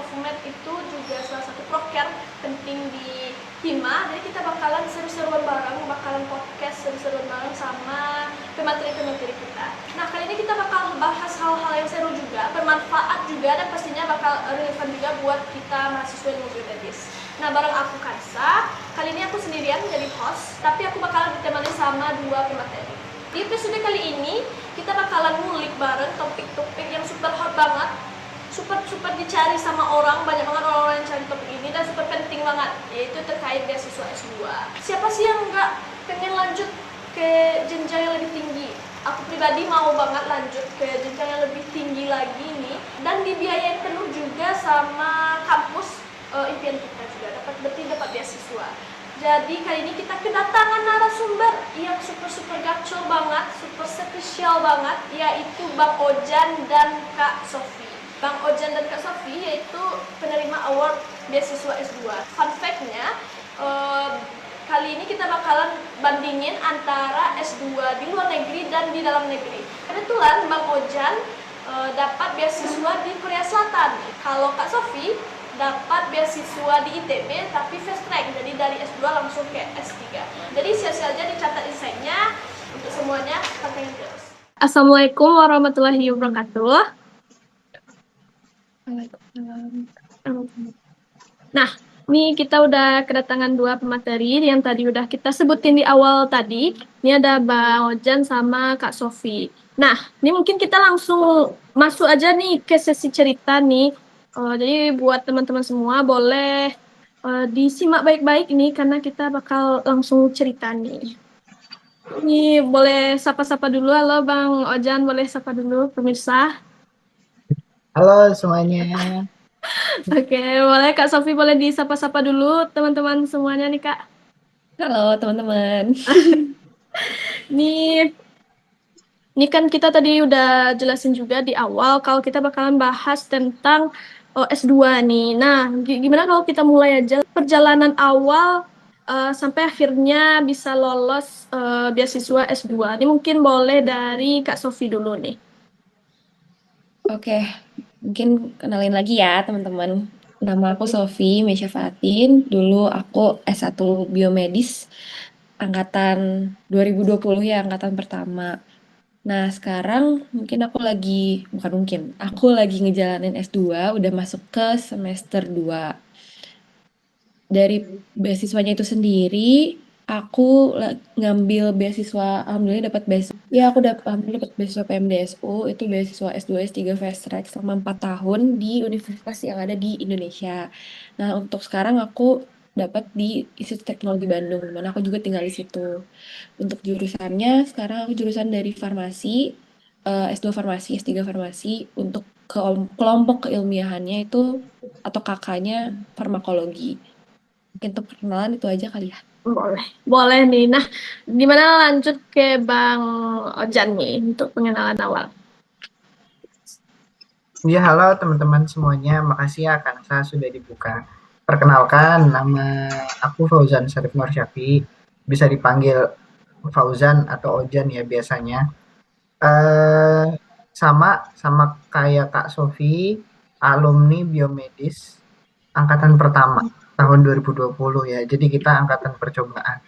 FUMED itu juga salah satu proker penting di HIMA. Jadi kita bakalan seru-seruan bareng, bakalan podcast seru-seruan bareng sama pemateri-pemateri kita. Nah, kali ini kita bakal bahas hal-hal yang seru juga, bermanfaat juga, dan pastinya bakal relevan juga buat kita mahasiswa ilmu biomedis. Nah, bareng aku Kansa, kali ini aku sendirian menjadi host, tapi aku bakalan ditemani sama 2 pemateri. Di episode kali ini, kita bakalan ngulik bareng topik-topik yang super hot banget, super dicari sama orang, banyak banget orang-orang yang cari topik ini, dan super penting banget, yaitu terkait beasiswa S2. Siapa sih yang nggak pengen lanjut ke jenjang yang lebih tinggi? Aku pribadi mau banget lanjut ke jenjang yang lebih tinggi lagi nih, dan dibiayain penuh juga sama kampus impian kita juga, dapat beasiswa. Jadi kali ini kita kedatangan narasumber yang super gacor banget, super spesial banget, yaitu Bang Ojan dan Kak Sofi. Bang Ojan dan Kak Sofi yaitu penerima award beasiswa S2. Fun fact-nya, kali ini kita bakalan bandingin antara S2 di luar negeri dan di dalam negeri. Kebetulan Bang Ojan dapat beasiswa di Korea Selatan. Kalau Kak Sofi dapat beasiswa di ITB tapi fast track, jadi dari S2 langsung ke S3. Jadi siap-siap aja dicatat insight-nya. Untuk semuanya, pantengin terus. Assalamualaikum warahmatullahi wabarakatuh. Nah, ini kita udah kedatangan 2 pemateri yang tadi udah kita sebutin di awal tadi. Ini ada Bang Ojan sama Kak Sofi. Nah, ini mungkin kita langsung masuk aja nih ke sesi cerita nih. Jadi buat teman-teman semua boleh disimak baik-baik ini karena kita bakal langsung cerita nih. Ini boleh sapa-sapa dulu. Halo Bang Ojan, boleh sapa dulu pemirsa. Halo semuanya. Oke, boleh Kak Sofi boleh disapa-sapa dulu teman-teman semuanya nih Kak. Halo teman-teman. Ini kan kita tadi udah jelasin juga di awal kalau kita bakalan bahas tentang S2 nih. Nah, gimana kalau kita mulai aja perjalanan awal sampai akhirnya bisa lolos beasiswa S2. Ini mungkin boleh dari Kak Sofi dulu nih. Oke, mungkin kenalin lagi ya teman-teman. Nama aku Sofi Mesya Fatin. Dulu aku S1 Biomedis angkatan 2020 ya, angkatan pertama. Nah, sekarang aku lagi ngejalanin S2, udah masuk ke semester 2. Dari beasiswanya itu sendiri, aku ngambil beasiswa, alhamdulillah dapat beasiswa. Ya, alhamdulillah dapat beasiswa PMDSU, itu beasiswa S2 S3 fast track selama 4 tahun di universitas yang ada di Indonesia. Nah, untuk sekarang aku dapat di Institut Teknologi Bandung, mana aku juga tinggal di situ. Untuk jurusannya, sekarang aku jurusan dari farmasi, S2 farmasi, S3 farmasi, untuk kelompok keilmiahannya itu atau kakaknya farmakologi. Mungkin untuk perkenalan itu aja kali ya. Boleh nih. Nah, gimana lanjut ke Bang Ojan nih untuk pengenalan awal? Ya, halo teman-teman semuanya. Makasih ya Kansa sudah dibuka. Perkenalkan, nama aku Fauzan Syarif Nur Syafi. Bisa dipanggil Fauzan atau Ojan ya biasanya. Sama kayak Kak Sofi, alumni biomedis angkatan pertama tahun 2020 ya. Jadi kita angkatan percobaan.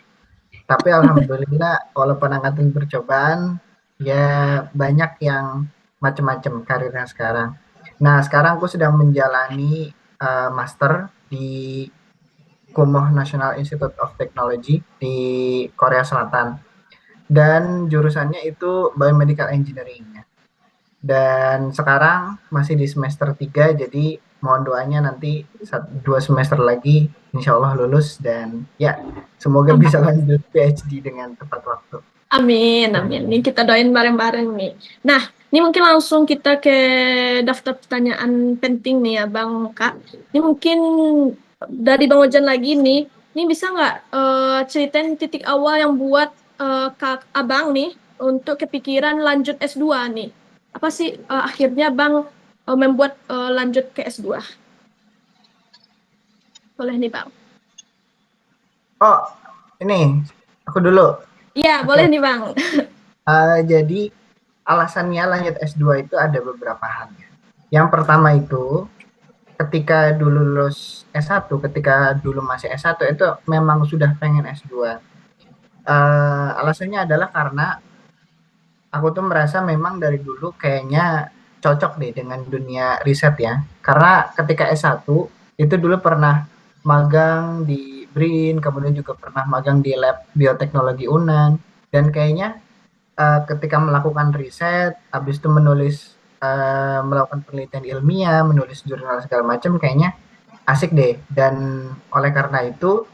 Tapi alhamdulillah walaupun angkatan percobaan ya banyak yang macam-macam karirnya sekarang. Nah, sekarang aku sedang menjalani master di Kumoh National Institute of Technology di Korea Selatan. Dan jurusannya itu Biomedical Engineering. Dan sekarang masih di semester 3, jadi mohon doanya nanti 2 semester lagi insya Allah lulus dan ya semoga bisa lanjut PhD dengan tepat waktu. Amin, amin. Ini kita doain bareng-bareng nih. Nah, ini mungkin langsung kita ke daftar pertanyaan penting nih ya Bang Kak. Ini mungkin dari Bang Ojan lagi nih. Ini bisa nggak ceritain titik awal yang buat Kak Abang nih untuk kepikiran lanjut S2 nih? Apa sih akhirnya Bang membuat lanjut ke S2? Boleh nih Bang. Oh, ini aku dulu. Iya, boleh nih Bang. Jadi alasannya lanjut S2 itu ada beberapa hal. Yang pertama itu ketika dulu lulus S1, ketika dulu masih S1 itu memang sudah pengen S2. Alasannya adalah karena aku tuh merasa memang dari dulu kayaknya cocok deh dengan dunia riset ya. Karena ketika S1 itu dulu pernah magang di BRIN, kemudian juga pernah magang di lab bioteknologi UNAN, dan kayaknya ketika melakukan riset, habis itu menulis, melakukan penelitian ilmiah, menulis jurnal segala macam, kayaknya asik deh. Dan oleh karena itu,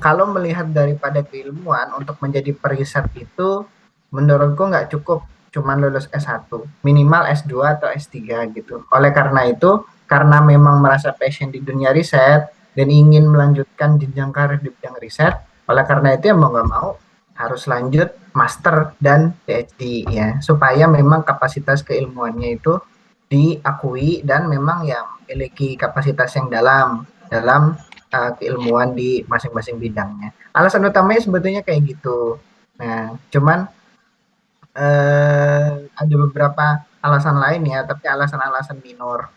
kalau melihat daripada keilmuan untuk menjadi periset itu, menurutku nggak cukup cuman lulus S1, minimal S2 atau S3 gitu. Oleh karena itu, karena memang merasa passion di dunia riset dan ingin melanjutkan jenjang karir di bidang riset, oleh karena itu ya mau nggak mau harus lanjut master dan PhD ya, supaya memang kapasitas keilmuannya itu diakui dan memang ya memiliki kapasitas yang dalam dalam keilmuan di masing-masing bidangnya. Alasan utamanya sebetulnya kayak gitu. Nah, cuman ada beberapa alasan lain ya, tapi alasan-alasan minor.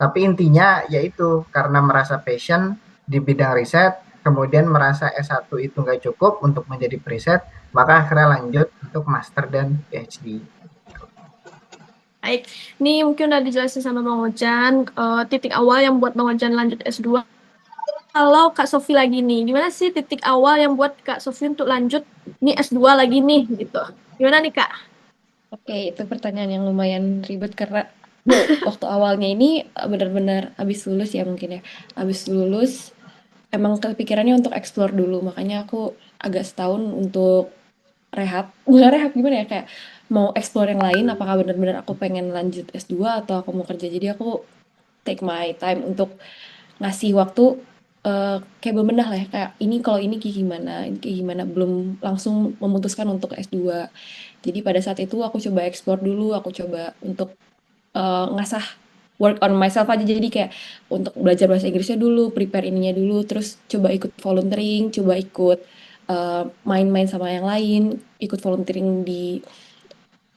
Tapi intinya yaitu karena merasa passion di bidang riset, kemudian merasa S1 itu nggak cukup untuk menjadi periset, maka akhirnya lanjut untuk master dan PhD. Baik, ini mungkin udah dijelasin sama Bang Ojan, titik awal yang buat Bang Ojan lanjut S2. Kalau Kak Sofi lagi nih, gimana sih titik awal yang buat Kak Sofi untuk lanjut nih S2 lagi nih gitu? Gimana nih Kak? Oke, itu pertanyaan yang lumayan ribet karena waktu awalnya ini benar-benar habis lulus ya mungkin ya. Habis lulus emang kepikirannya untuk explore dulu, makanya aku agak setahun untuk rehab. Bukan rehab gimana ya, kayak mau explore yang lain, apakah benar-benar aku pengen lanjut S2 atau aku mau kerja. Jadi aku take my time untuk ngasih waktu kayak bebenah lah ya, kayak ini kalau ini kayak gimana, belum langsung memutuskan untuk S2. Jadi pada saat itu aku coba explore dulu, aku coba untuk ngasah work on myself aja. Jadi kayak untuk belajar bahasa Inggrisnya dulu, prepare ininya dulu, terus coba ikut volunteering, coba ikut main-main sama yang lain, ikut volunteering di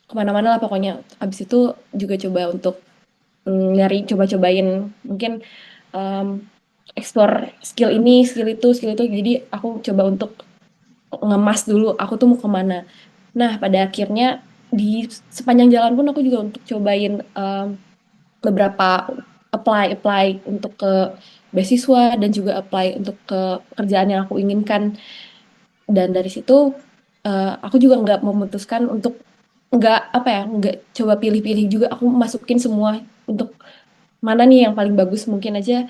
kemana-mana lah pokoknya. Abis itu juga coba untuk nyari, coba-cobain mungkin um, explore skill ini, skill itu. Jadi aku coba untuk ngemas dulu aku tuh mau kemana. Nah, pada akhirnya di sepanjang jalan pun aku juga untuk cobain beberapa apply untuk ke beasiswa dan juga apply untuk ke pekerjaan yang aku inginkan. Dan dari situ aku juga nggak memutuskan untuk nggak apa ya, nggak coba pilih-pilih juga. Aku masukin semua untuk mana nih yang paling bagus, mungkin aja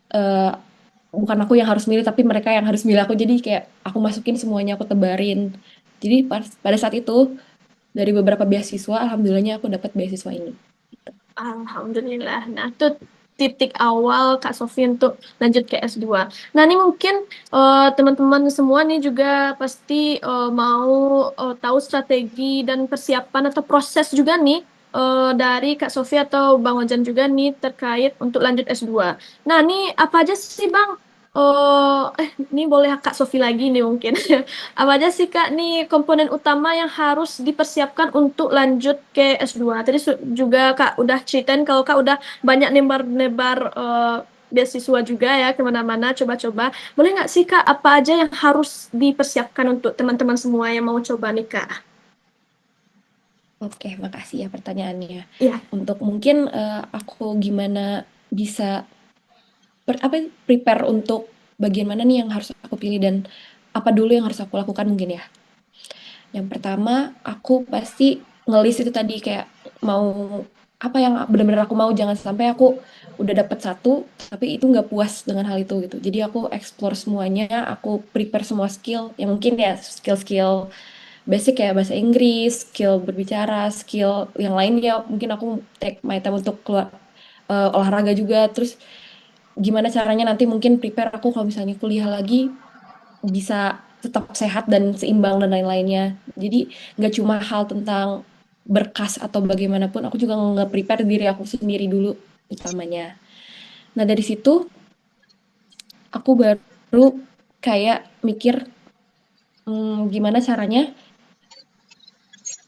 eh, bukan aku yang harus milih tapi mereka yang harus milih aku, jadi kayak aku masukin semuanya, aku tebarin. Jadi pada saat itu dari beberapa beasiswa alhamdulillahnya aku dapat beasiswa ini. Alhamdulillah. Nah, itu titik awal Kak Sofi untuk lanjut ke S2. Nah, ini mungkin teman-teman semua nih juga pasti mau tahu strategi dan persiapan atau proses juga nih dari Kak Sofi atau Bang Ojan juga nih terkait untuk lanjut S2. Nah, ini apa aja sih Bang? Ini boleh Kak Sofi lagi nih mungkin. Apa aja sih Kak nih komponen utama yang harus dipersiapkan untuk lanjut ke S2? Tadi juga Kak udah ceritain kalau Kak udah banyak nebar-nebar beasiswa juga ya kemana-mana coba-coba. Boleh nggak sih Kak apa aja yang harus dipersiapkan untuk teman-teman semua yang mau coba nih Kak? Oke, makasih ya pertanyaannya. Iya. Untuk mungkin aku gimana bisa prepare untuk bagian mana nih yang harus aku pilih dan apa dulu yang harus aku lakukan mungkin ya. Yang pertama, aku pasti ngelis itu tadi, kayak mau apa yang benar-benar aku mau, jangan sampai aku udah dapet satu tapi itu nggak puas dengan hal itu gitu. Jadi aku explore semuanya, aku prepare semua skill yang mungkin ya, skill-skill basic ya, bahasa Inggris, skill berbicara, skill yang lainnya mungkin aku take my time untuk keluar olahraga juga. Terus gimana caranya nanti mungkin prepare aku kalau misalnya kuliah lagi bisa tetap sehat dan seimbang dan lain-lainnya. Jadi nggak cuma hal tentang berkas atau bagaimanapun, aku juga nge-prepare diri aku sendiri dulu utamanya. Nah dari situ aku baru kayak mikir gimana caranya,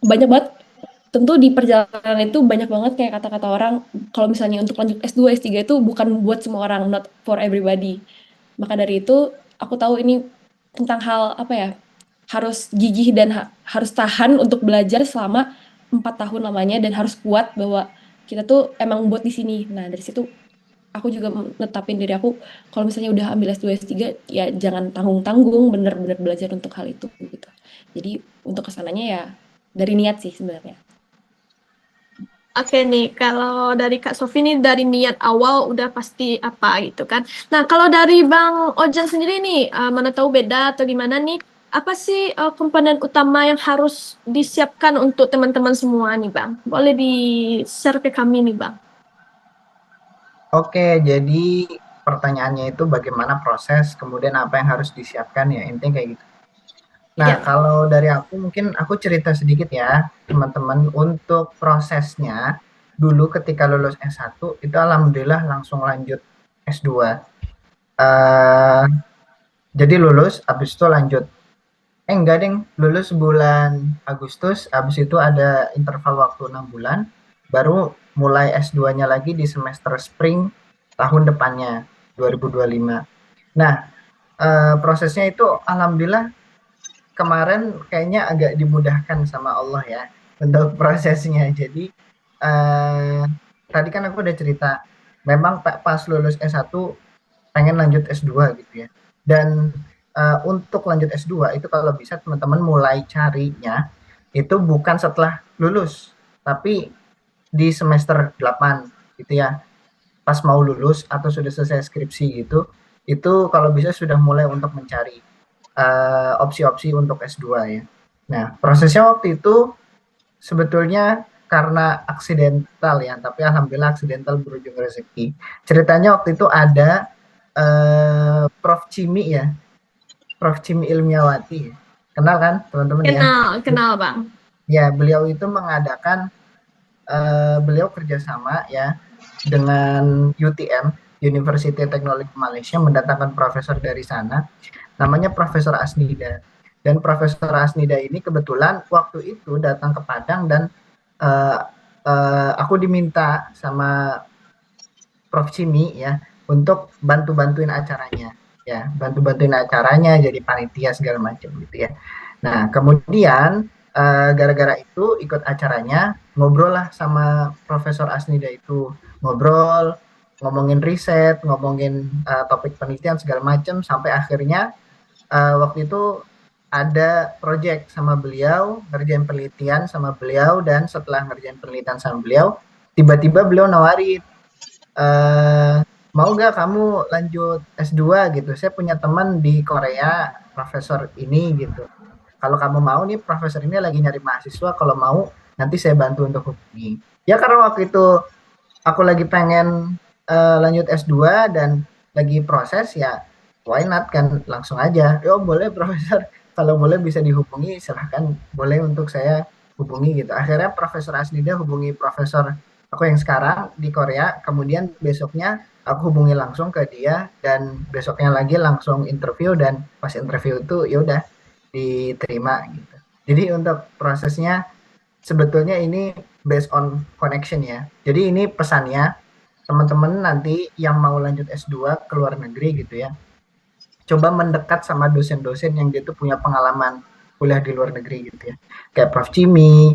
banyak banget tentu di perjalanan itu banyak banget kayak kata-kata orang kalau misalnya untuk lanjut S2, S3 itu bukan buat semua orang, not for everybody. Maka dari itu aku tahu ini tentang hal apa ya, harus gigih dan harus tahan untuk belajar selama 4 tahun lamanya dan harus kuat bahwa kita tuh emang buat di sini. Nah dari situ aku juga netapin diri aku kalau misalnya udah ambil S2 S3 ya jangan tanggung-tanggung, bener-bener belajar untuk hal itu gitu. Jadi untuk kesananya ya dari niat sih sebenarnya. Oke nih, kalau dari Kak Sofi nih dari niat awal udah pasti apa gitu kan. Nah, kalau dari Bang Ojan sendiri nih, mana tahu beda atau gimana nih, apa sih komponen utama yang harus disiapkan untuk teman-teman semua nih Bang? Boleh di-share ke kami nih Bang. Oke, jadi pertanyaannya itu bagaimana proses, kemudian apa yang harus disiapkan ya, intinya kayak gitu. Nah, Iya. kalau dari aku mungkin aku cerita sedikit ya, teman-teman, untuk prosesnya dulu ketika lulus S1 itu alhamdulillah langsung lanjut S2. Eh, jadi lulus, habis itu lanjut. Enggak deng, lulus bulan Agustus, habis itu ada interval waktu 6 bulan, baru mulai S2-nya lagi di semester spring tahun depannya, 2025. Nah, prosesnya itu alhamdulillah kemarin kayaknya agak dimudahkan sama Allah ya untuk prosesnya. Jadi eh, tadi kan aku udah cerita, memang pas lulus S1 pengen lanjut S2 gitu ya. Dan untuk lanjut S2 itu kalau bisa teman-teman mulai carinya itu bukan setelah lulus, tapi di semester 8 gitu ya. Pas mau lulus atau sudah selesai skripsi gitu, itu kalau bisa sudah mulai untuk mencari opsi-opsi untuk S2 ya. Nah, prosesnya waktu itu sebetulnya karena aksidental ya, tapi alhamdulillah aksidental berujung rezeki. Ceritanya waktu itu ada Prof. Cimi ya, Prof. Cimi Ilmiawati. Kenal kan teman-teman ya? Kenal, kenal Bang. Ya, beliau itu mengadakan, beliau kerjasama ya dengan UTM, University Technology Malaysia, mendatangkan profesor dari sana, namanya Profesor Asnida. Dan Profesor Asnida ini kebetulan waktu itu datang ke Padang dan uh, aku diminta sama Prof. Cimi ya untuk bantu-bantuin acaranya ya, bantu-bantuin acaranya jadi panitia segala macam gitu ya. Nah, kemudian gara-gara itu ikut acaranya, ngobrol lah sama Profesor Asnida itu, ngobrol, ngomongin riset, ngomongin topik penelitian segala macam sampai akhirnya waktu itu ada project sama beliau, ngerjain penelitian sama beliau, dan setelah ngerjain penelitian sama beliau, tiba-tiba beliau nawarin, eh mau gak kamu lanjut S2 gitu? Saya punya teman di Korea, profesor ini gitu. Kalau kamu mau nih, profesor ini lagi nyari mahasiswa, kalau mau nanti saya bantu untuk hubungi. Ya karena waktu itu aku lagi pengen lanjut S2 dan lagi proses ya, why not kan langsung aja. Yo boleh profesor, kalau boleh bisa dihubungi silahkan, boleh untuk saya hubungi gitu. Akhirnya Profesor Asnida hubungi profesor aku yang sekarang di Korea, kemudian besoknya aku hubungi langsung ke dia dan besoknya lagi langsung interview, dan pas interview itu ya udah diterima gitu. Jadi untuk prosesnya sebetulnya ini based on connection ya. Jadi ini pesannya teman-teman nanti yang mau lanjut S2 ke luar negeri gitu ya, coba mendekat sama dosen-dosen yang dia tuh punya pengalaman kuliah di luar negeri gitu ya. Kayak Prof. Cimi,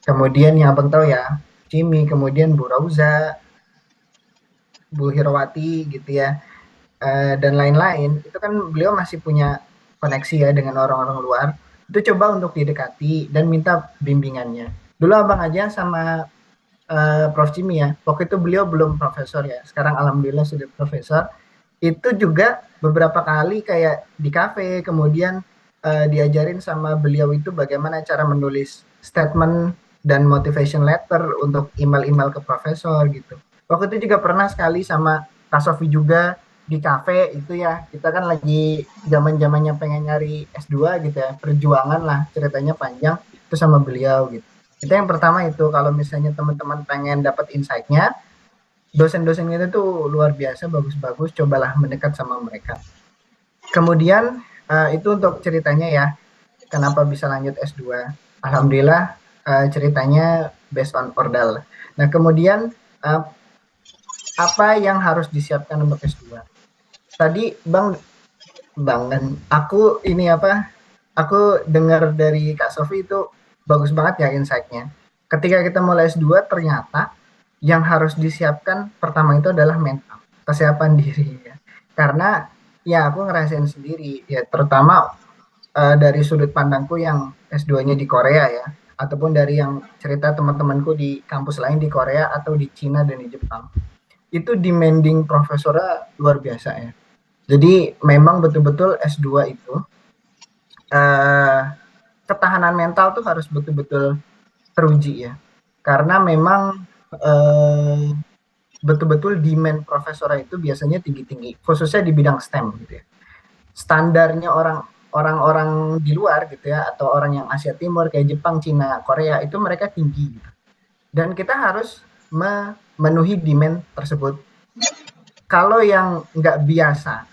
kemudian yang abang tahu ya, Cimi, kemudian Bu Rauza, Bu Hirawati gitu ya, dan lain-lain. Itu kan beliau masih punya koneksi ya dengan orang-orang luar. Itu coba untuk didekati dan minta bimbingannya. Dulu abang aja sama Prof. Cimi ya, waktu itu beliau belum profesor ya, sekarang alhamdulillah sudah profesor. Itu juga beberapa kali kayak di kafe, kemudian diajarin sama beliau itu bagaimana cara menulis statement dan motivation letter untuk email-email ke profesor gitu. Waktu itu juga pernah sekali sama Kak Sofi juga di kafe itu ya, kita kan lagi zaman-zamannya pengen nyari S2 gitu ya, perjuangan lah, ceritanya panjang, itu sama beliau gitu. Itu yang pertama itu, kalau misalnya teman-teman pengen dapat insight-nya, dosen-dosen itu tuh luar biasa, bagus-bagus, cobalah mendekat sama mereka. Kemudian itu untuk ceritanya ya, kenapa bisa lanjut S2. Alhamdulillah ceritanya based on ordal. Nah, kemudian apa yang harus disiapkan untuk S2? Tadi Bang dan aku ini apa? Aku dengar dari Kak Sofi itu bagus banget ya insight-nya. Ketika kita mulai S2 ternyata yang harus disiapkan pertama itu adalah mental, kesiapan diri ya. Karena ya aku ngerasain sendiri ya, terutama dari sudut pandangku yang S2-nya di Korea ya, ataupun dari yang cerita teman-temanku di kampus lain di Korea atau di Cina dan di Jepang. Itu demanding profesornya luar biasa ya. Jadi memang betul-betul S2 itu ketahanan mental tuh harus betul-betul teruji ya. Karena memang betul-betul demand profesornya itu biasanya tinggi-tinggi, khususnya di bidang STEM gitu ya. Standarnya orang-orang di luar gitu ya, atau orang yang Asia Timur kayak Jepang, Cina, Korea itu mereka tinggi gitu. Dan kita harus memenuhi demand tersebut. Kalau yang nggak biasa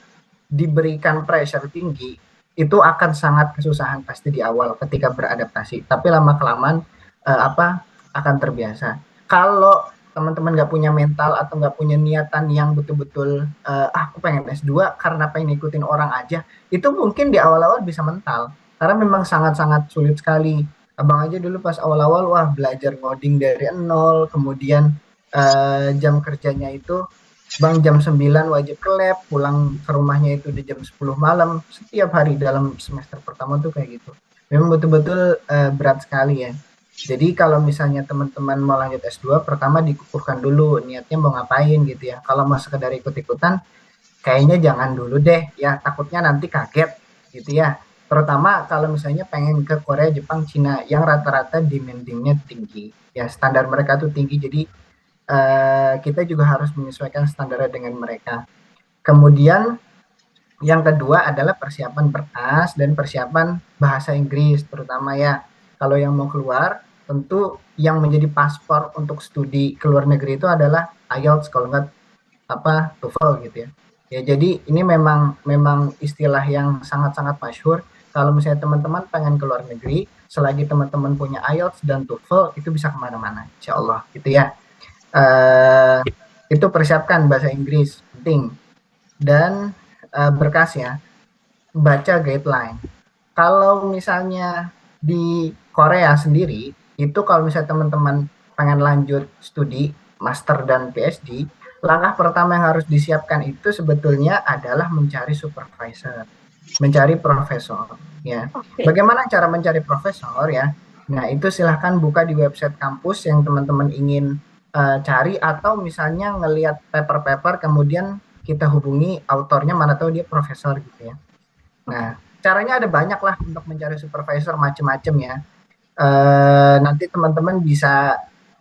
diberikan pressure tinggi, itu akan sangat kesusahan pasti di awal ketika beradaptasi. Tapi lama kelamaan akan terbiasa. Kalau teman-teman nggak punya mental atau nggak punya niatan yang betul-betul aku pengen S2 karena pengen ikutin orang aja, itu mungkin di awal-awal bisa mental. Karena memang sangat-sangat sulit sekali. Abang aja dulu pas awal-awal wah belajar ngoding dari nol, kemudian jam kerjanya itu Bang jam 9 wajib ke lab, pulang ke rumahnya itu di jam 10 malam, setiap hari dalam semester pertama tuh kayak gitu. Memang betul-betul berat sekali ya. Jadi kalau misalnya teman-teman mau lanjut S2, pertama dikukuhkan dulu niatnya mau ngapain gitu ya. Kalau mau sekedar ikut-ikutan, kayaknya jangan dulu deh ya, takutnya nanti kaget gitu ya. Terutama kalau misalnya pengen ke Korea, Jepang, Cina yang rata-rata demandingnya tinggi. Ya standar mereka tuh tinggi, jadi kita juga harus menyesuaikan standarnya dengan mereka. Kemudian yang kedua adalah persiapan berkas dan persiapan bahasa Inggris terutama ya. Kalau yang mau keluar, tentu yang menjadi paspor untuk studi ke luar negeri itu adalah IELTS kalau nggak TOEFL gitu ya. Ya jadi ini memang istilah yang sangat-sangat masyhur. Kalau misalnya teman-teman pengen ke luar negeri, selagi teman-teman punya IELTS dan TOEFL itu bisa kemana-mana, insya Allah gitu ya. Itu persiapkan bahasa Inggris penting dan berkas ya, baca guideline. Kalau misalnya di Korea sendiri itu kalau misalnya teman-teman pengen lanjut studi master dan PhD, langkah pertama yang harus disiapkan itu sebetulnya adalah mencari supervisor, mencari profesor ya. Bagaimana cara mencari profesor ya? Nah itu silahkan buka di website kampus yang teman-teman ingin cari, atau misalnya ngelihat paper-paper kemudian kita hubungi autornya, mana tahu dia profesor gitu ya. Nah caranya ada banyak lah untuk mencari supervisor, macam-macam ya. Nanti teman-teman bisa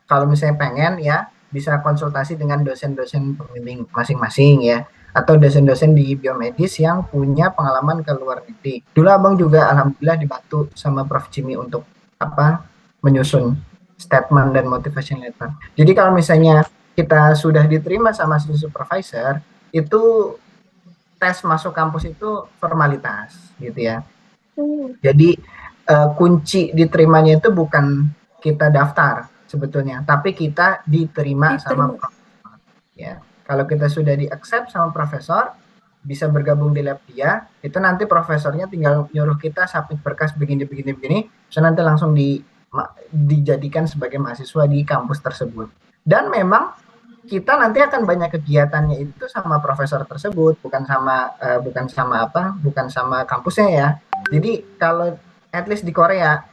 kalau misalnya pengen ya bisa konsultasi dengan dosen-dosen pembimbing masing-masing ya, atau dosen-dosen di biomedis yang punya pengalaman ke luar negeri. Dulu abang juga alhamdulillah dibantu sama Prof. Jimmy untuk menyusun statement dan motivation letter. Jadi kalau misalnya kita sudah diterima sama si supervisor, itu tes masuk kampus itu formalitas gitu ya. Jadi kunci diterimanya itu bukan kita daftar sebetulnya, tapi kita diterima sama profesor. Ya, kalau kita sudah di-accept sama profesor, bisa bergabung di lab dia, itu nanti profesornya tinggal nyuruh kita submit berkas begini, so nanti langsung dijadikan sebagai mahasiswa di kampus tersebut. Dan memang kita nanti akan banyak kegiatannya itu sama profesor tersebut, bukan sama kampusnya ya. Jadi kalau at least di Korea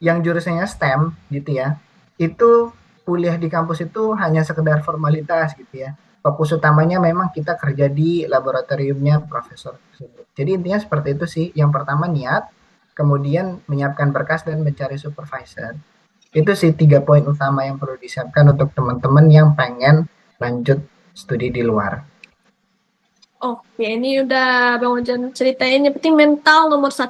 yang jurusannya STEM gitu ya, itu kuliah di kampus itu hanya sekedar formalitas gitu ya. Fokus utamanya memang kita kerja di laboratoriumnya profesor tersebut. Jadi intinya seperti itu sih. Yang pertama niat, kemudian menyiapkan berkas dan mencari supervisor. Itu sih 3 poin utama yang perlu disiapkan untuk teman-teman yang pengen lanjut studi di luar. Oke, ini udah Bang Ojan ceritain, yang penting mental nomor 1.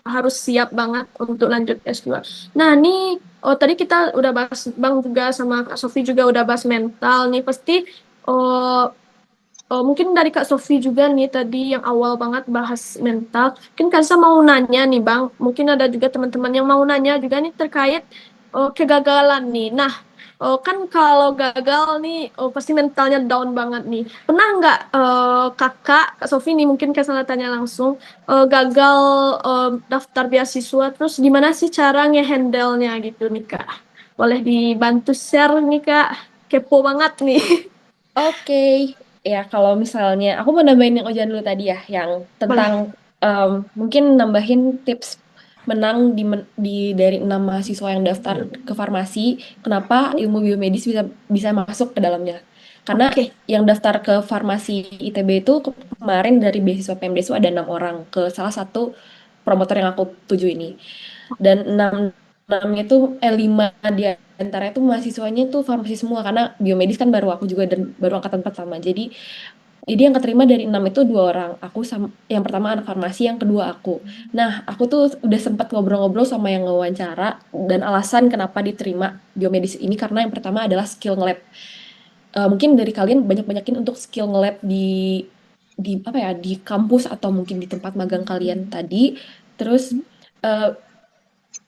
Harus siap banget untuk lanjut S2. Nah, ini tadi kita udah bahas, Bang juga sama Kak Sofi juga udah bahas mental nih. Pasti mungkin dari Kak Sofi juga nih tadi yang awal banget bahas mental. Mungkin Kak Sa mau nanya nih Bang, mungkin ada juga teman-teman yang mau nanya juga nih terkait kegagalan nih. Nah, kan kalau gagal nih, pasti mentalnya down banget nih. Pernah nggak Kak Sofi nih mungkin saya tanya langsung, gagal daftar beasiswa, terus gimana sih cara ngehandle-nya gitu nih Kak? Boleh dibantu share nih Kak? Kepo banget nih. Oke, ya kalau misalnya aku mau nambahin yang Ojan dulu tadi ya, yang tentang Boleh. mungkin nambahin tips menang di dari 6 mahasiswa yang daftar ke farmasi, kenapa ilmu biomedis bisa bisa masuk ke dalamnya? Karena Oke. yang daftar ke farmasi ITB itu kemarin dari beasiswa PMDS itu ada 6 orang ke salah satu promotor yang aku tuju ini. Dan enamnya itu 5 di antara itu mahasiswanya tuh farmasi semua karena biomedis kan baru aku juga dan baru angkatan pertama. Jadi yang keterima dari 6 itu 2 orang. Aku sama yang pertama anak farmasi, yang kedua aku. Nah, aku tuh udah sempat ngobrol-ngobrol sama yang ngewawancara dan alasan kenapa diterima biomedis ini karena yang pertama adalah skill nge-lab. Mungkin dari kalian banyak-banyakin untuk skill nge-lab di apa ya, di kampus atau mungkin di tempat magang kalian tadi. Terus eh,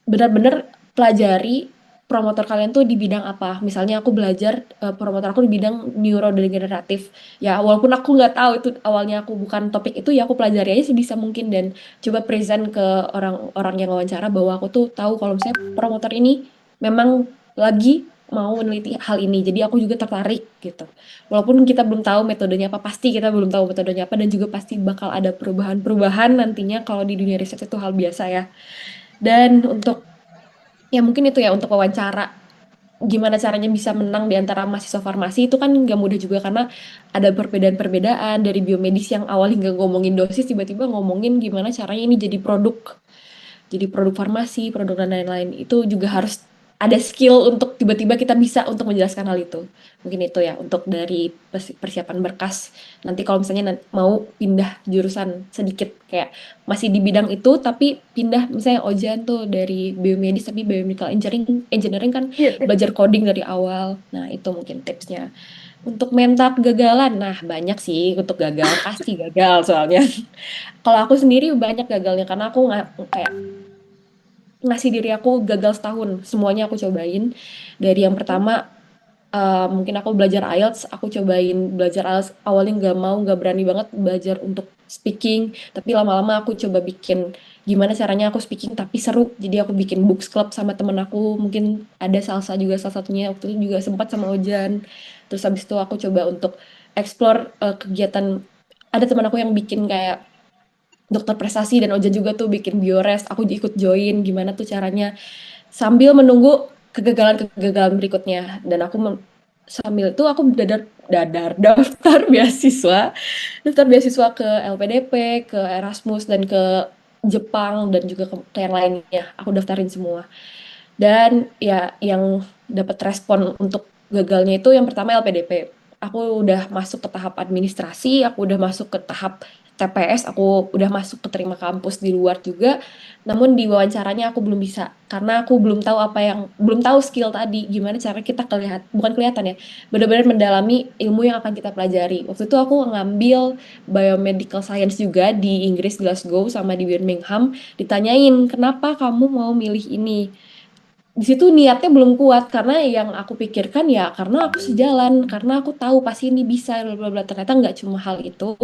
benar-benar pelajari promotor kalian tuh di bidang apa. Misalnya aku belajar promotor aku di bidang neurodegeneratif. Ya, walaupun aku nggak tahu itu awalnya aku bukan topik itu, ya aku pelajari aja sebisa mungkin dan coba present ke orang-orang yang wawancara bahwa aku tuh tahu kalau misalnya promotor ini memang lagi mau meneliti hal ini. Jadi aku juga tertarik gitu. Walaupun kita belum tahu metodenya apa, pasti kita belum tahu metodenya apa dan juga pasti bakal ada perubahan-perubahan nantinya kalau di dunia riset itu hal biasa ya. Dan untuk ya mungkin itu ya untuk wawancara gimana caranya bisa menang di antara mahasiswa farmasi itu kan nggak mudah juga karena ada perbedaan-perbedaan dari biomedis yang awalnya nggak ngomongin dosis tiba-tiba ngomongin gimana caranya ini jadi produk farmasi, produk dan lain-lain. Itu juga harus ada skill untuk tiba-tiba kita bisa untuk menjelaskan hal itu. Mungkin itu ya untuk dari persiapan berkas. Nanti kalau misalnya mau pindah jurusan sedikit kayak masih di bidang itu tapi pindah misalnya Ojan tuh dari biomedis tapi biomedical engineering kan Iya, iya. belajar coding dari awal. Nah, itu mungkin tipsnya. Untuk mental kegagalan, nah banyak sih untuk gagal, pasti gagal soalnya. Kalau aku sendiri banyak gagalnya karena aku nggak kayak ngasih diri aku gagal setahun. Semuanya aku cobain. Dari yang pertama, mungkin aku belajar IELTS, aku cobain belajar IELTS. Awalnya nggak mau, nggak berani banget belajar untuk speaking. Tapi lama-lama aku coba bikin gimana caranya aku speaking tapi seru. Jadi aku bikin books club sama temen aku. Mungkin ada Salsa juga salah satunya. Waktu itu juga sempat sama Ojan. Terus habis itu aku coba untuk explore kegiatan. Ada teman aku yang bikin kayak dokter prestasi dan Oja juga tuh bikin biores, aku ikut join gimana tuh caranya sambil menunggu kegagalan-kegagalan berikutnya dan sambil itu aku dadar dadar daftar beasiswa ke LPDP, ke Erasmus dan ke Jepang dan juga ke yang lainnya aku daftarin semua dan ya yang dapat respon untuk gagalnya itu yang pertama LPDP. Aku udah masuk ke tahap administrasi, aku udah masuk ke tahap TPS, aku udah masuk ke terima kampus di luar juga. Namun di wawancaranya aku belum bisa karena aku belum tahu skill tadi gimana cara kita bukan kelihatan ya, benar-benar mendalami ilmu yang akan kita pelajari. Waktu itu aku ngambil biomedical science juga di Inggris Glasgow sama di Birmingham, ditanyain kenapa kamu mau milih ini di situ niatnya belum kuat karena yang aku pikirkan ya karena aku sejalan karena aku tahu pasti ini bisa bla bla bla ternyata nggak cuma hal itu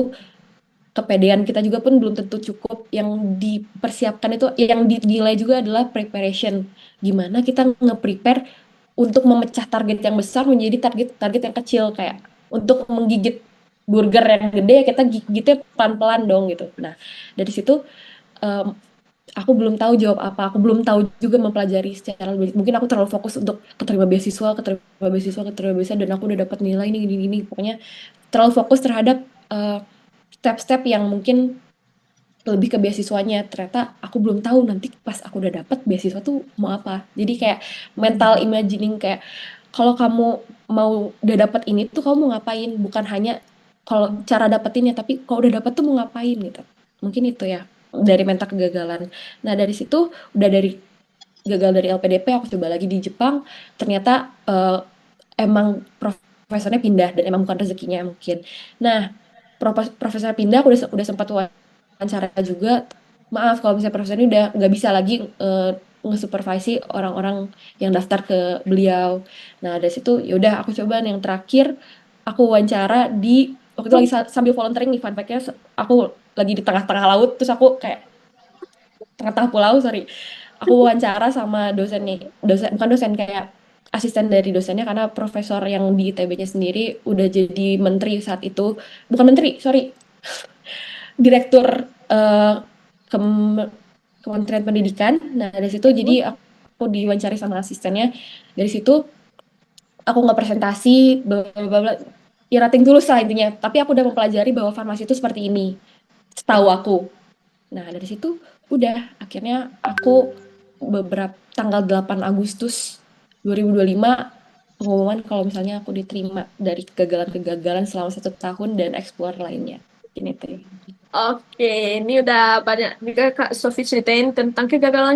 kepedean kita juga pun belum tentu cukup yang dipersiapkan itu yang dinilai juga adalah preparation gimana kita nge-prepare untuk memecah target yang besar menjadi target-target yang kecil kayak untuk menggigit burger yang gede ya kita gigitnya pelan-pelan dong gitu nah dari situ em, aku belum tahu jawab apa, aku belum tahu juga mempelajari secara lebih. Mungkin aku terlalu fokus untuk keterima beasiswa, dan aku udah dapat nilai ini. Pokoknya terlalu fokus terhadap eh, step-step yang mungkin lebih ke beasiswanya. Ternyata aku belum tahu nanti pas aku udah dapat beasiswa tuh mau apa. Jadi kayak mental imagining kayak kalau kamu mau udah dapat ini tuh kamu mau ngapain? Bukan hanya kalau cara dapetinnya, tapi kalau udah dapat tuh mau ngapain gitu. Mungkin itu ya dari mental kegagalan. Nah dari situ udah dari gagal dari LPDP aku coba lagi di Jepang. Ternyata emang profesornya pindah dan emang bukan rezekinya mungkin. Nah profesor pindah aku udah sempat wawancara juga maaf kalau misalnya profesor ini udah nggak bisa lagi nge-supervisi orang-orang yang daftar ke beliau. Nah, dari situ ya udah aku coba yang terakhir aku wawancara di waktu itu lagi sambil volunteering nih, fun fact-nya aku lagi di tengah-tengah laut, terus aku kayak tengah-tengah pulau, sorry. Aku wawancara sama dosen bukan dosen, kayak asisten dari dosennya, karena profesor yang di ITB-nya sendiri udah jadi menteri saat itu, bukan menteri, sorry, direktur eh, Kem- Kementerian Pendidikan. Nah, dari situ jadi aku diwawancari sama asistennya. Dari situ aku nggak presentasi, bla bla bla bla. Ya rating tulus lah intinya. Tapi aku udah mempelajari bahwa farmasi itu seperti ini, setahu aku. Nah, dari situ udah akhirnya aku beberapa tanggal 8 Agustus 2025 pengumuman kalau misalnya aku diterima dari kegagalan-kegagalan selama 1 tahun dan explore lainnya. Ini teh. Oke, ini udah banyak juga Kak Sofi ceritain tentang kegagalan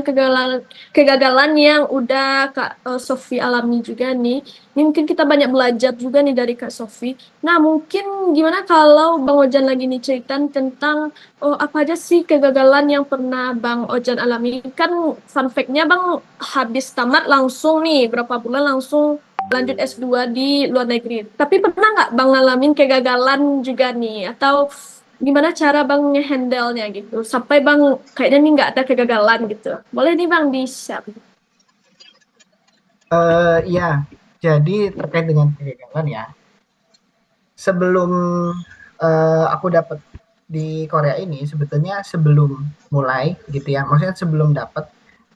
yang udah Kak Sofi alami juga nih. Ini mungkin kita banyak belajar juga nih dari Kak Sofi. Nah, mungkin gimana kalau Bang Ojan lagi nih ceritain tentang apa aja sih kegagalan yang pernah Bang Ojan alami? Kan fun fact-nya Bang habis tamat langsung nih, berapa bulan langsung lanjut S2 di luar negeri. Tapi pernah nggak Bang ngalamin kegagalan juga nih? Atau gimana cara Bang nge-handle-nya gitu? Sampai Bang kayaknya nih nggak ada kegagalan gitu. Boleh nih Bang di-share. Ya, jadi terkait dengan kegagalan ya. Sebelum aku dapat di Korea ini, sebetulnya sebelum mulai gitu ya, maksudnya sebelum dapat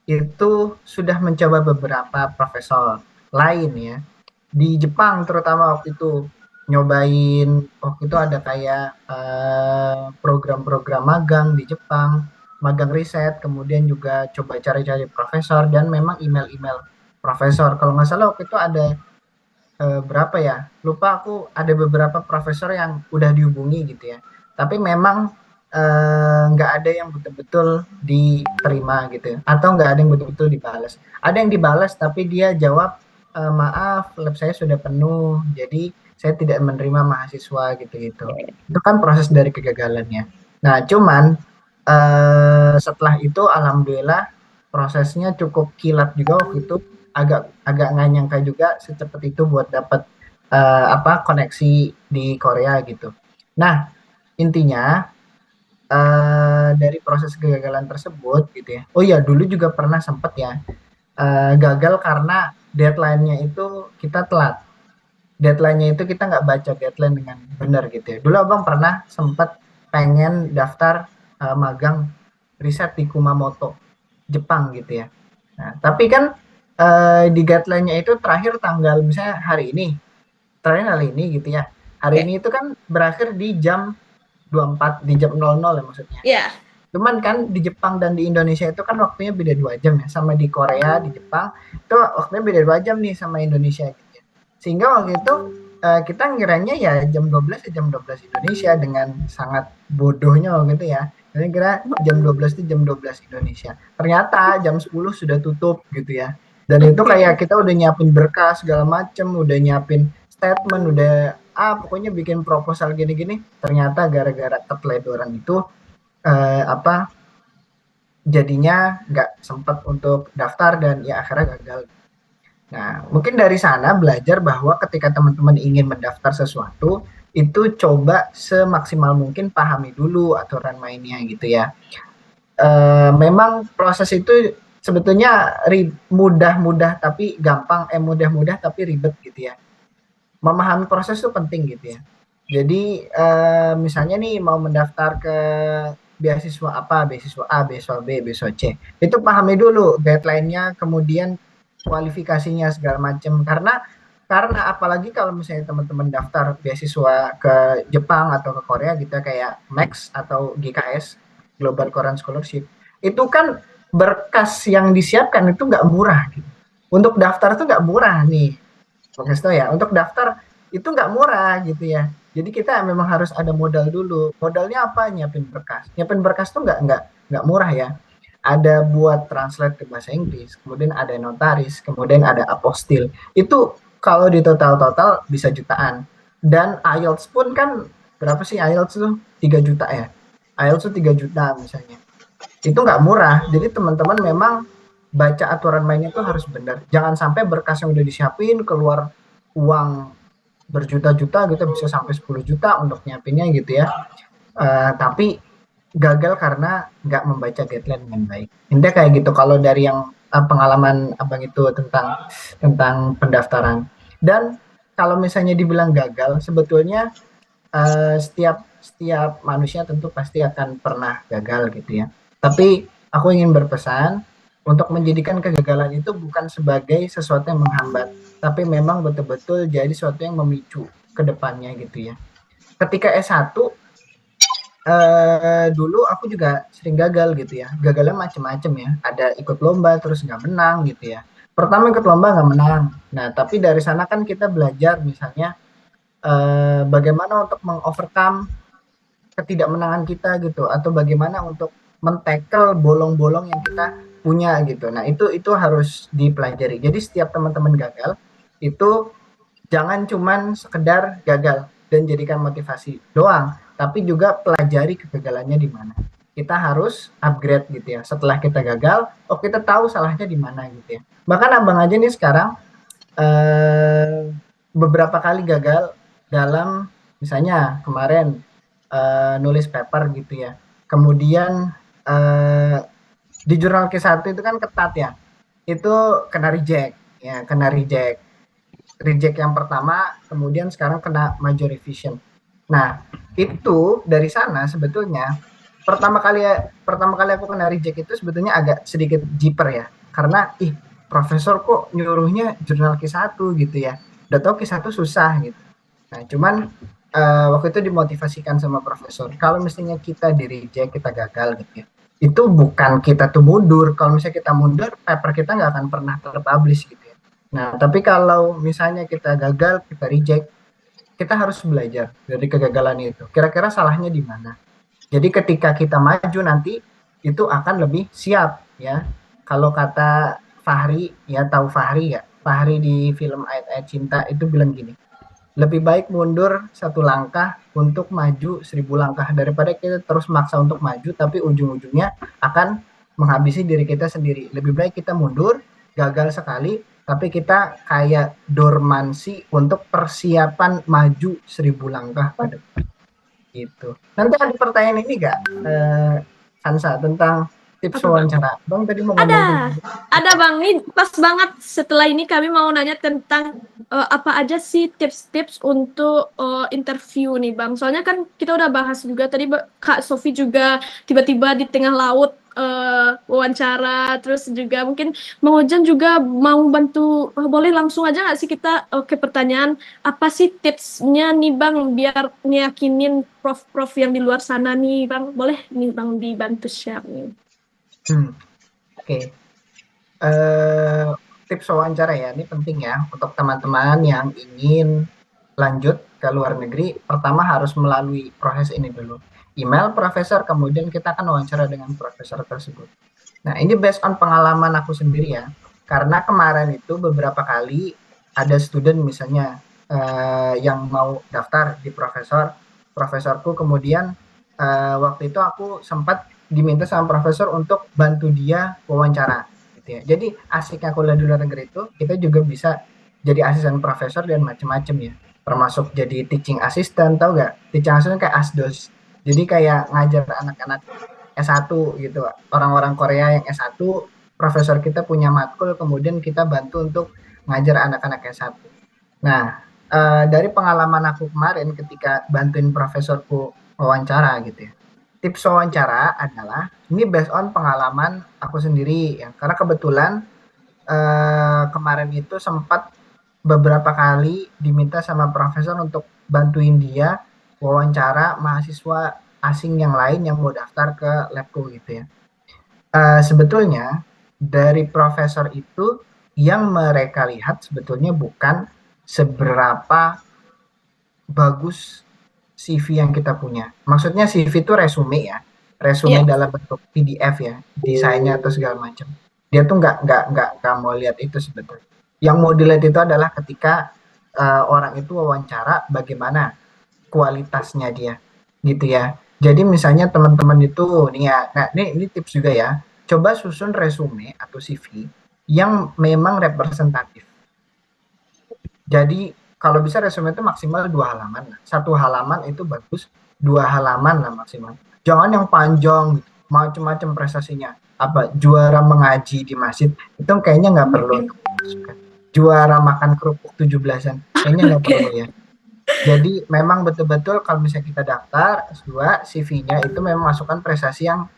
itu sudah mencoba beberapa profesor lain ya. Di Jepang terutama waktu itu nyobain, waktu itu ada kayak program-program magang di Jepang, magang riset, kemudian juga coba cari-cari profesor dan memang email-email profesor. Kalau nggak salah waktu itu ada berapa ya? Lupa aku, ada beberapa profesor yang udah dihubungi gitu ya. Tapi memang nggak ada yang betul-betul diterima gitu ya. Atau nggak ada yang betul-betul dibalas. Ada yang dibalas tapi dia jawab, maaf, lab saya sudah penuh, jadi saya tidak menerima mahasiswa gitu-gitu. Itu kan proses dari kegagalannya. Nah, cuman setelah itu alhamdulillah prosesnya cukup kilat juga waktu itu, agak agak nggak nyangka juga secepat itu buat dapat apa koneksi di Korea gitu. Nah, intinya dari proses kegagalan tersebut gitu ya. Oh iya, dulu juga pernah sempat ya gagal karena deadline-nya itu kita telat. Deadline-nya itu kita nggak baca deadline dengan benar gitu ya. Dulu abang pernah sempat pengen daftar magang riset di Kumamoto, Jepang gitu ya. Nah, tapi kan di guideline-nya itu terakhir tanggal misalnya terakhir hari ini gitu ya. Hari Oke. ini itu kan berakhir di jam 24, di jam 00 ya maksudnya. Ya. Cuman kan di Jepang dan di Indonesia itu kan waktunya beda 2 jam ya. Sama di Korea, di Jepang itu waktunya beda 2 jam nih sama Indonesia gitu ya. Sehingga waktu itu kita ngiranya ya jam 12 ya jam 12 Indonesia, dengan sangat bodohnya waktu itu ya. Jadi kira jam 12 itu jam 12 Indonesia. Ternyata jam 10 sudah tutup gitu ya. Dan itu kayak kita udah nyiapin berkas segala macem, udah nyiapin statement, udah pokoknya bikin proposal gini-gini. Ternyata gara-gara keteledoran itu apa jadinya nggak sempat untuk daftar dan ya akhirnya gagal. Nah, mungkin dari sana belajar bahwa ketika teman-teman ingin mendaftar sesuatu, itu coba semaksimal mungkin pahami dulu aturan mainnya gitu ya. Memang proses itu sebetulnya mudah-mudah tapi gampang, mudah-mudah tapi ribet gitu ya. Memahami proses itu penting gitu ya. Jadi misalnya nih mau mendaftar ke beasiswa apa, beasiswa A, beasiswa B, beasiswa C. Itu pahami dulu guideline-nya, kemudian kualifikasinya segala macam. Karena apalagi kalau misalnya teman-teman daftar beasiswa ke Jepang atau ke Korea gitu kayak Max atau GKS, Global Korean Scholarship, itu kan berkas yang disiapkan itu nggak murah gitu. Untuk daftar itu nggak murah nih. Oke, ya. Untuk daftar itu nggak murah gitu ya. Jadi kita memang harus ada modal dulu. Modalnya apa? Nyiapin berkas. Nyiapin berkas tuh nggak murah ya. Ada buat translate ke bahasa Inggris, kemudian ada notaris, kemudian ada apostil. Itu kalau di total bisa jutaan. Dan IELTS pun kan berapa sih IELTS tuh? 3 juta ya. IELTS tuh 3 juta misalnya. Itu nggak murah. Jadi teman-teman memang baca aturan mainnya tuh harus benar. Jangan sampai berkas yang udah disiapin keluar uang berjuta-juta gitu, bisa sampai 10 juta untuk nyiapinnya gitu ya. Tapi gagal karena nggak membaca deadline dengan baik. Intinya kayak gitu kalau dari yang pengalaman abang itu tentang pendaftaran. Dan kalau misalnya dibilang gagal, sebetulnya setiap setiap manusia tentu pasti akan pernah gagal gitu ya. Tapi aku ingin berpesan untuk menjadikan kegagalan itu bukan sebagai sesuatu yang menghambat, tapi memang betul-betul jadi sesuatu yang memicu ke depannya gitu ya. Ketika S1 dulu aku juga sering gagal gitu ya. Gagalnya macem-macem ya. Ada ikut lomba terus nggak menang gitu ya. Pertama ikut lomba nggak menang. Nah, tapi dari sana kan kita belajar misalnya bagaimana untuk mengovercome ketidakmenangan kita gitu, atau bagaimana untuk men-tackle bolong-bolong yang kita punya gitu. Nah, itu harus dipelajari. Jadi setiap teman-teman gagal itu jangan cuman sekedar gagal dan jadikan motivasi doang, tapi juga pelajari kegagalannya di mana. Kita harus upgrade gitu ya. Setelah kita gagal, oh kita tahu salahnya di mana gitu ya. Bahkan abang aja nih sekarang beberapa kali gagal dalam misalnya kemarin nulis paper gitu ya. Kemudian di jurnal Q1 itu kan ketat ya. Itu kena reject ya, kena reject. Reject yang pertama, kemudian sekarang kena major revision. Nah, itu dari sana sebetulnya pertama kali aku kena reject itu sebetulnya agak sedikit jiper ya. Karena profesor kok nyuruhnya jurnal Q1 gitu ya. Udah tahu Q1 susah gitu. Nah, cuman waktu itu dimotivasikan sama profesor. Kalau misalnya kita di reject, kita gagal gitu ya. Itu bukan kita tuh mundur. Kalau misalnya kita mundur, paper kita nggak akan pernah terpublish gitu ya. Nah, tapi kalau misalnya kita gagal, kita reject, kita harus belajar dari kegagalan itu. Kira-kira salahnya di mana? Jadi ketika kita maju nanti, itu akan lebih siap ya. Kalau kata Fahri, ya tahu Fahri ya? Fahri di film Ayat-Ayat Cinta itu bilang gini, lebih baik mundur 1 langkah untuk maju 1000 langkah daripada kita terus maksa untuk maju tapi ujung-ujungnya akan menghabisi diri kita sendiri. Lebih baik kita mundur, gagal sekali, tapi kita kayak dormansi untuk persiapan maju 1000 langkah ke depan. Gitu. Nanti ada pertanyaan ini nggak, Hansa, tentang tips Apa, Bang? wawancara? Bang tadi mau ngomong Ada Bang, ini pas banget setelah ini kami mau nanya tentang apa aja sih tips-tips untuk interview nih Bang. Soalnya kan kita udah bahas juga tadi Kak Sofi juga tiba-tiba di tengah laut wawancara, terus juga mungkin Bang Ojan juga mau bantu. Boleh langsung aja nggak sih kita ke pertanyaan, apa sih tipsnya nih Bang biar ngeyakinin prof-prof yang di luar sana nih Bang. Boleh nih Bang dibantu share nih. Oke. Tips wawancara ya, ini penting ya untuk teman-teman yang ingin lanjut ke luar negeri. Pertama harus melalui proses ini dulu. Email profesor, kemudian kita akan wawancara dengan profesor tersebut. Nah, ini based on pengalaman aku sendiri ya. Karena kemarin itu beberapa kali ada student misalnya yang mau daftar di profesorku, kemudian waktu itu aku sempat diminta sama profesor untuk bantu dia wawancara gitu ya. Jadi asiknya kuliah di luar negeri itu kita juga bisa jadi asisten profesor dan macam-macam ya. Termasuk jadi teaching assistant, tau gak? Teaching assistant kayak asdos. Jadi kayak ngajar anak-anak S1 gitu. Orang-orang Korea yang S1, profesor kita punya matkul, kemudian kita bantu untuk ngajar anak-anak S1. Nah, dari pengalaman aku kemarin ketika bantuin profesorku wawancara gitu ya. Tips wawancara adalah ini based on pengalaman aku sendiri ya. Karena kebetulan kemarin itu sempat beberapa kali diminta sama profesor untuk bantuin dia wawancara mahasiswa asing yang lain yang mau daftar ke labku gitu ya. Sebetulnya dari profesor itu yang mereka lihat sebetulnya bukan seberapa bagus CV yang kita punya. Maksudnya CV itu resume ya, resume dalam bentuk PDF ya, desainnya atau segala macam. Dia tuh nggak mau lihat itu sebetulnya. Yang mau dilihat itu adalah ketika orang itu wawancara bagaimana kualitasnya dia, gitu ya. Jadi misalnya teman-teman itu nih ya, nah ini tips juga ya. coba susun resume atau CV yang memang representatif. Jadi kalau bisa resume itu maksimal 2 halaman. 1 halaman itu bagus, 2 halaman lah maksimal. Jangan yang panjang, gitu. Macam-macam prestasinya. Apa juara mengaji di masjid itu kayaknya nggak perlu untuk dimasukkan. Juara makan kerupuk 17-an kayaknya nggak perlu Oke. ya. Jadi memang betul-betul kalau misalnya kita daftar S2, CV-nya itu memang masukkan prestasi yang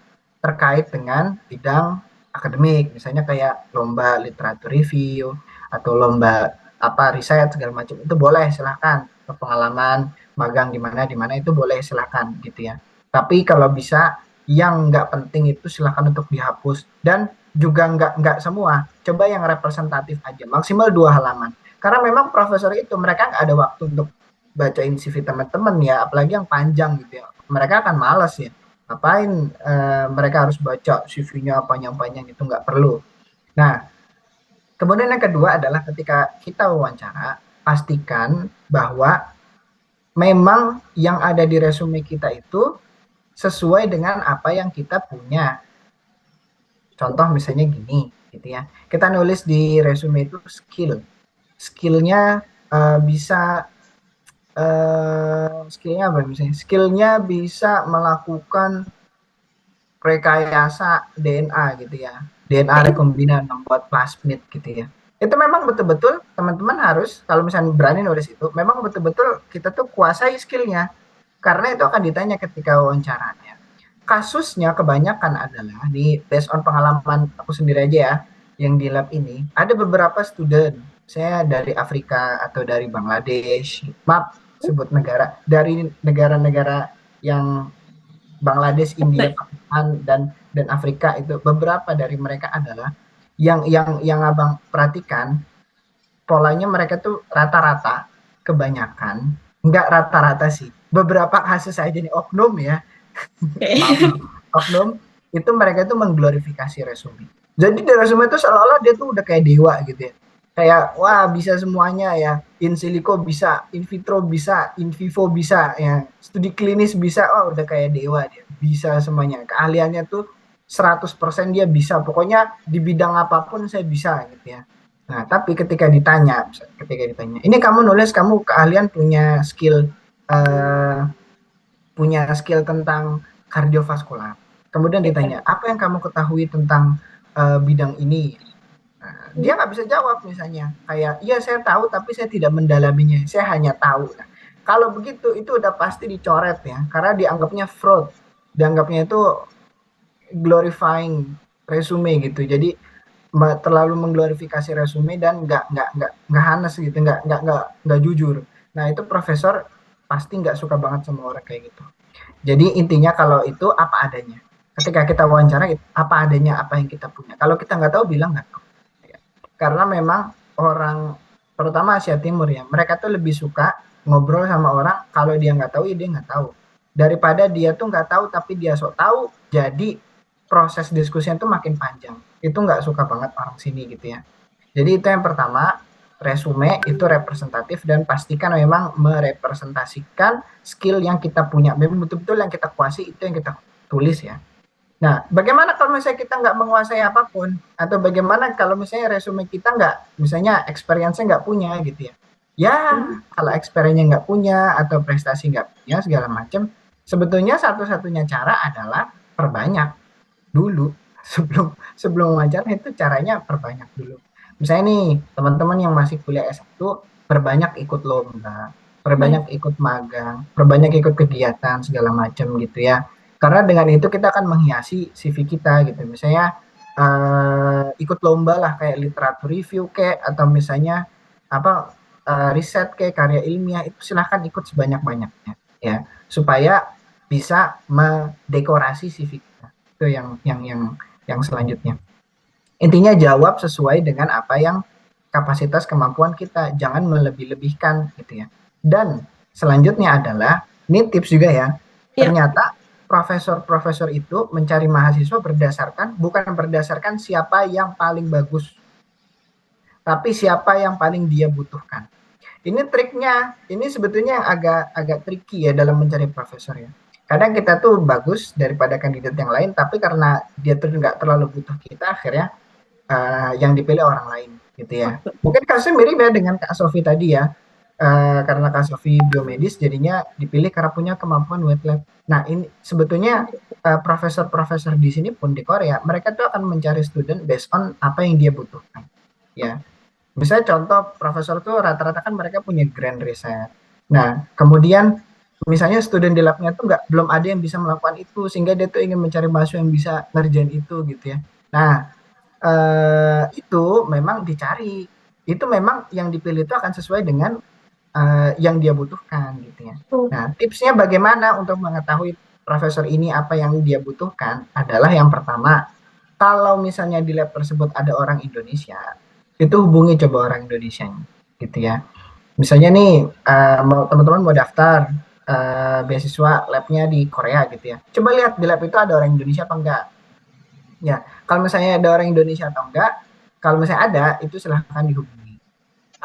terkait dengan bidang akademik, misalnya kayak lomba literatur review atau lomba apa riset segala macam itu boleh silahkan, pengalaman magang di mana itu boleh silahkan gitu ya. Tapi kalau bisa yang nggak penting itu silahkan untuk dihapus, dan juga nggak semua, coba yang representatif aja maksimal 2 halaman, karena memang profesor itu mereka nggak ada waktu untuk bacain CV teman-teman ya, apalagi yang panjang gitu ya, mereka akan malas ya, ngapain mereka harus baca CV-nya panjang-panjang, itu nggak perlu. Nah, kemudian yang kedua adalah ketika kita wawancara, pastikan bahwa memang yang ada di resume kita itu sesuai dengan apa yang kita punya. Contoh misalnya gini, gitu ya. Kita nulis di resume itu skillnya bisa skillnya apa misalnya? Skillnya bisa melakukan rekayasa DNA gitu ya, DNA rekombinan membuat plasmid gitu ya. Itu memang betul-betul teman-teman harus kalau misalnya berani nulis itu, memang betul-betul kita tuh kuasai skillnya, karena itu akan ditanya ketika wawancaranya. Kasusnya kebanyakan adalah di based on pengalaman aku sendiri aja ya, yang di lab ini ada beberapa student saya dari Afrika atau dari Bangladesh, maaf sebut negara, dari negara-negara yang Bangladesh, India, Pakistan dan Afrika, itu beberapa dari mereka adalah yang abang perhatikan polanya, mereka tuh rata-rata, kebanyakan nggak rata-rata sih, beberapa kasus aja nih oknum ya, maaf, oknum itu mereka tuh mengglorifikasi resume. Jadi di resume itu seolah-olah dia tuh udah kayak dewa gitu ya. Kayak wah bisa semuanya ya, in silico bisa, in vitro bisa, in vivo bisa ya, studi klinis bisa, oh udah kayak dewa dia. Bisa semuanya. Keahliannya tuh 100% dia bisa. Pokoknya di bidang apapun saya bisa gitu ya. Nah, tapi ketika ditanya, ini kamu nulis kamu keahlian eh, punya skill tentang kardiovaskular. Kemudian ditanya, apa yang kamu ketahui tentang bidang ini? Nah, dia nggak bisa jawab misalnya. Kayak, iya saya tahu tapi saya tidak mendalaminya. Saya hanya tahu. Nah, kalau begitu itu udah pasti dicoret ya. Karena dianggapnya fraud. Dianggapnya itu glorifying resume gitu. Jadi terlalu mengglorifikasi resume dan nggak hanes gitu, nggak jujur. Nah itu profesor pasti nggak suka banget sama orang kayak gitu. Jadi intinya kalau itu apa adanya. Ketika kita wawancara apa adanya, apa yang kita punya. Kalau kita nggak tahu bilang nggak tahu. Karena memang orang terutama Asia Timur ya, mereka tuh lebih suka ngobrol sama orang kalau dia nggak tahu ya dia nggak tahu. Daripada dia tuh nggak tahu tapi dia sok tahu, jadi proses diskusinya tuh makin panjang. Itu nggak suka banget orang sini gitu ya. Jadi itu yang pertama, resume itu representatif dan pastikan memang merepresentasikan skill yang kita punya. Memang betul-betul yang kita kuasai itu yang kita tulis ya. Nah, bagaimana kalau misalnya kita nggak menguasai apapun? Atau bagaimana kalau misalnya resume kita nggak, misalnya experience-nya nggak punya gitu ya. Ya, kalau experience-nya nggak punya atau prestasi nggak punya segala macam, sebetulnya satu-satunya cara adalah perbanyak dulu sebelum sebelum wawancara, itu caranya perbanyak dulu. Misalnya nih, teman-teman yang masih kuliah S1, perbanyak ikut lomba, perbanyak ikut magang, perbanyak ikut kegiatan segala macam gitu ya. Karena dengan itu kita akan menghiasi CV kita gitu. Misalnya ikut lomba lah kayak literatur review kayak, atau misalnya apa riset kayak karya ilmiah, itu silahkan ikut sebanyak-banyaknya ya, supaya bisa mendekorasi CV kita. Itu yang selanjutnya. Intinya jawab sesuai dengan apa yang kapasitas kemampuan kita, jangan melebih-lebihkan gitu ya. Dan selanjutnya adalah, ini tips juga ya, ternyata profesor-profesor itu mencari mahasiswa bukan berdasarkan siapa yang paling bagus, tapi siapa yang paling dia butuhkan. Ini triknya, ini sebetulnya yang agak tricky ya dalam mencari profesor ya. kadang kita tuh bagus daripada kandidat yang lain, tapi karena dia tuh nggak terlalu butuh kita, akhirnya yang dipilih orang lain gitu ya. Mungkin kasusnya mirip ya dengan Kak Sofi tadi ya. Karena Kak Sofi biomedis jadinya dipilih karena punya kemampuan wet lab. Nah, ini sebetulnya profesor-profesor di sini pun di Korea, mereka tuh akan mencari student based on apa yang dia butuhkan. Ya, misalnya contoh profesor tuh rata-rata kan mereka punya grand riset. Nah, kemudian misalnya student di labnya tuh belum ada yang bisa melakukan itu, sehingga dia tuh ingin mencari mahasiswa yang bisa ngerjain itu gitu ya. Nah, itu memang dicari. Itu memang yang dipilih itu akan sesuai dengan yang dia butuhkan gitu ya. Nah, tipsnya bagaimana untuk mengetahui profesor ini apa yang dia butuhkan adalah yang pertama, kalau misalnya di lab tersebut ada orang Indonesia, itu hubungi coba orang Indonesia gitu ya. Misalnya nih teman-teman mau daftar beasiswa labnya di Korea gitu ya. Coba lihat di lab itu ada orang Indonesia apa enggak. Ya, kalau misalnya ada orang Indonesia atau enggak, kalau misalnya ada, itu silahkan dihubungi.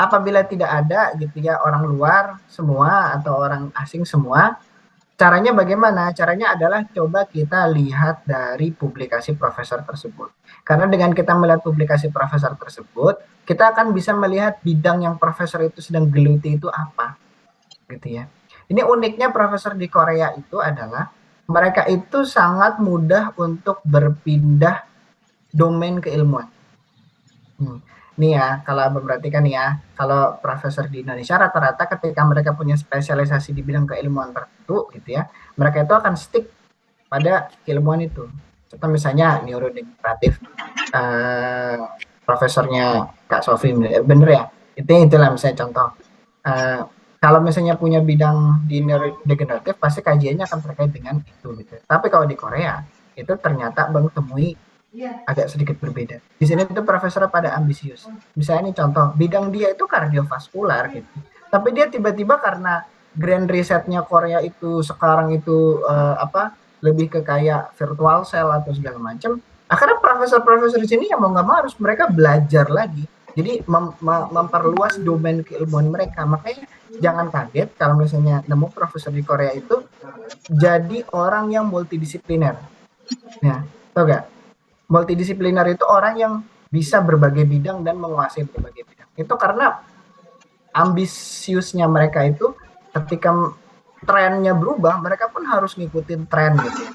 Apabila tidak ada gitu ya, orang luar semua atau orang asing semua, caranya bagaimana? Caranya adalah coba kita lihat dari publikasi profesor tersebut. Karena dengan kita melihat publikasi profesor tersebut, kita akan bisa melihat bidang yang profesor itu sedang geluti itu apa, gitu ya. Ini uniknya profesor di Korea itu adalah mereka itu sangat mudah untuk berpindah domain keilmuan. Nih ya, kalau Abang perhatikan ya, kalau profesor di Indonesia rata-rata ketika mereka punya spesialisasi di bidang keilmuan tertentu gitu ya, mereka itu akan stick pada keilmuan itu. Contoh misalnya neurodegeneratif, profesornya Kak Sofi, bener ya? Itulah misalnya contoh. Eh, kalau misalnya punya bidang di neurodegeneratif, pasti kajiannya akan terkait dengan itu gitu. Tapi kalau di Korea, itu ternyata Bang temui agak sedikit berbeda. Di sini itu profesor pada ambisius. Misalnya ini contoh, bidang dia itu kardiovaskular gitu. Tapi dia tiba-tiba karena grand risetnya Korea itu sekarang itu lebih ke kayak virtual cell atau segala macam. Akhirnya profesor-profesor di sini yang mau nggak mau harus mereka belajar lagi. Jadi memperluas domain keilmuan mereka. Makanya jangan kaget kalau misalnya nemu profesor di Korea itu jadi orang yang multidisipliner. Ya, tau gak? Multidisipliner itu orang yang bisa berbagai bidang dan menguasai berbagai bidang. Itu karena ambisiusnya mereka itu ketika trennya berubah, mereka pun harus ngikutin tren gitu.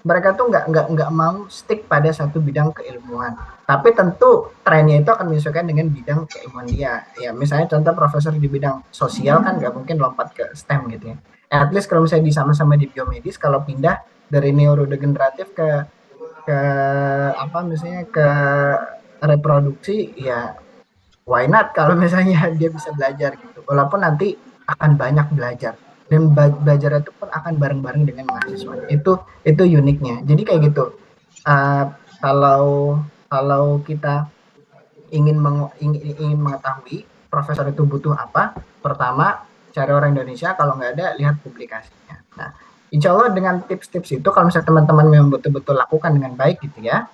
Mereka tuh nggak mau stick pada satu bidang keilmuan. Tapi tentu trennya itu akan menyesuaikan dengan bidang keilmuan dia. Ya misalnya contoh profesor di bidang sosial kan nggak mungkin lompat ke STEM gitu ya. At least kalau misalnya sama-sama di biomedis, kalau pindah dari neurodegeneratif ke misalnya ke reproduksi, ya why not kalau misalnya dia bisa belajar gitu, walaupun nanti akan banyak belajar dan belajar itu pun akan bareng-bareng dengan mahasiswa. Itu uniknya. Jadi kayak gitu. Kalau kita ingin mengetahui profesor itu butuh apa, pertama cari orang Indonesia, kalau nggak ada lihat publikasinya. Nah, insya Allah dengan tips-tips itu kalau misalnya teman-teman memang betul-betul lakukan dengan baik gitu ya,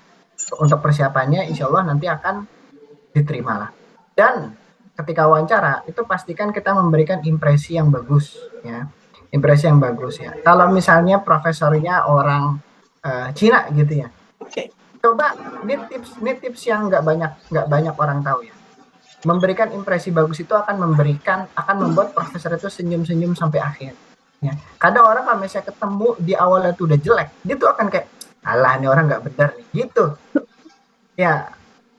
untuk persiapannya insya Allah nanti akan diterima lah. Dan ketika wawancara itu pastikan kita memberikan impresi yang bagus ya, impresi yang bagus ya. Kalau misalnya profesornya orang Cina gitu ya, coba ini tips yang nggak banyak orang tahu ya. Memberikan impresi bagus itu akan membuat profesor itu senyum-senyum sampai akhir. Ya. Kadang orang kalau misalnya ketemu di awalnya tuh udah jelek, dia tuh akan kayak, alah ini orang nggak benar nih, gitu. Ya,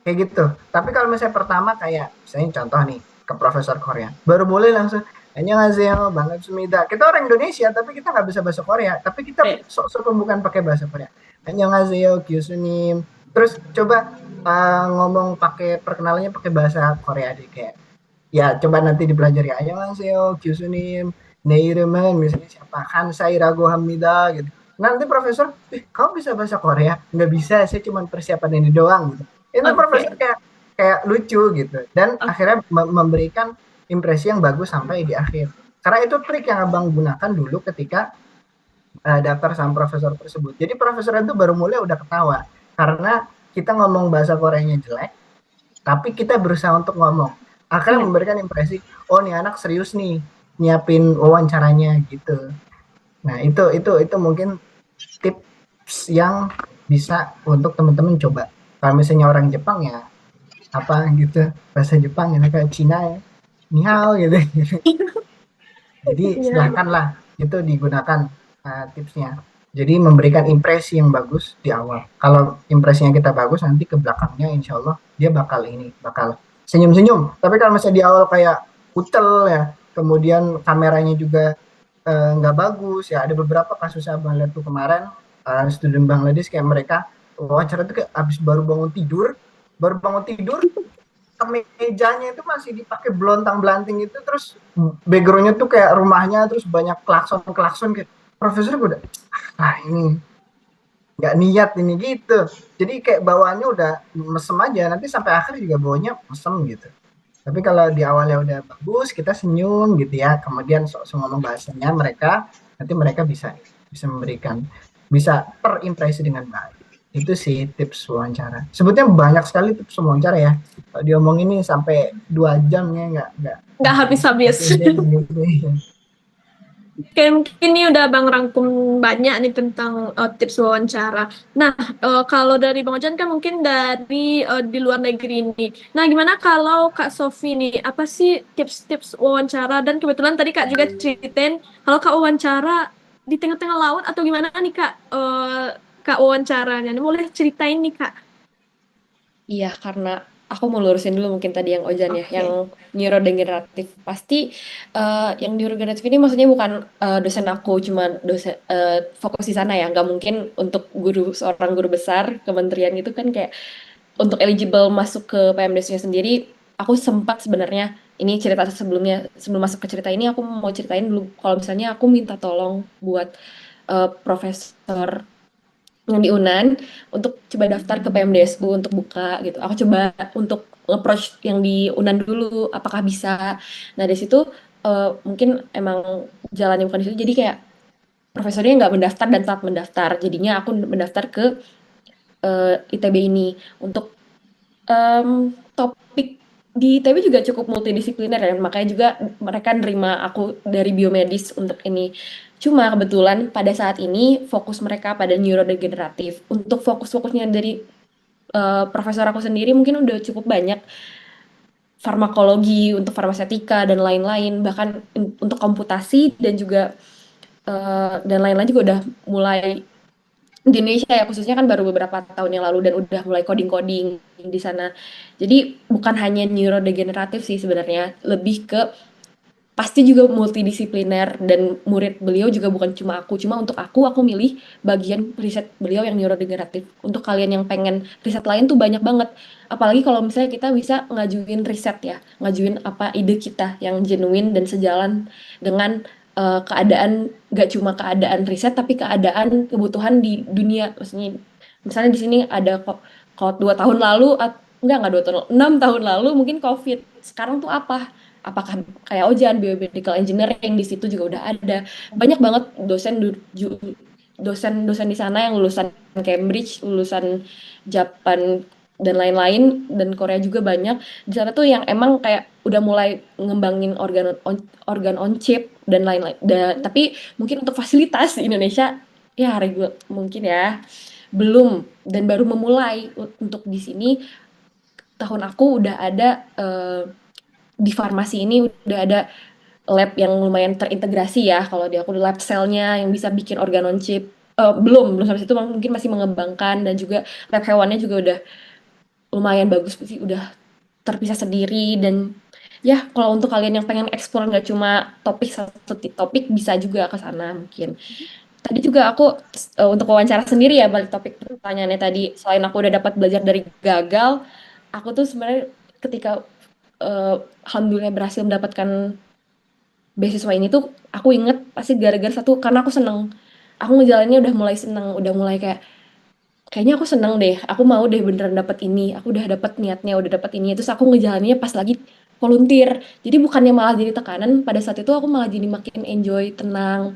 kayak gitu. Tapi kalau misalnya pertama kayak, misalnya contoh nih, ke profesor Korea, baru mulai langsung, annyeonghaseyo, banget sumida. Kita orang Indonesia, tapi kita nggak bisa bahasa Korea. Tapi kita sok-sok bukan pakai bahasa Korea. Annyeonghaseyo, kyusunim. Terus coba ngomong pakai perkenalannya pakai bahasa Korea deh kayak. Ya, coba nanti dipelajari. Annyeonghaseyo, kyusunim, neiremen, misalnya siapa? Hansai Rago Hamida gitu. Nanti profesor, kamu bisa bahasa Korea? Nggak bisa, saya cuma persiapan ini doang gitu. Itu profesor kayak lucu gitu. Dan akhirnya memberikan impresi yang bagus sampai di akhir. Karena itu trik yang Abang gunakan dulu ketika daftar sama profesor tersebut. Jadi profesor itu baru mulai udah ketawa. Karena kita ngomong bahasa Koreanya jelek, tapi kita berusaha untuk ngomong. Akhirnya memberikan impresi, oh nih anak serius nih, nyiapin wawancaranya gitu. Nah, itu mungkin tips yang bisa untuk teman-teman coba. Kalau misalnya orang Jepang ya apa gitu, bahasa Jepang ya kayak Cina ya, ni hao gitu. Jadi Ya. silahkanlah itu digunakan tipsnya. Jadi memberikan impresi yang bagus di awal. Kalau impresinya kita bagus, nanti ke belakangnya insya Allah dia bakal senyum-senyum. Tapi kalau misalnya di awal kayak kucel ya, kemudian kameranya juga nggak bagus ya. Ada beberapa kasus abang lihat tuh kemarin, student Bangladesh kayak mereka wawancara tuh kayak abis baru bangun tidur mejanya itu masih dipakai belontang belanting itu, terus backgroundnya tuh kayak rumahnya, terus banyak klakson klakson kayak profesor gue udah ini nggak niat ini gitu. Jadi kayak bawaannya udah mesem aja, nanti sampai akhir juga bawanya mesem gitu. Tapi kalau di awalnya udah bagus, kita senyum gitu ya, kemudian sok-sok ngomong bahasanya mereka, nanti mereka bisa bisa memberikan, bisa terimpresi dengan baik. Itu sih tips wawancara. Sebetulnya banyak sekali tips wawancara ya. Kalau diomong ini sampai 2 jam ya, Nggak nggak habis. habis-habis. Tapi intinya gitu. Oke, mungkin ini udah Bang rangkum banyak nih tentang tips wawancara. Nah, kalau dari Bang Ojan kan mungkin dari di luar negeri ini. Nah, gimana kalau Kak Sofi nih? Apa sih tips-tips wawancara? Dan kebetulan tadi Kak juga ceritain kalau Kak wawancara di tengah-tengah laut atau gimana nih Kak? Kak wawancaranya. Ini boleh ceritain nih Kak. Iya, karena aku mau lurusin dulu mungkin tadi yang Ojan ya, yang Oke. neurodegeneratif. Pasti yang neurodegeneratif ini maksudnya bukan dosen aku, cuma dosen fokus di sana ya. Nggak mungkin untuk seorang guru besar kementerian gitu kan kayak untuk eligible masuk ke PMDS-nya sendiri. Aku sempat sebenarnya ini cerita sebelumnya, sebelum masuk ke cerita ini aku mau ceritain dulu kalau misalnya aku minta tolong buat profesor yang di UNAN untuk coba daftar ke PMDSU untuk buka gitu. Aku coba untuk approach yang di UNAN dulu, apakah bisa. Nah dari situ mungkin emang jalannya bukan di situ. Jadi kayak profesornya nggak mendaftar dan saat mendaftar. Jadinya aku mendaftar ke ITB ini untuk topik di ITB juga cukup multidisipliner ya, makanya juga mereka nerima aku dari biomedis untuk ini. Cuma kebetulan pada saat ini fokus mereka pada neurodegeneratif. Untuk fokus-fokusnya dari profesor aku sendiri mungkin udah cukup banyak farmakologi, untuk farmasetika dan lain-lain, bahkan untuk komputasi dan juga dan lain-lain juga udah mulai di Indonesia ya khususnya kan baru beberapa tahun yang lalu dan udah mulai coding-coding di sana. Jadi bukan hanya neurodegeneratif sih sebenarnya, lebih ke pasti juga multidisipliner dan murid beliau juga bukan cuma aku. Cuma untuk aku milih bagian riset beliau yang neurodegeneratif. Untuk kalian yang pengen riset lain tuh banyak banget. Apalagi kalau misalnya kita bisa ngajuin riset ya, ngajuin apa ide kita yang genuine dan sejalan dengan keadaan, gak cuma keadaan riset tapi keadaan kebutuhan di dunia. Maksudnya misalnya di sini ada kok kalau 2 tahun lalu enggak 2 tahun, 6 tahun lalu mungkin COVID. Sekarang tuh apa? Apakah kayak Ojan biomedical engineering di situ juga udah ada banyak banget dosen-dosen di sana yang lulusan Cambridge, lulusan Japan dan lain-lain dan Korea juga banyak di sana tuh yang emang kayak udah mulai ngembangin organ on chip dan lain-lain. Tapi mungkin untuk fasilitas di Indonesia ya mungkin ya belum dan baru memulai untuk di sini tahun aku udah ada di farmasi ini udah ada lab yang lumayan terintegrasi ya. Kalau di aku lab selnya yang bisa bikin organ on chip. Belum sampai situ mungkin masih mengembangkan dan juga lab hewannya juga udah lumayan bagus sih, udah terpisah sendiri dan ya kalau untuk kalian yang pengen eksplor nggak cuma topik satu topik bisa juga ke sana mungkin. Tadi juga aku untuk wawancara sendiri ya balik topik pertanyaannya tadi selain aku udah dapat belajar dari gagal, aku tuh sebenarnya ketika eh, alhamdulillah berhasil mendapatkan beasiswa ini tuh aku inget pasti gara-gara satu karena aku seneng. Aku ngejalaninnya udah mulai seneng, udah mulai kayak kayaknya aku seneng deh, aku mau deh beneran dapat ini, aku udah dapat niatnya, udah dapat ini, terus aku ngejalaninnya pas lagi volunteer. Jadi bukannya malah jadi tekanan, pada saat itu aku malah jadi makin enjoy, tenang.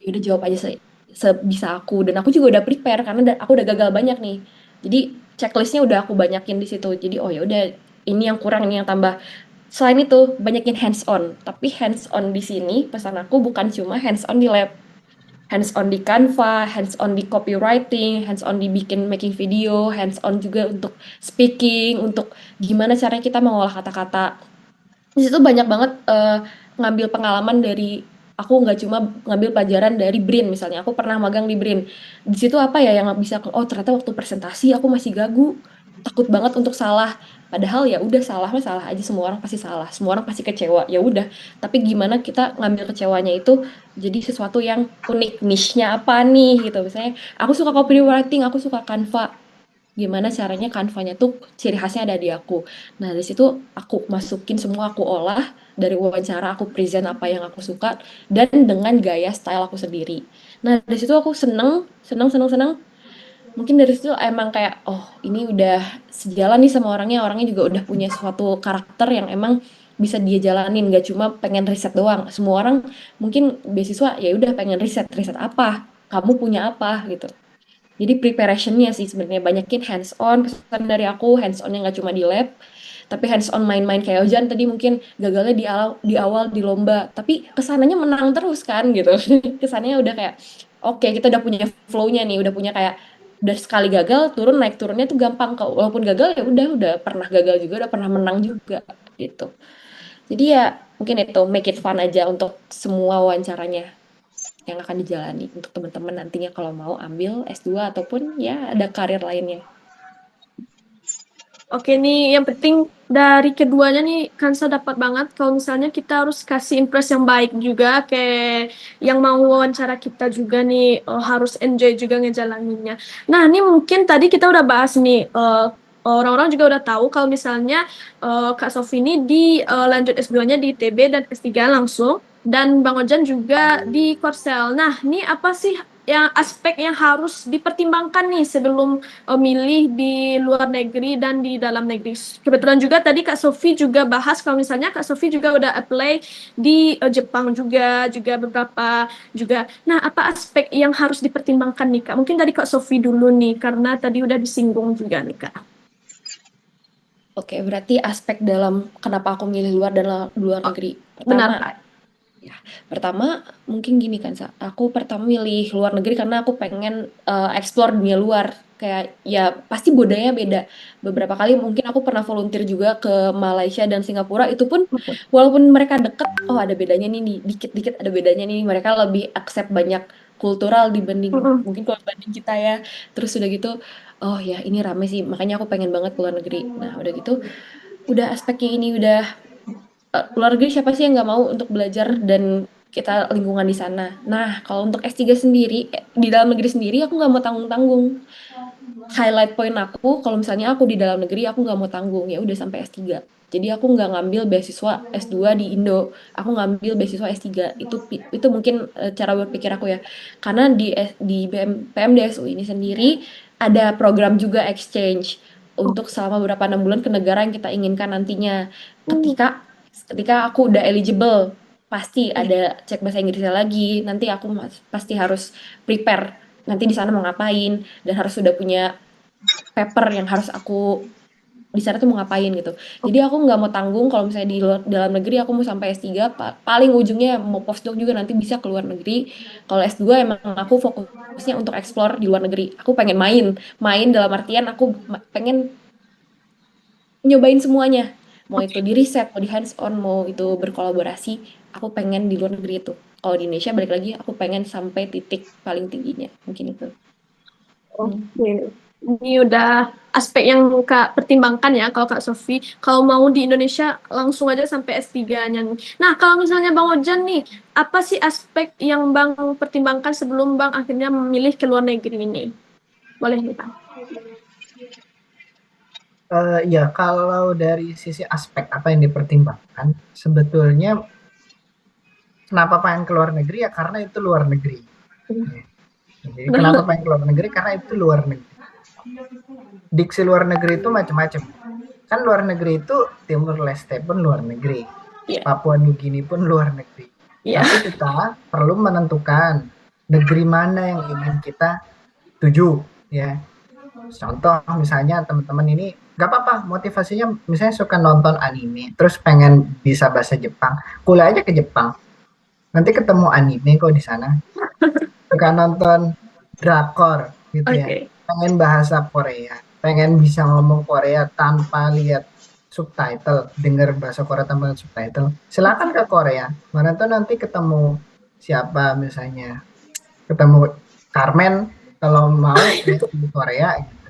Ya udah jawab aja sebisa aku dan aku juga udah prepare karena aku udah gagal banyak nih. Jadi checklistnya udah aku banyakin di situ. Jadi oh ya udah ini yang kurang ini yang tambah. Selain itu banyakin hands on. Tapi hands on di sini pesan aku bukan cuma hands on di lab. hands on di Canva, hands on di copywriting, hands on di making video, hands on juga untuk speaking, untuk gimana caranya kita mengolah kata-kata. Di situ banyak banget ngambil pengalaman dari aku, nggak cuma ngambil pelajaran dari BRIN misalnya. Aku pernah magang di BRIN. Di situ apa ya yang bisa, oh ternyata waktu presentasi aku masih gagu, takut banget untuk salah. Padahal ya udah, salah mah salah aja, semua orang pasti salah, semua orang pasti kecewa. Ya udah, tapi gimana kita ngambil kecewanya itu jadi sesuatu yang unik, niche-nya apa nih gitu. Misalnya aku suka copywriting, aku suka Canva, gimana caranya kanvanya tuh ciri khasnya ada di aku. Nah, dari situ aku masukin semua, aku olah dari wawancara, aku present apa yang aku suka dan dengan gaya style aku sendiri. Nah, dari situ aku seneng, seneng, seneng, seneng. Mungkin dari situ emang kayak, oh ini udah sejalan nih sama orangnya, orangnya juga udah punya suatu karakter yang emang bisa dia jalanin, gak cuma pengen riset doang. Semua orang mungkin beasiswa ya udah pengen riset, riset apa? Kamu punya apa gitu. Jadi preparationnya sih sebenarnya banyakin hands on, pesan dari aku hands onnya nggak cuma di lab, tapi hands on main-main kayak Ojan tadi mungkin gagalnya di awal di lomba, tapi kesananya menang terus kan gitu. Kesannya udah kayak oke, kita udah punya flow-nya nih, udah punya kayak udah sekali gagal turun naik turunnya tuh gampang kok. Walaupun gagal ya udah pernah gagal juga, udah pernah menang juga gitu. Jadi ya mungkin itu make it fun aja untuk semua wawancaranya yang akan dijalani untuk teman-teman nantinya kalau mau ambil S2 ataupun ya ada karir lainnya. Oke nih, yang penting dari keduanya nih Kansa dapat banget kalau misalnya kita harus kasih impress yang baik juga ke yang mau wawancara kita juga nih, harus enjoy juga ngejalaninnya. Nah, ini mungkin tadi kita udah bahas nih, orang-orang juga udah tahu kalau misalnya Kak Sofi ini lanjut S2-nya di ITB dan S3 langsung, dan Bang Ojan juga di Korsel. Nah, ini apa sih yang aspek yang harus dipertimbangkan nih sebelum milih di luar negeri dan di dalam negeri. Kebetulan juga tadi Kak Sofi juga bahas kalau misalnya Kak Sofi juga udah apply di Jepang juga beberapa juga. Nah, apa aspek yang harus dipertimbangkan nih Kak? Mungkin dari Kak Sofi dulu nih karena tadi udah disinggung juga nih Kak. Oke, berarti aspek dalam kenapa aku milih luar dan luar negeri. Benar Pertama, Kak. ya, pertama mungkin gini kan, aku pertama milih luar negeri karena aku pengen explore dunia luar. Kayak ya pasti budayanya beda. Beberapa kali mungkin aku pernah volunteer juga ke Malaysia dan Singapura, itu pun walaupun mereka deket, oh ada bedanya nih, dikit-dikit ada bedanya nih. Mereka lebih accept banyak kultural dibanding Mm-mm. mungkin kalau dibanding kita ya. Terus udah gitu, oh ya ini rame sih, makanya aku pengen banget ke luar negeri. Nah udah gitu, udah aspeknya ini udah luar negeri, siapa sih yang nggak mau untuk belajar dan kita lingkungan di sana. Nah, kalau untuk S3 sendiri, di dalam negeri sendiri aku nggak mau tanggung-tanggung. Highlight point aku, kalau misalnya aku di dalam negeri, aku nggak mau tanggung. Ya udah sampai S3. Jadi aku nggak ngambil beasiswa S2 di Indo. Aku ngambil beasiswa S3. Itu mungkin cara berpikir aku ya. Karena di PMDSU ini sendiri ada program juga exchange untuk selama beberapa 6 bulan ke negara yang kita inginkan nantinya. Ketika ketika aku udah eligible, pasti ada cek bahasa Inggrisnya lagi. Nanti aku pasti harus prepare nanti di sana mau ngapain, dan harus sudah punya paper yang harus aku di sana tuh mau ngapain gitu. Jadi aku nggak mau tanggung kalau misalnya dalam negeri aku mau sampai S3, paling ujungnya mau postdoc juga nanti bisa ke luar negeri. Kalau S2 emang aku fokusnya untuk explore di luar negeri. Aku pengen main dalam artian aku pengen nyobain semuanya. Mau itu di riset, mau di hands on, mau itu berkolaborasi, aku pengen di luar negeri itu. Kalau di Indonesia balik lagi, aku pengen sampai titik paling tingginya. Mungkin itu. Oke. Ini udah aspek yang Kak pertimbangkan ya kalau Kak Sofi. Kalau mau di Indonesia langsung aja sampai S3-nya nih. Nah, kalau misalnya Bang Ojan nih, apa sih aspek yang Bang pertimbangkan sebelum Bang akhirnya memilih ke luar negeri ini? Boleh nih, Bang. Ya, kalau dari sisi aspek apa yang dipertimbangkan, sebetulnya kenapa pengen ke luar negeri ya karena itu luar negeri. Ya. Jadi kenapa pengen ke luar negeri karena itu luar negeri. Diksi luar negeri itu macam-macam. Kan luar negeri itu Timur Leste pun luar negeri, Iya. Papua Nugini pun luar negeri. Iya. Tapi kita perlu menentukan negeri mana yang ingin kita tuju, ya. Contoh misalnya teman-teman ini gak apa-apa motivasinya misalnya suka nonton anime terus pengen bisa bahasa Jepang, kuliah aja ke Jepang, nanti ketemu anime kok di sana. suka nonton drakor gitu ya, Oke. pengen bahasa Korea, pengen bisa ngomong Korea tanpa lihat subtitle, denger bahasa Korea tanpa lihat subtitle, silakan ke Korea. Mana tuh nanti ketemu siapa misalnya, ketemu Carmen kalau mau ya di Korea gitu.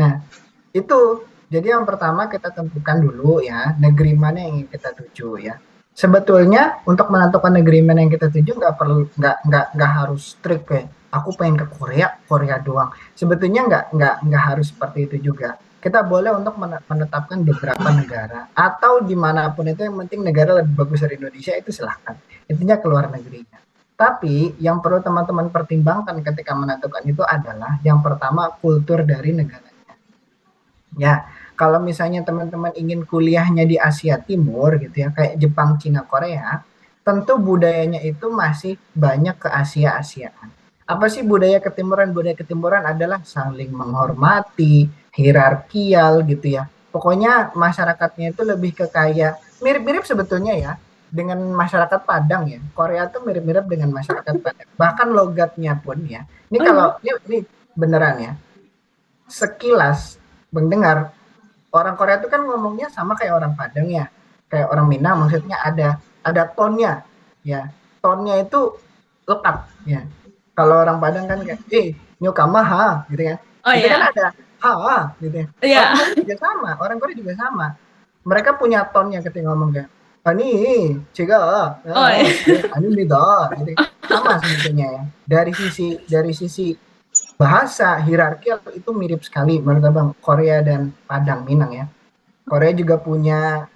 Nah, itu. Jadi yang pertama kita tentukan dulu ya, negeri mana yang ingin kita tuju ya. Sebetulnya untuk menentukan negeri mana yang kita tuju nggak perlu nggak harus strict kayak aku pengen ke Korea, Korea doang. Sebetulnya nggak harus seperti itu juga. Kita boleh untuk menetapkan beberapa negara atau dimanapun itu, yang penting negara lebih bagus dari Indonesia itu silahkan. Intinya keluar negerinya. Tapi yang perlu teman-teman pertimbangkan ketika menentukan itu adalah yang pertama kultur dari negara. Ya, kalau misalnya teman-teman ingin kuliahnya di Asia Timur gitu ya, kayak Jepang, Cina, Korea, tentu budayanya itu masih banyak ke Asia-Asiaan. Apa sih budaya ketimuran? Budaya ketimuran adalah saling menghormati, hierarkial gitu ya. Pokoknya masyarakatnya itu lebih ke kayak mirip-mirip sebetulnya ya dengan masyarakat Padang ya. Korea tuh mirip-mirip dengan masyarakat Padang. Bahkan logatnya pun ya. Ini Oh ya? kalau ini beneran ya. Sekilas mendengar orang Korea itu kan ngomongnya sama kayak orang Padang ya, kayak orang Minang, maksudnya ada tonnya ya, tonnya itu lekat ya. Kalau orang Padang kan kayak nyokamaha gitu kan, Oh itu kan ya. ada ha gitu ya. Orang Iya. Korea juga sama, orang Korea juga sama, mereka punya tonnya ketika ngomong kayak ani ciga Oh ya. ani mida gitu, sama sebetulnya ya, dari sisi bahasa hierarki itu mirip sekali menurut Abang, Korea dan Padang Minang ya. Korea juga punya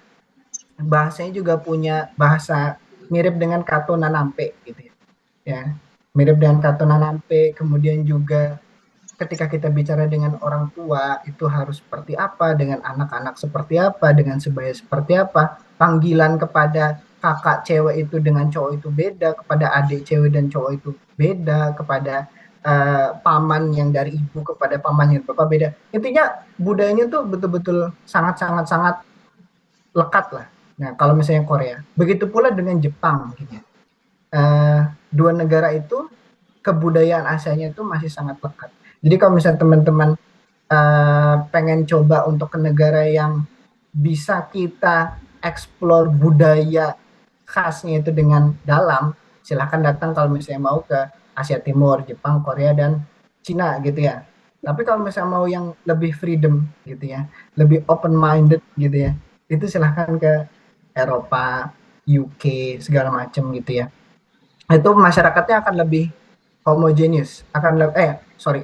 bahasanya, juga punya bahasa mirip dengan Kato Nanampe gitu ya. Ya, mirip dengan Kato Nanampe. Kemudian juga ketika kita bicara dengan orang tua itu harus seperti apa, dengan anak-anak seperti apa, dengan sebaya seperti apa. Panggilan kepada kakak cewek itu dengan cowok itu beda, kepada adik cewek dan cowok itu beda, kepada paman yang dari ibu kepada paman yang bapak beda. Intinya budayanya tuh betul-betul sangat-sangat lekat lah. Nah, kalau misalnya Korea, begitu pula dengan Jepang mungkin ya. Dua negara itu kebudayaan Asianya itu masih sangat lekat. Jadi kalau misalnya teman-teman pengen coba untuk ke negara yang bisa kita eksplor budaya khasnya itu dengan dalam, silahkan datang kalau misalnya mau ke Asia Timur, Jepang, Korea, dan Cina gitu ya. Tapi kalau misalnya mau yang lebih freedom gitu ya, lebih open minded gitu ya, itu silahkan ke Eropa, UK, segala macam gitu ya. Itu masyarakatnya akan lebih homogeneous,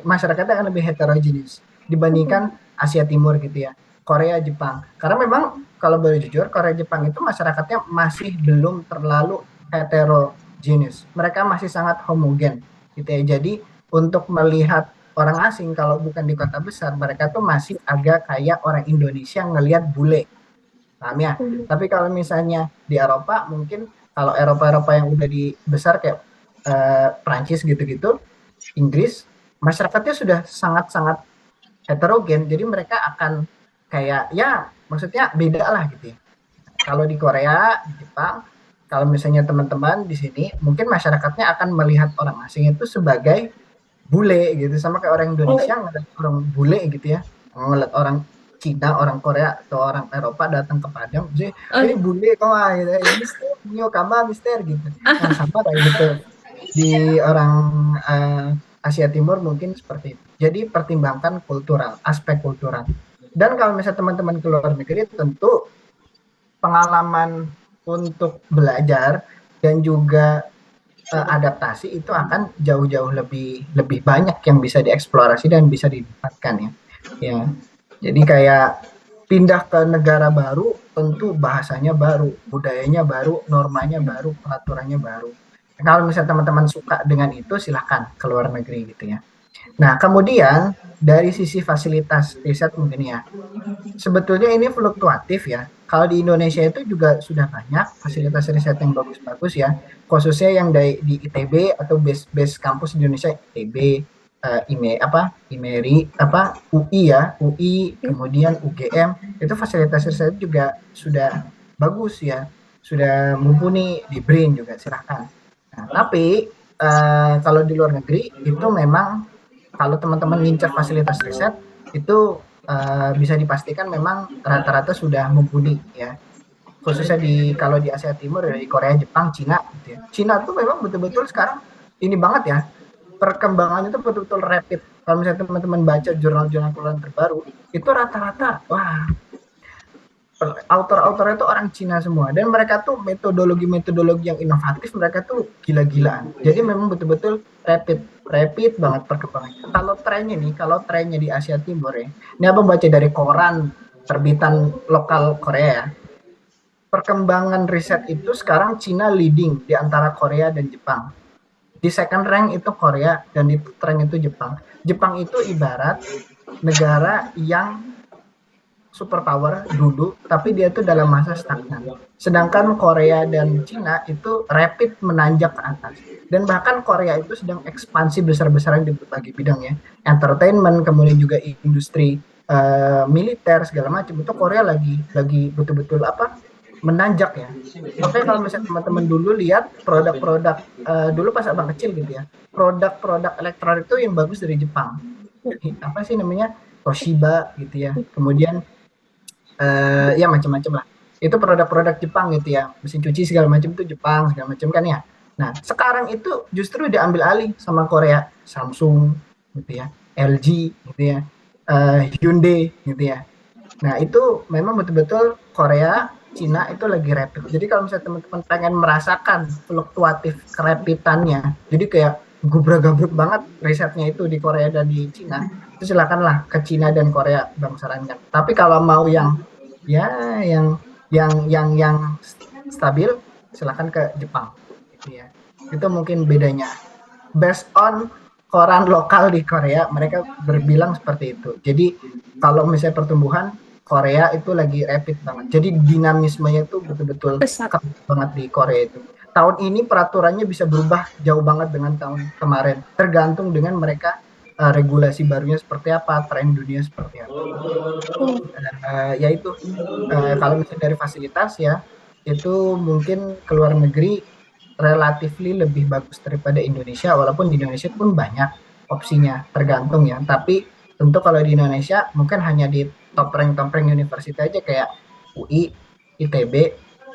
masyarakatnya akan lebih heterogeneous dibandingkan Asia Timur gitu ya, Korea, Jepang. Karena memang kalau boleh jujur, Korea, Jepang itu masyarakatnya masih belum terlalu heterogeneous. Mereka masih sangat homogen gitu ya. Jadi untuk melihat orang asing kalau bukan di kota besar, mereka tuh masih agak kayak orang Indonesia ngelihat bule. Paham ya? Tapi kalau misalnya di Eropa, mungkin kalau Eropa-Eropa yang udah di besar kayak Prancis gitu-gitu, Inggris, masyarakatnya sudah sangat-sangat heterogen, jadi mereka akan kayak ya maksudnya beda lah gitu ya. Kalau di Korea, di Jepang, kalau misalnya teman-teman di sini, mungkin masyarakatnya akan melihat orang asing itu sebagai bule gitu, sama kayak orang Indonesia ngeliat orang bule gitu ya, ngeliat orang Cina, orang Korea atau orang Eropa datang ke Padang, jadi ini Oh. bule kok gitu, Mister, Nyo Kama, Mister gitu. Nah sama kayak gitu di orang Asia Timur mungkin seperti itu. Jadi pertimbangkan kultural, aspek kultural. Dan kalau misalnya teman-teman ke luar negeri, tentu pengalaman untuk belajar dan juga adaptasi itu akan jauh-jauh lebih banyak yang bisa dieksplorasi dan bisa didapatkan ya. Ya. Jadi kayak pindah ke negara baru, tentu bahasanya baru, budayanya baru, normanya baru, peraturannya baru. Kalau misalnya teman-teman suka dengan itu, silahkan ke luar negeri gitu ya. Nah, kemudian dari sisi fasilitas riset mungkin ya, sebetulnya ini fluktuatif ya. Kalau di Indonesia itu juga sudah banyak fasilitas riset yang bagus-bagus ya, khususnya yang di ITB atau base kampus di Indonesia, ITB, IMERI, UI ya, UI, kemudian UGM, itu fasilitas riset juga sudah bagus ya, sudah mumpuni, di BRIN juga silahkan. Nah, tapi kalau di luar negeri itu memang kalau teman-teman ngincer fasilitas riset itu bisa dipastikan memang rata-rata sudah mumpuni ya. Khususnya kalau di Asia Timur dari Korea, Jepang, Cina gitu ya. Cina tuh memang betul-betul sekarang ini banget ya. Perkembangannya itu betul-betul rapid. Kalau misalnya teman-teman baca jurnal-jurnal keluaran terbaru, itu rata-rata wah, author-autornya itu orang Cina semua dan mereka tuh metodologi yang inovatif, mereka tuh gila-gilaan. Jadi memang betul-betul rapid banget perkembangannya. Kalau trennya di Asia Timur ya, ini abang baca dari koran terbitan lokal Korea ya. Perkembangan riset itu sekarang Cina leading di antara Korea dan Jepang. Di second rank itu Korea dan di third rank itu Jepang. Jepang itu ibarat negara yang superpower dulu, tapi dia tuh dalam masa stagnan. Sedangkan Korea dan Cina itu rapid menanjak ke atas. Dan bahkan Korea itu sedang ekspansi besar-besaran di berbagai bidang ya. Entertainment, kemudian juga industri militer segala macam. Itu Korea lagi betul-betul menanjak ya. Makanya kalau misalnya teman-teman dulu lihat produk-produk dulu pas abang kecil gitu ya, produk-produk elektronik itu yang bagus dari Jepang. Apa sih namanya? Toshiba gitu ya. Kemudian ya macam-macam lah. Itu produk-produk Jepang gitu ya, mesin cuci segala macam itu Jepang segala macam kan ya. Nah sekarang itu justru diambil alih sama Korea, Samsung gitu ya, LG gitu ya, Hyundai gitu ya. Nah itu memang betul-betul Korea, Cina itu lagi rapid. Jadi kalau misalnya teman-teman pengen merasakan fluktuatif kerapitannya, jadi kayak gubrak-gabruk banget risetnya itu di Korea dan di Cina, itu silakanlah ke Cina dan Korea bang sarankan. Tapi kalau mau yang ya yang stabil, silakan ke Jepang gitu ya. Itu mungkin bedanya. Based on koran lokal di Korea, mereka berbilang seperti itu. Jadi kalau misalnya pertumbuhan Korea itu lagi rapid banget. Jadi dinamismenya itu betul-betul Pesat. ketat banget di Korea itu. Tahun ini peraturannya bisa berubah jauh banget dengan tahun kemarin. Tergantung dengan mereka regulasi barunya seperti apa, tren dunia seperti apa. Yaitu kalau misalnya dari fasilitas ya, itu mungkin ke luar negeri relatively lebih bagus daripada Indonesia, walaupun di Indonesia pun banyak opsinya, tergantung ya. Tapi tentu kalau di Indonesia mungkin hanya di top rank universitas aja kayak UI, ITB,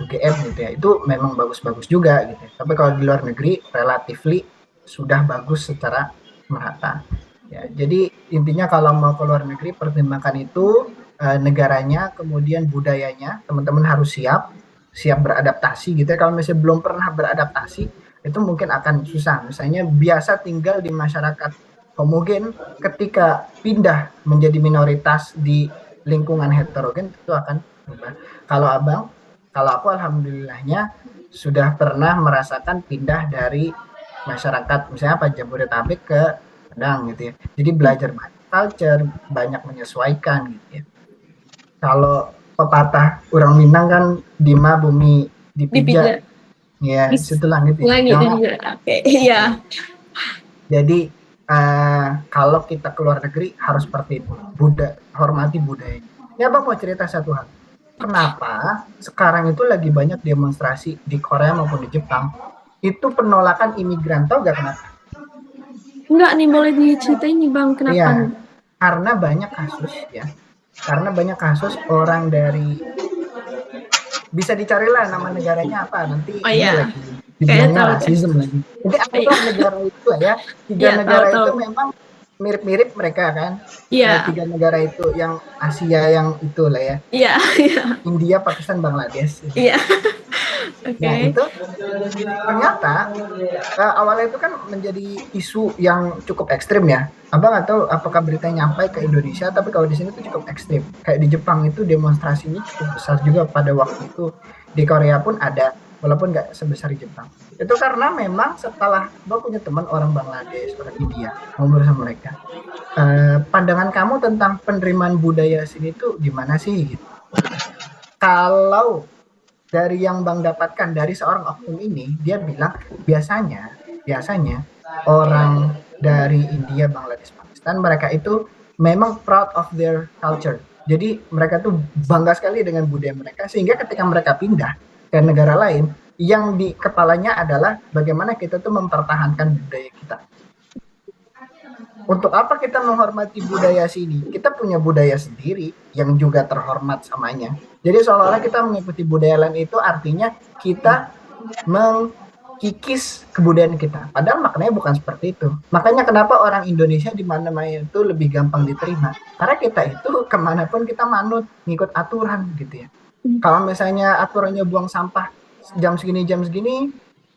UGM gitu ya. Itu memang bagus-bagus juga gitu. Tapi kalau di luar negeri relatively sudah bagus secara merata. Ya, jadi intinya kalau mau ke luar negeri pertimbangkan itu negaranya, kemudian budayanya, teman-teman harus siap beradaptasi gitu ya. Kalau misalnya belum pernah beradaptasi, itu mungkin akan susah. Misalnya biasa tinggal di masyarakat homogen, ketika pindah menjadi minoritas di lingkungan heterogen itu akan berubah. Kalau aku alhamdulillahnya sudah pernah merasakan pindah dari masyarakat misalnya Jabodetabek ke Padang gitu ya. Jadi belajar banyak culture, banyak menyesuaikan gitu ya. Kalau pepatah orang Minang kan Dima bumi dipijak, ya situlah gitu ya. Jangan. Oke, iya. Jadi kalau kita keluar negeri harus seperti itu, hormati budayanya. Ya bang mau cerita satu hal. Kenapa sekarang itu lagi banyak demonstrasi di Korea maupun di Jepang? Itu penolakan imigran, tau gak kenapa? Enggak nih, boleh diceritain nih bang, kenapa? Iya, karena banyak kasus ya. Karena banyak kasus orang dari, bisa dicarilah nama negaranya apa nanti lagi dibilangnya rasisme lagi. Jadi anggaplah negara itu ya, tiga negara itu memang mirip-mirip mereka kan. Tiga negara itu yang Asia yang itu lah ya. India, Pakistan, Bangladesh. Nah itu ternyata awalnya itu kan menjadi isu yang cukup ekstrim ya. Abang nggak tahu apakah beritanya nyampe ke Indonesia, tapi kalau di sini tuh cukup ekstrim. Kayak di Jepang itu demonstrasinya cukup besar juga pada waktu itu. Di Korea pun ada, walaupun nggak sebesar di Jepang. Itu karena memang setelah Abang punya teman orang Bangladesh, orang India, ngobrol sama mereka. Pandangan kamu tentang penerimaan budaya sini tuh gimana sih? Gitu. Kalau dari yang Bang dapatkan dari seorang oknum ini, dia bilang biasanya orang dari India, Bangladesh, Pakistan, mereka itu memang proud of their culture. Jadi mereka tuh bangga sekali dengan budaya mereka, sehingga ketika mereka pindah ke negara lain, yang di kepalanya adalah bagaimana kita tuh mempertahankan budaya kita. Untuk apa kita menghormati budaya sini? Kita punya budaya sendiri yang juga terhormat samanya. Jadi seolah-olah kita mengikuti budaya lain itu artinya kita mengkikis kebudayaan kita. Padahal maknanya bukan seperti itu. Makanya kenapa orang Indonesia di mana-mana itu lebih gampang diterima. Karena kita itu kemanapun kita manut, ngikut aturan gitu ya. Kalau misalnya aturannya buang sampah jam segini,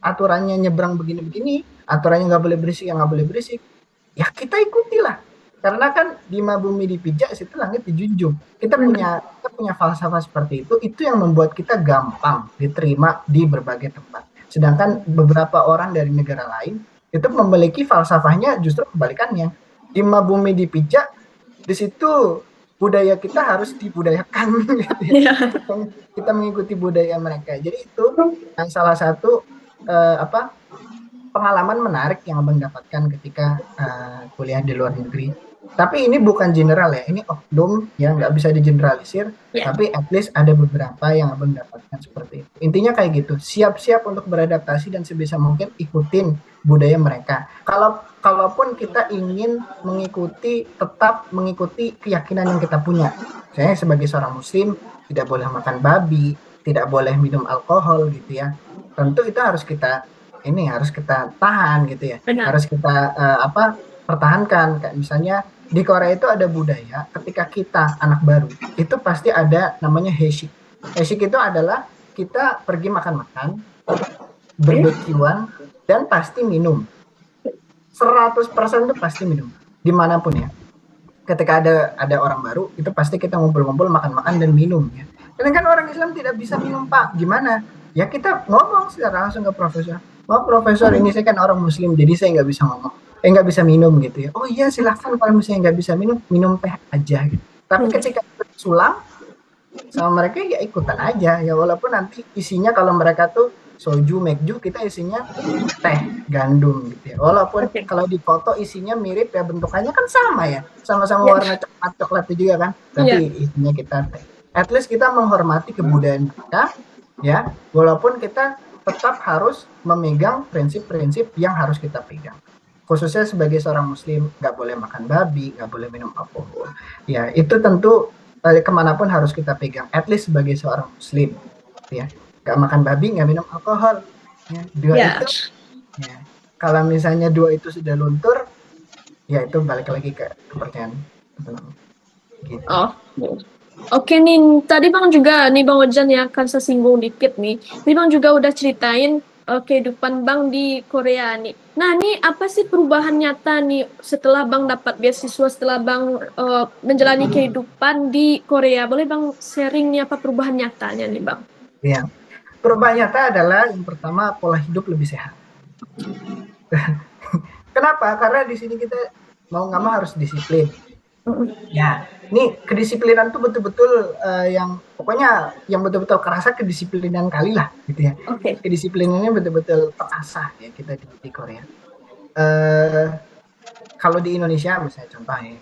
aturannya nyebrang begini-begini, aturannya nggak boleh berisik, nggak boleh berisik, ya kita ikutilah. Karena kan di bumi dipijak, situ langit dijunjung. Kita punya falsafah seperti itu yang membuat kita gampang diterima di berbagai tempat. Sedangkan beberapa orang dari negara lain itu memiliki falsafahnya justru kebalikannya. Di bumi dipijak, di situ budaya kita harus dibudayakan gitu ya. Kita mengikuti budaya mereka. Jadi itu salah satu pengalaman menarik yang abang dapatkan ketika kuliah di luar negeri. Tapi ini bukan general ya, ini oknum yang nggak bisa digeneralisir. Tapi at least ada beberapa yang abang dapatkan seperti itu. Intinya kayak gitu, siap-siap untuk beradaptasi dan sebisa mungkin ikutin budaya mereka. Kalaupun kita ingin tetap mengikuti keyakinan yang kita punya. Saya sebagai seorang muslim tidak boleh makan babi, tidak boleh minum alkohol gitu ya. Tentu itu harus kita tahan gitu ya. Benar. Harus kita pertahankan. Kayak misalnya di Korea itu ada budaya ketika kita anak baru itu pasti ada namanya haeshik. Haeshik itu adalah kita pergi makan-makan, barbekyuan, dan pasti minum. 100% itu pasti minum dimanapun ya. Ketika ada orang baru itu pasti kita ngumpul-ngumpul, makan-makan dan minum ya. Sedangkan orang Islam tidak bisa minum, Pak. Gimana? Ya kita ngomong secara langsung ke profesor. Oh profesor, ini saya kan orang muslim jadi saya nggak bisa ngomong, nggak bisa minum gitu ya. Oh iya silahkan, kalau misalnya nggak bisa minum teh aja gitu. Tapi ketika sulam sama mereka ya ikutan aja ya, walaupun nanti isinya kalau mereka tuh soju, mekju, kita isinya teh gandum gitu ya. Walaupun kalau di foto isinya mirip ya, bentukannya kan sama ya, sama-sama warna coklat juga kan, tapi isinya kita teh. At least kita menghormati kebudayaan mereka ya, walaupun kita tetap harus memegang prinsip-prinsip yang harus kita pegang. Khususnya sebagai seorang muslim, nggak boleh makan babi, nggak boleh minum alkohol. Ya, itu tentu kemanapun harus kita pegang. At least sebagai seorang muslim, ya, nggak makan babi, nggak minum alkohol. Ya, itu. Ya, kalau misalnya dua itu sudah luntur, ya itu balik lagi ke kepercayaan. Gitu. Oh. Oke nih, tadi Bang juga nih Bang Ojan ya akan sesinggung dikit nih. Ini Bang juga udah ceritain kehidupan Bang di Korea nih. Nah, nih apa sih perubahan nyata nih setelah Bang dapat beasiswa, setelah Bang menjalani kehidupan di Korea? Boleh Bang sharing nih apa perubahan nyatanya nih Bang? Ya, perubahan nyata adalah yang pertama pola hidup lebih sehat. Kenapa? Karena di sini kita mau nggak mau harus disiplin. Ya, ini kedisiplinan tuh betul-betul yang pokoknya yang betul-betul kerasa kedisiplinan kali lah gitu ya. Kedisiplinannya betul-betul terasah ya kita di Korea. Kalau di Indonesia misalnya contohnya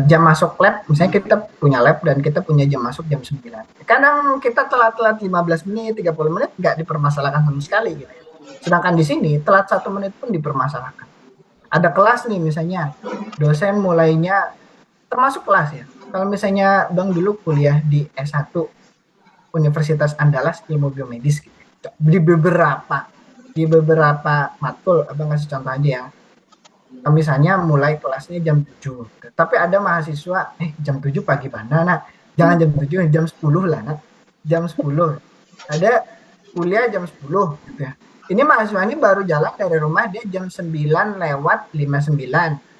jam masuk lab, misalnya kita punya lab dan kita punya jam masuk jam 9. Kadang kita telat 15 menit, 30 menit nggak dipermasalahkan sama sekali gitu. Sedangkan di sini telat 1 menit pun dipermasalahkan. Ada kelas nih misalnya, dosen mulainya termasuk kelas ya. Kalau misalnya Bang dulu kuliah di S1 Universitas Andalas ilmu biomedis gitu. Di beberapa matkul, Abang kasih contoh aja ya. Misalnya mulai kelasnya jam 7. Tapi ada mahasiswa, jam 7 pagi mana nak? Jangan jam 7, jam 10 lah nak. Jam 10. Ada kuliah jam 10 gitu ya. Ini mahasiswa ini baru jalan dari rumah dia jam 9:59.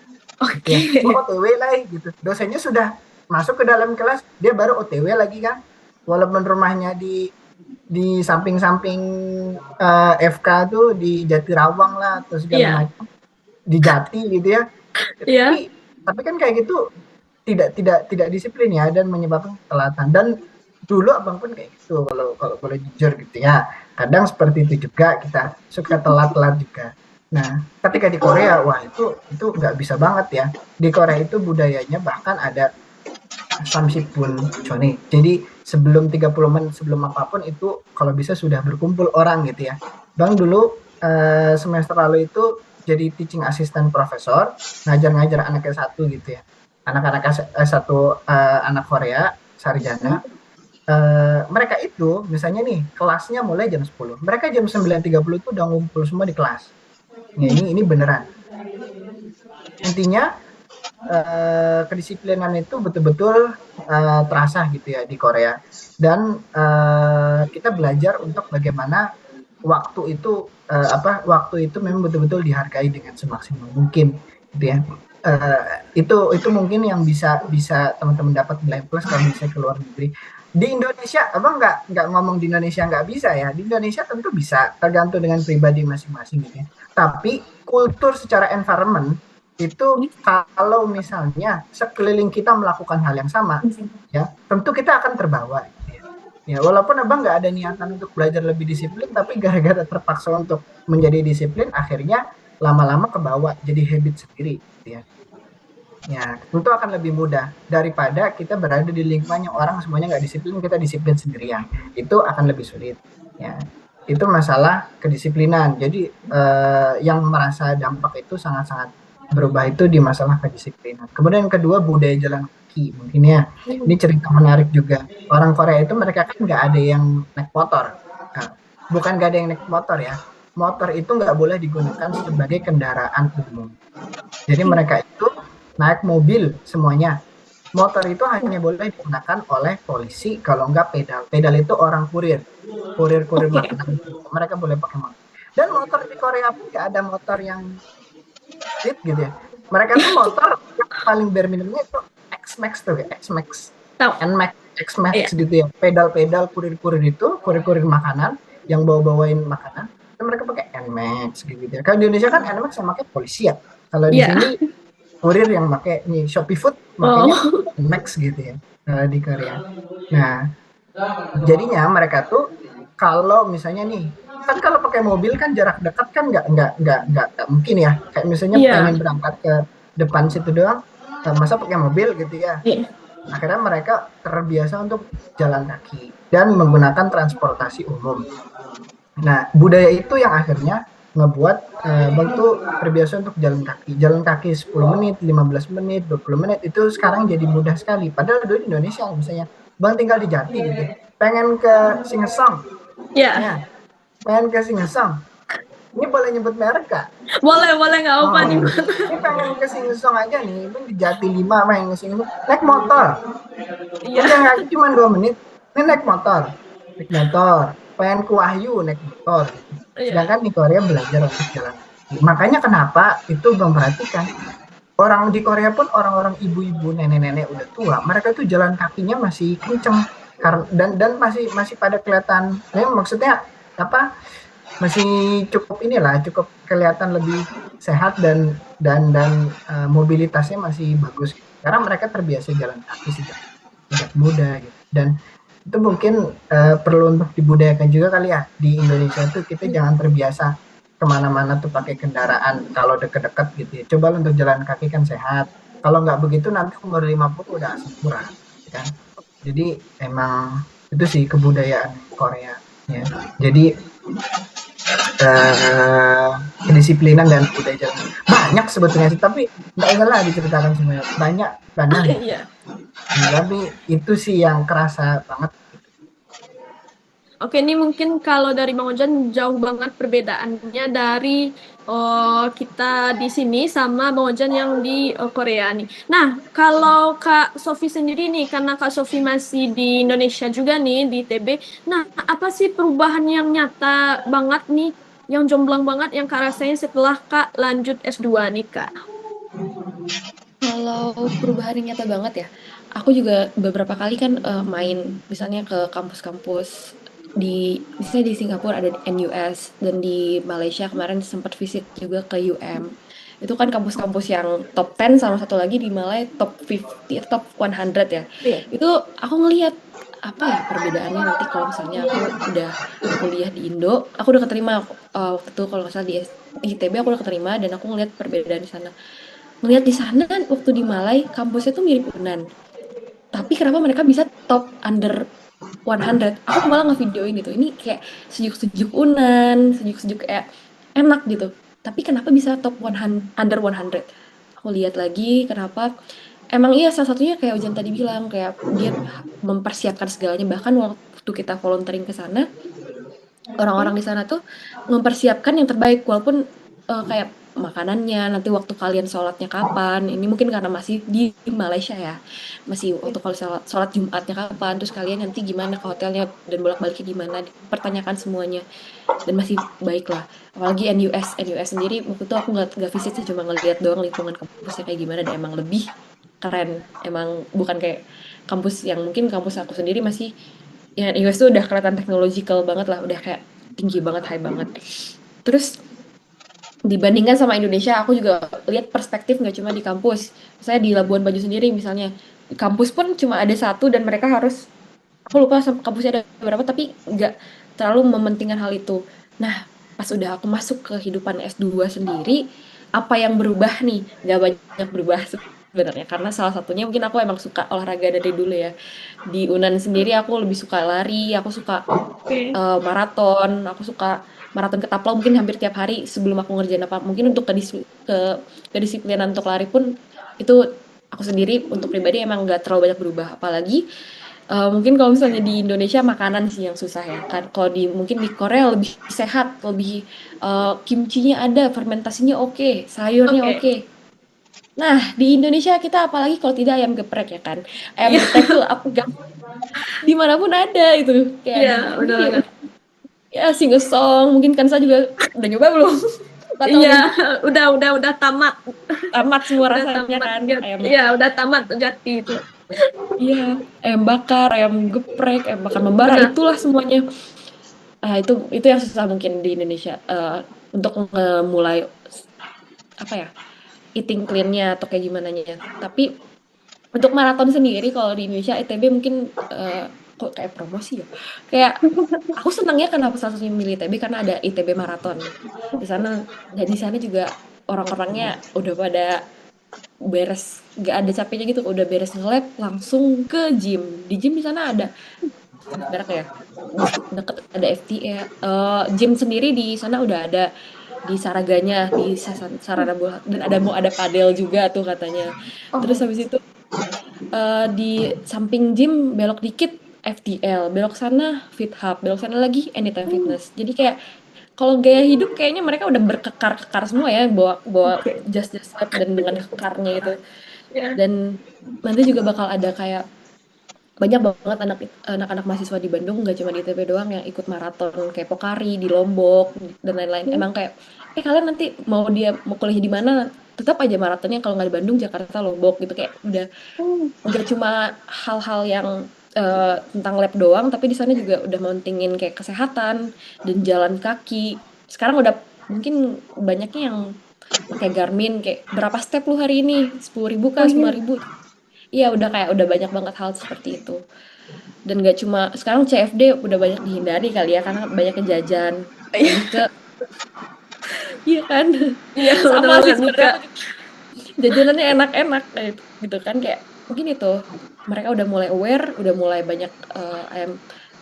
Ya, OTW lah gitu. Dosennya sudah masuk ke dalam kelas, dia baru OTW lagi kan. Walaupun rumahnya di samping-samping FK tuh di Jatirawang lah atau segala macam. Di Jati gitu ya. Tapi kan kayak gitu tidak disiplin ya dan menyebabkan kelatan. Dan dulu abang pun kayak gitu kalau boleh jujur gitu ya. Kadang seperti itu juga, kita suka telat-telat juga. Nah, ketika di Korea, wah itu nggak bisa banget ya. Di Korea itu budayanya bahkan ada samsipun Joni. Jadi sebelum 30 menit sebelum apapun itu kalau bisa sudah berkumpul orang gitu ya. Bang dulu semester lalu itu jadi teaching assistant profesor, ngajar-ngajar anak S1 gitu ya. Anak-anak S1 anak Korea, sarjana. Mereka itu misalnya nih kelasnya mulai jam 10. Mereka jam 9.30 itu udah ngumpul semua di kelas. Ya, ini beneran. Intinya kedisiplinan itu betul-betul terasa gitu ya di Korea, dan kita belajar untuk bagaimana waktu itu waktu itu memang betul-betul dihargai dengan semaksimal mungkin gitu ya. Itu mungkin yang bisa teman-teman dapat nilai plus kalau bisa ke luar negeri. Di Indonesia abang nggak ngomong di Indonesia nggak bisa ya, di Indonesia tentu bisa tergantung dengan pribadi masing-masing gitu ya, tapi kultur secara environment itu kalau misalnya sekeliling kita melakukan hal yang sama, ya tentu kita akan terbawa. Ya, walaupun abang nggak ada niatan untuk belajar lebih disiplin, tapi gara-gara terpaksa untuk menjadi disiplin, akhirnya lama-lama kebawa jadi habit sendiri. Ya, ya tentu akan lebih mudah daripada kita berada di lingkungan yang orang semuanya nggak disiplin, kita disiplin sendirian. Itu akan lebih sulit. Ya, itu masalah kedisiplinan. Jadi yang merasa dampak itu sangat-sangat berubah itu di masalah kedisiplinan. Kemudian yang kedua budaya jalan kaki mungkin ya. Ini cerita menarik juga. Orang Korea itu mereka kan nggak ada yang naik motor. Nah, bukan nggak ada yang naik motor ya. Motor itu nggak boleh digunakan sebagai kendaraan umum. Jadi mereka itu naik mobil semuanya. Motor itu hanya boleh digunakan oleh polisi kalau nggak pedal. Pedal itu orang kurir makanan. Mereka boleh pakai motor. Dan motor di Korea pun nggak ada motor yang gitu ya. Mereka tuh motor yang paling bare minimumnya itu X-Max tuh, X-Max, N-Max, X-Max gitu ya. Pedal-pedal kurir-kurir itu, kurir-kurir makanan yang bawa-bawain makanan. Dan mereka pakai N-Max gitu ya. Kalau di Indonesia kan N-Max yang pakai polisi ya. Kalau di sini kurir yang pakai nih Shopee Food makanya N-Max gitu ya di Korea. Nah, jadinya mereka tuh kalau misalnya nih kan kalau pakai mobil kan jarak dekat kan nggak mungkin ya, kayak misalnya pengen berangkat ke depan situ doang masa pakai mobil gitu ya. Akhirnya mereka terbiasa untuk jalan kaki dan menggunakan transportasi umum. Nah budaya itu yang akhirnya ngebuat bang tuh terbiasa untuk jalan kaki 10 menit, 15 menit, 20 menit itu sekarang jadi mudah sekali. Padahal dulu di Indonesia misalnya bang tinggal di Jati gitu, pengen ke Singesang ya, pengen ke Singesang, ini boleh nyebut merek gak? Boleh nggak apa nih. Ini pengen ke Singesang aja nih, itu di Jati 5 main ke Singesang, naik motor. Udah nggak cuma 2 menit, ini naik motor. Pengen ke Wahyu naik motor. Sedangkan di Korea belajar untuk jalan kaki. Makanya kenapa itu bang perhatikan, orang di Korea pun orang-orang ibu-ibu, nenek-nenek udah tua, mereka tuh jalan kakinya masih kenceng dan masih pada kelihatan, maksudnya apa? Masih cukup cukup kelihatan lebih sehat dan mobilitasnya masih bagus karena mereka terbiasa jalan kaki sejak muda gitu. Dan itu mungkin perlu untuk dibudayakan juga kali ya di Indonesia tuh, kita jangan terbiasa kemana-mana tuh pakai kendaraan kalau deket-deket gitu ya. Coba untuk jalan kaki kan sehat, kalau nggak begitu nanti umur 50 udah asam kurang kan. Jadi emang itu sih kebudayaan Korea ya. Jadi kedisiplinan dan budaya jalan banyak sebetulnya sih, tapi nggak usah lah diceritakan semuanya, banyak tapi itu sih yang kerasa banget. Oke, ini mungkin kalau dari Bang Ojan jauh banget perbedaannya dari kita di sini sama Bang Ojan yang di Korea nih. Nah, kalau Kak Sofi sendiri nih, karena Kak Sofi masih di Indonesia juga nih, di ITB. Nah, apa sih perubahan yang nyata banget nih, yang jomplang banget yang Kak rasain setelah Kak lanjut S2 nih, Kak? Kalau perubahan yang nyata banget ya, aku juga beberapa kali kan main misalnya ke kampus-kampus misalnya di Singapura ada NUS, dan di Malaysia kemarin sempat visit juga ke UM. Itu kan kampus-kampus yang top 10, sama satu lagi di Malay top 50, top 100 ya. Itu aku ngelihat apa ya perbedaannya nanti kalau misalnya aku udah kuliah di Indo, aku udah keterima waktu itu kalau nggak salah di ITB aku udah keterima, dan aku ngelihat perbedaan di sana. Ngelihat di sana kan waktu di Malay kampusnya tuh mirip Unan, Tapi kenapa mereka bisa top under 100? Aku malah ngevideoin gitu. Ini kayak sejuk-sejuk Unan, sejuk-sejuk kayak enak gitu. Tapi kenapa bisa top 100, under 100? Aku lihat lagi kenapa. Emang iya salah satunya kayak Ujan tadi bilang kayak dia mempersiapkan segalanya, bahkan waktu kita volunteering ke sana orang-orang di sana tuh mempersiapkan yang terbaik walaupun kayak makanannya, nanti waktu kalian sholatnya kapan, ini mungkin karena masih di Malaysia ya, masih waktu kalau sholat Jumatnya kapan, terus kalian nanti gimana ke hotelnya dan bolak-baliknya gimana, dipertanyakan semuanya dan masih baik lah. Apalagi NUS sendiri waktu itu aku nggak visit sih, cuma ngeliat doang lingkungan kampusnya kayak gimana dan emang lebih keren, emang bukan kayak kampus yang mungkin kampus aku sendiri masih ya US tuh udah kelihatan technological banget lah, udah kayak tinggi banget, high banget. Terus dibandingkan sama Indonesia, aku juga lihat perspektif nggak cuma di kampus. Saya di Labuan Bajo sendiri misalnya, di kampus pun cuma ada satu dan mereka harus, aku lupa kampusnya ada berapa, tapi nggak terlalu mementingkan hal itu. Nah, pas udah aku masuk ke kehidupan S2 sendiri, apa yang berubah nih? Nggak banyak berubah sebenarnya, karena salah satunya mungkin aku emang suka olahraga dari dulu ya. Di Unan sendiri aku lebih suka lari, aku suka Oke. maraton, aku suka maraton ketaplau mungkin hampir tiap hari sebelum aku ngerjain apa. Mungkin untuk kedisiplinan untuk lari pun itu aku sendiri untuk pribadi emang nggak terlalu banyak berubah. Apalagi mungkin kalau misalnya di Indonesia makanan sih yang susah ya kan. Kalau di mungkin di Korea lebih sehat, lebih kimchinya ada, fermentasinya oke, sayurnya Oke. oke. Nah, di Indonesia kita apalagi kalau tidak ayam geprek ya kan. Ayam Iya, geprek tuh apa dimanapun ada itu. Kayak iya, mungkin benar ya banget. ya sing-a-song, mungkin kan saya juga udah nyoba belum? 4 tahun Iya, ini udah tamat. tamat semua Udah rasanya tamat. kan, ayam Iya, udah tamat Jati itu. iya, ayam bakar, ayam geprek, ayam bakar membara, Benar. itulah semuanya. Ah, itu yang susah mungkin di Indonesia, untuk mulai apa ya, eating clean-nya atau kayak gimananya. Tapi untuk maraton sendiri kalau di Indonesia ITB mungkin, kok kayak promosi ya, kayak aku senangnya kenapa salah satunya milih ITB karena ada ITB Marathon. Di sana dan di sana juga orang-orangnya udah pada beres, nggak ada capeknya gitu, udah beres nge-lab langsung ke gym. Di gym di sana ada berak ya, deket ada FTA, gym sendiri di sana udah ada di Saraganya, di Sarana Bola dan ada padel juga tuh katanya. Terus Oh, habis itu di samping gym belok dikit FTL, belok sana Fit Hub, belok sana lagi Anytime Fitness. Jadi kayak kalau gaya hidup kayaknya mereka udah berkekar-kekar semua ya, bawa bawa oke. jas-jas lab dan dengan kekarnya itu. Ya. Dan nanti juga bakal ada kayak banyak banget anak-anak mahasiswa di Bandung nggak cuma di ITB doang yang ikut maraton kayak Pokari di Lombok dan lain-lain. Emang kayak kalian nanti mau kuliah di mana tetap aja maratonnya kalau nggak di Bandung, Jakarta, Lombok gitu kayak udah nggak cuma hal-hal yang tentang lab doang, tapi di sana juga udah mentingin kayak kesehatan dan jalan kaki. Sekarang udah mungkin banyaknya yang pakai Garmin kayak berapa step lu hari ini? 10.000 Oh kah? iya. 5.000? Iya udah kayak udah banyak banget hal seperti itu. Dan gak cuma sekarang CFD udah banyak dihindari kali ya karena banyak jajan. Iya, Lebih ke iya kan? iya, benar Sama sih banget sebenarnya Nika. aku juga jajanannya enak-enak kayak gitu kan kayak mungkin itu mereka udah mulai aware, udah mulai banyak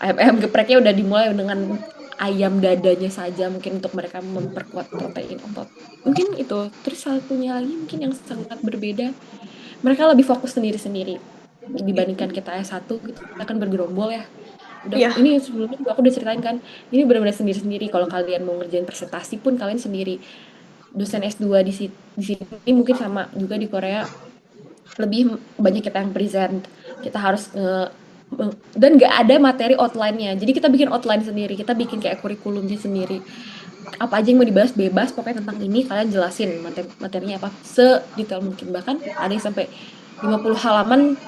ayam gepreknya udah dimulai dengan ayam dadanya saja mungkin untuk mereka memperkuat protein otot. Mungkin itu. Terus satunya lagi mungkin yang sangat berbeda, mereka lebih fokus sendiri-sendiri dibandingkan kita S1 kita akan bergerombol ya. Udah Iya, ini sebelumnya juga aku udah ceritain kan, ini benar-benar sendiri-sendiri. Kalau kalian mau ngerjain presentasi pun kalian sendiri. Dosen S2 di sini mungkin sama juga di Korea, lebih banyak kita yang present. Kita harus dan nggak ada materi outline-nya. Jadi kita bikin outline sendiri, kita bikin kayak kurikulumnya sendiri. Apa aja yang mau dibahas bebas, pokoknya tentang ini kalian jelasin materinya apa sedetail mungkin. Bahkan ada yang sampai 50 halaman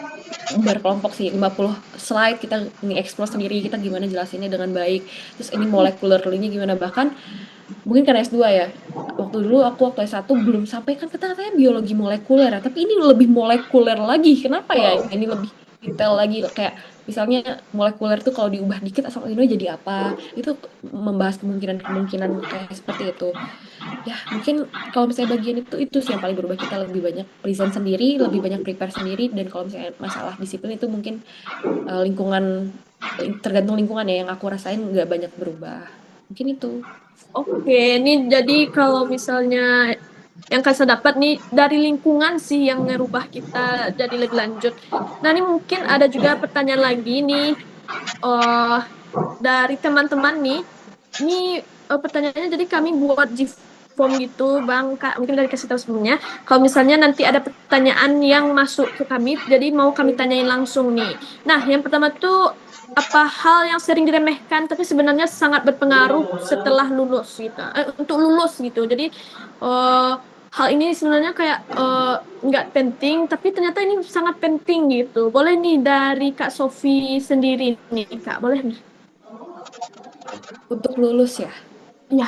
berkelompok sih, 50 slide kita nge-explore sendiri, kita gimana jelasinnya dengan baik. Terus ini molecularly-nya gimana, bahkan mungkin karena S2 ya. Waktu S1 belum sampai kan kita katanya biologi molekuler ya, tapi ini lebih molekuler lagi. Kenapa ya? wow. Ini lebih detail lagi kayak Misalnya molekuler tuh kalau diubah dikit asam amino jadi apa? Itu membahas kemungkinan-kemungkinan kayak seperti itu. Ya, mungkin kalau misalnya bagian itu sih yang paling berubah. Kita lebih banyak present sendiri, lebih banyak prepare sendiri, dan kalau misalnya masalah disiplin itu mungkin lingkungan tergantung lingkungan ya, yang aku rasain nggak banyak berubah. Mungkin itu. Oke, ini jadi kalau misalnya yang saya dapat nih dari lingkungan sih yang ngerubah kita jadi lebih lanjut. Nah, ini mungkin ada juga pertanyaan lagi nih eh dari teman-teman nih. Ini pertanyaannya jadi kami buat form gitu, Bang. Kak, mungkin dari kasih tahu sebelumnya. Kalau misalnya nanti ada pertanyaan yang masuk ke kami, jadi mau kami tanyain langsung nih. Nah, yang pertama tuh apa hal yang sering diremehkan tapi sebenarnya sangat berpengaruh setelah lulus gitu. Untuk lulus gitu. Jadi eh, hal ini sebenarnya kayak nggak penting tapi ternyata ini sangat penting gitu. Boleh nih dari Kak Sofi sendiri nih, Kak. Boleh nih. Untuk lulus ya. Ya.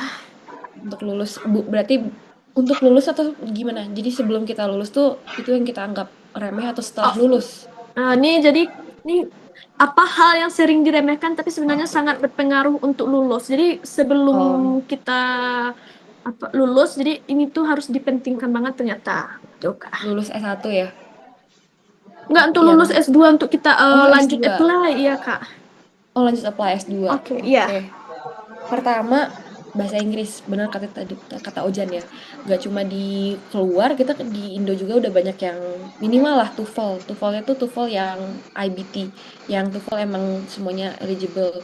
Untuk lulus, berarti untuk lulus atau gimana? Jadi sebelum kita lulus tuh itu yang kita anggap remeh atau setelah Oh, lulus? ini jadi ini apa hal yang sering diremehkan tapi sebenarnya sangat berpengaruh untuk lulus. Jadi sebelum Oh, kita lulus, jadi ini tuh harus dipentingkan banget ternyata. Gitu, Kak. lulus S1 ya. Nggak untuk lulus Yang S2 untuk kita oh lanjut S2. apply, iya, Kak. Oh, lanjut apply S2. Oke, iya. Oke. Pertama, bahasa Inggris. Benar kata tadi kata Ojan ya. Gak cuma di keluar, kita di Indo juga udah banyak yang minimal lah TOEFL. TOEFL-nya tuh TOEFL yang IBT, yang TOEFL emang semuanya eligible.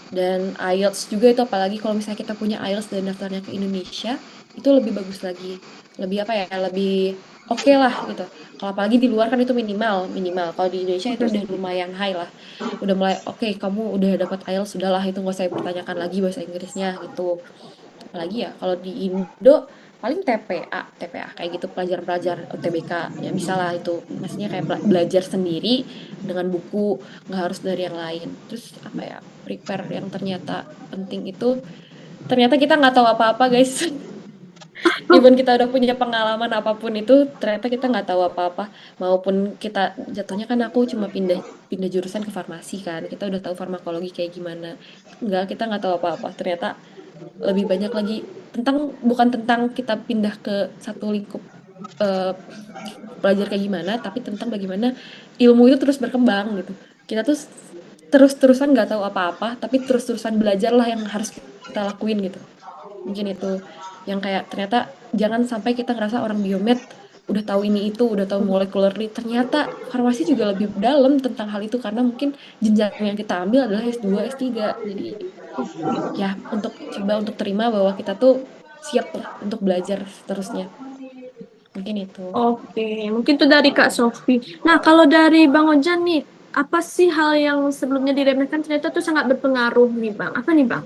Dan IELTS juga itu, apalagi kalau misalnya kita punya IELTS dan daftarnya ke Indonesia, itu lebih bagus lagi. Lebih apa ya? Lebih oke lah gitu. Kalau apalagi di luar kan itu minimal, minimal. Kalau di Indonesia itu udah lumayan high lah. Udah mulai oke, kamu udah dapat IELTS, sudahlah itu nggak usah pertanyakan lagi bahasa Inggrisnya gitu. Apalagi ya kalau di Indo paling TPA kayak gitu, pelajar-pelajar UTBK ya bisa lah itu. Maksudnya kayak belajar sendiri dengan buku, nggak harus dari yang lain. Terus apa ya, prepare yang ternyata penting itu, ternyata kita nggak tahu apa-apa guys. Even kita udah punya pengalaman apapun itu, ternyata kita nggak tahu apa-apa. Maupun kita jatuhnya kan aku cuma pindah pindah jurusan ke farmasi kan. Kita udah tahu farmakologi kayak gimana. Enggak, kita nggak tahu apa-apa. Ternyata lebih banyak lagi tentang, bukan tentang kita pindah ke satu lingkup eh, belajar kayak gimana, tapi tentang bagaimana ilmu itu terus berkembang gitu. Kita tuh terus-terusan nggak tahu apa-apa, tapi terus-terusan belajar lah yang harus kita lakuin gitu. Mungkin itu yang kayak ternyata jangan sampai kita ngerasa orang biomed udah tahu ini itu, udah tahu molecularly, ternyata farmasi juga lebih dalam tentang hal itu karena mungkin jenjang yang kita ambil adalah S2, S3. Jadi ya untuk coba untuk terima bahwa kita tuh siap lah untuk belajar seterusnya. Mungkin itu. Oke, mungkin itu dari Kak Sofi. Nah, kalau dari Bang Ojan nih, apa sih hal yang sebelumnya diremehkan ternyata tuh sangat berpengaruh nih, Bang? Apa nih, Bang?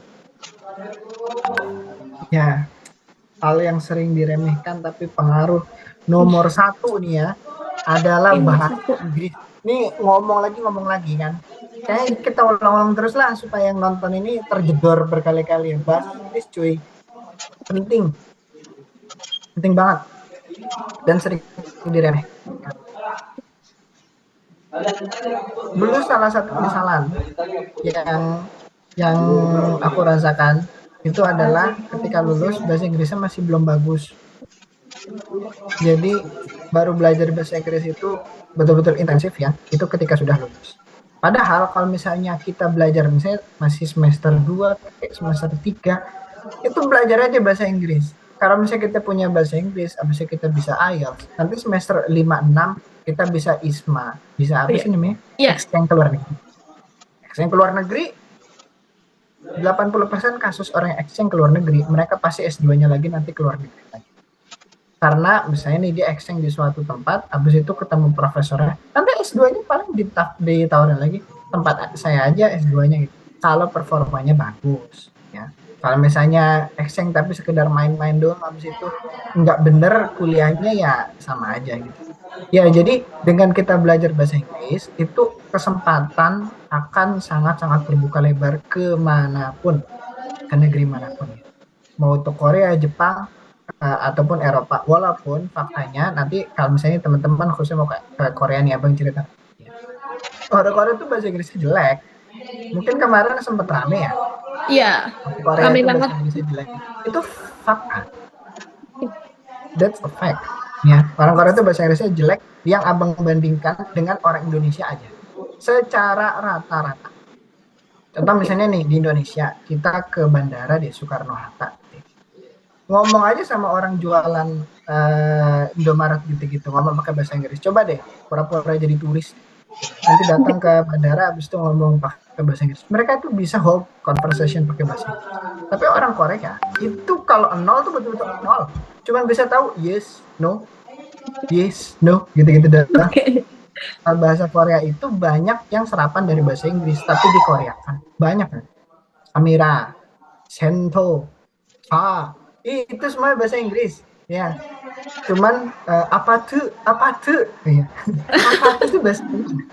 Ya, hal yang sering diremehkan tapi pengaruh nomor satu nih ya adalah Ini bahasa satu. Inggris. Ini ngomong lagi kan. Kayaknya kita ulang-ulang terus lah supaya yang nonton ini terjedor berkali-kali ya. Bahasa Inggris cuy, penting, penting banget dan sering diremehkan. Dulu salah satu kesalahan yang aku rasakan itu adalah ketika lulus bahasa Inggrisnya masih belum bagus. Jadi baru belajar bahasa Inggris itu betul-betul intensif ya, itu ketika sudah lulus. Padahal kalau misalnya kita belajar misalnya masih semester 2, semester 3, itu belajar aja bahasa Inggris. Kalau misalnya kita punya bahasa Inggris, habisnya kita bisa IELTS, nanti semester 5, 6 kita bisa ISMA, bisa apa Iya. sih namanya? Iya. Exchange ke luar negeri. Exchange ke luar negeri, 80% kasus orang yang exchange ke luar negeri, mereka pasti S2-nya lagi nanti ke luar negeri lagi. Karena misalnya nih dia exchange di suatu tempat, habis itu ketemu profesornya, nanti S2-nya paling ditawarin lagi, tempat saya aja S2-nya gitu. Kalau performanya bagus, ya. Kalau misalnya exchange tapi sekedar main-main doang, habis itu nggak bener kuliahnya ya sama aja gitu. Ya jadi dengan kita belajar bahasa Inggris, itu kesempatan akan sangat-sangat terbuka lebar kemanapun, ke negeri manapun. Mau itu Korea, Jepang, ataupun Eropa. Walaupun faktanya nanti kalau misalnya teman-teman khususnya mau ke Korea nih abang cerita, Orang Korea tuh bahasa Inggrisnya jelek. Mungkin kemarin sempat rame ya. Iya, Korea rame itu bahasa banget. Inggrisnya jelek. Itu fakta. That's a fact. Ya, orang Korea itu bahasa Inggrisnya jelek yang abang bandingkan dengan orang Indonesia aja. Secara rata-rata. Contoh misalnya nih di Indonesia, kita ke bandara di Soekarno-Hatta. Ngomong aja sama orang jualan Indomaret gitu-gitu, ngomong pakai bahasa Inggris. Coba deh, pura-pura jadi turis. Nanti datang ke bandara, habis itu ngomong pakai bahasa Inggris. Mereka tuh bisa hold conversation pakai bahasa Inggris. Tapi orang Korea, itu kalau nol tuh betul-betul nol. Cuman bisa tahu yes, no, gitu-gitu doang. Oke. Bahasa Korea itu banyak yang serapan dari bahasa Inggris, tapi di Korea kan banyak kan. Amira, Sento, Fa, itu semua bahasa Inggris. Ya, cuman apa tuh, ya. Apa tuh bahasa Inggris.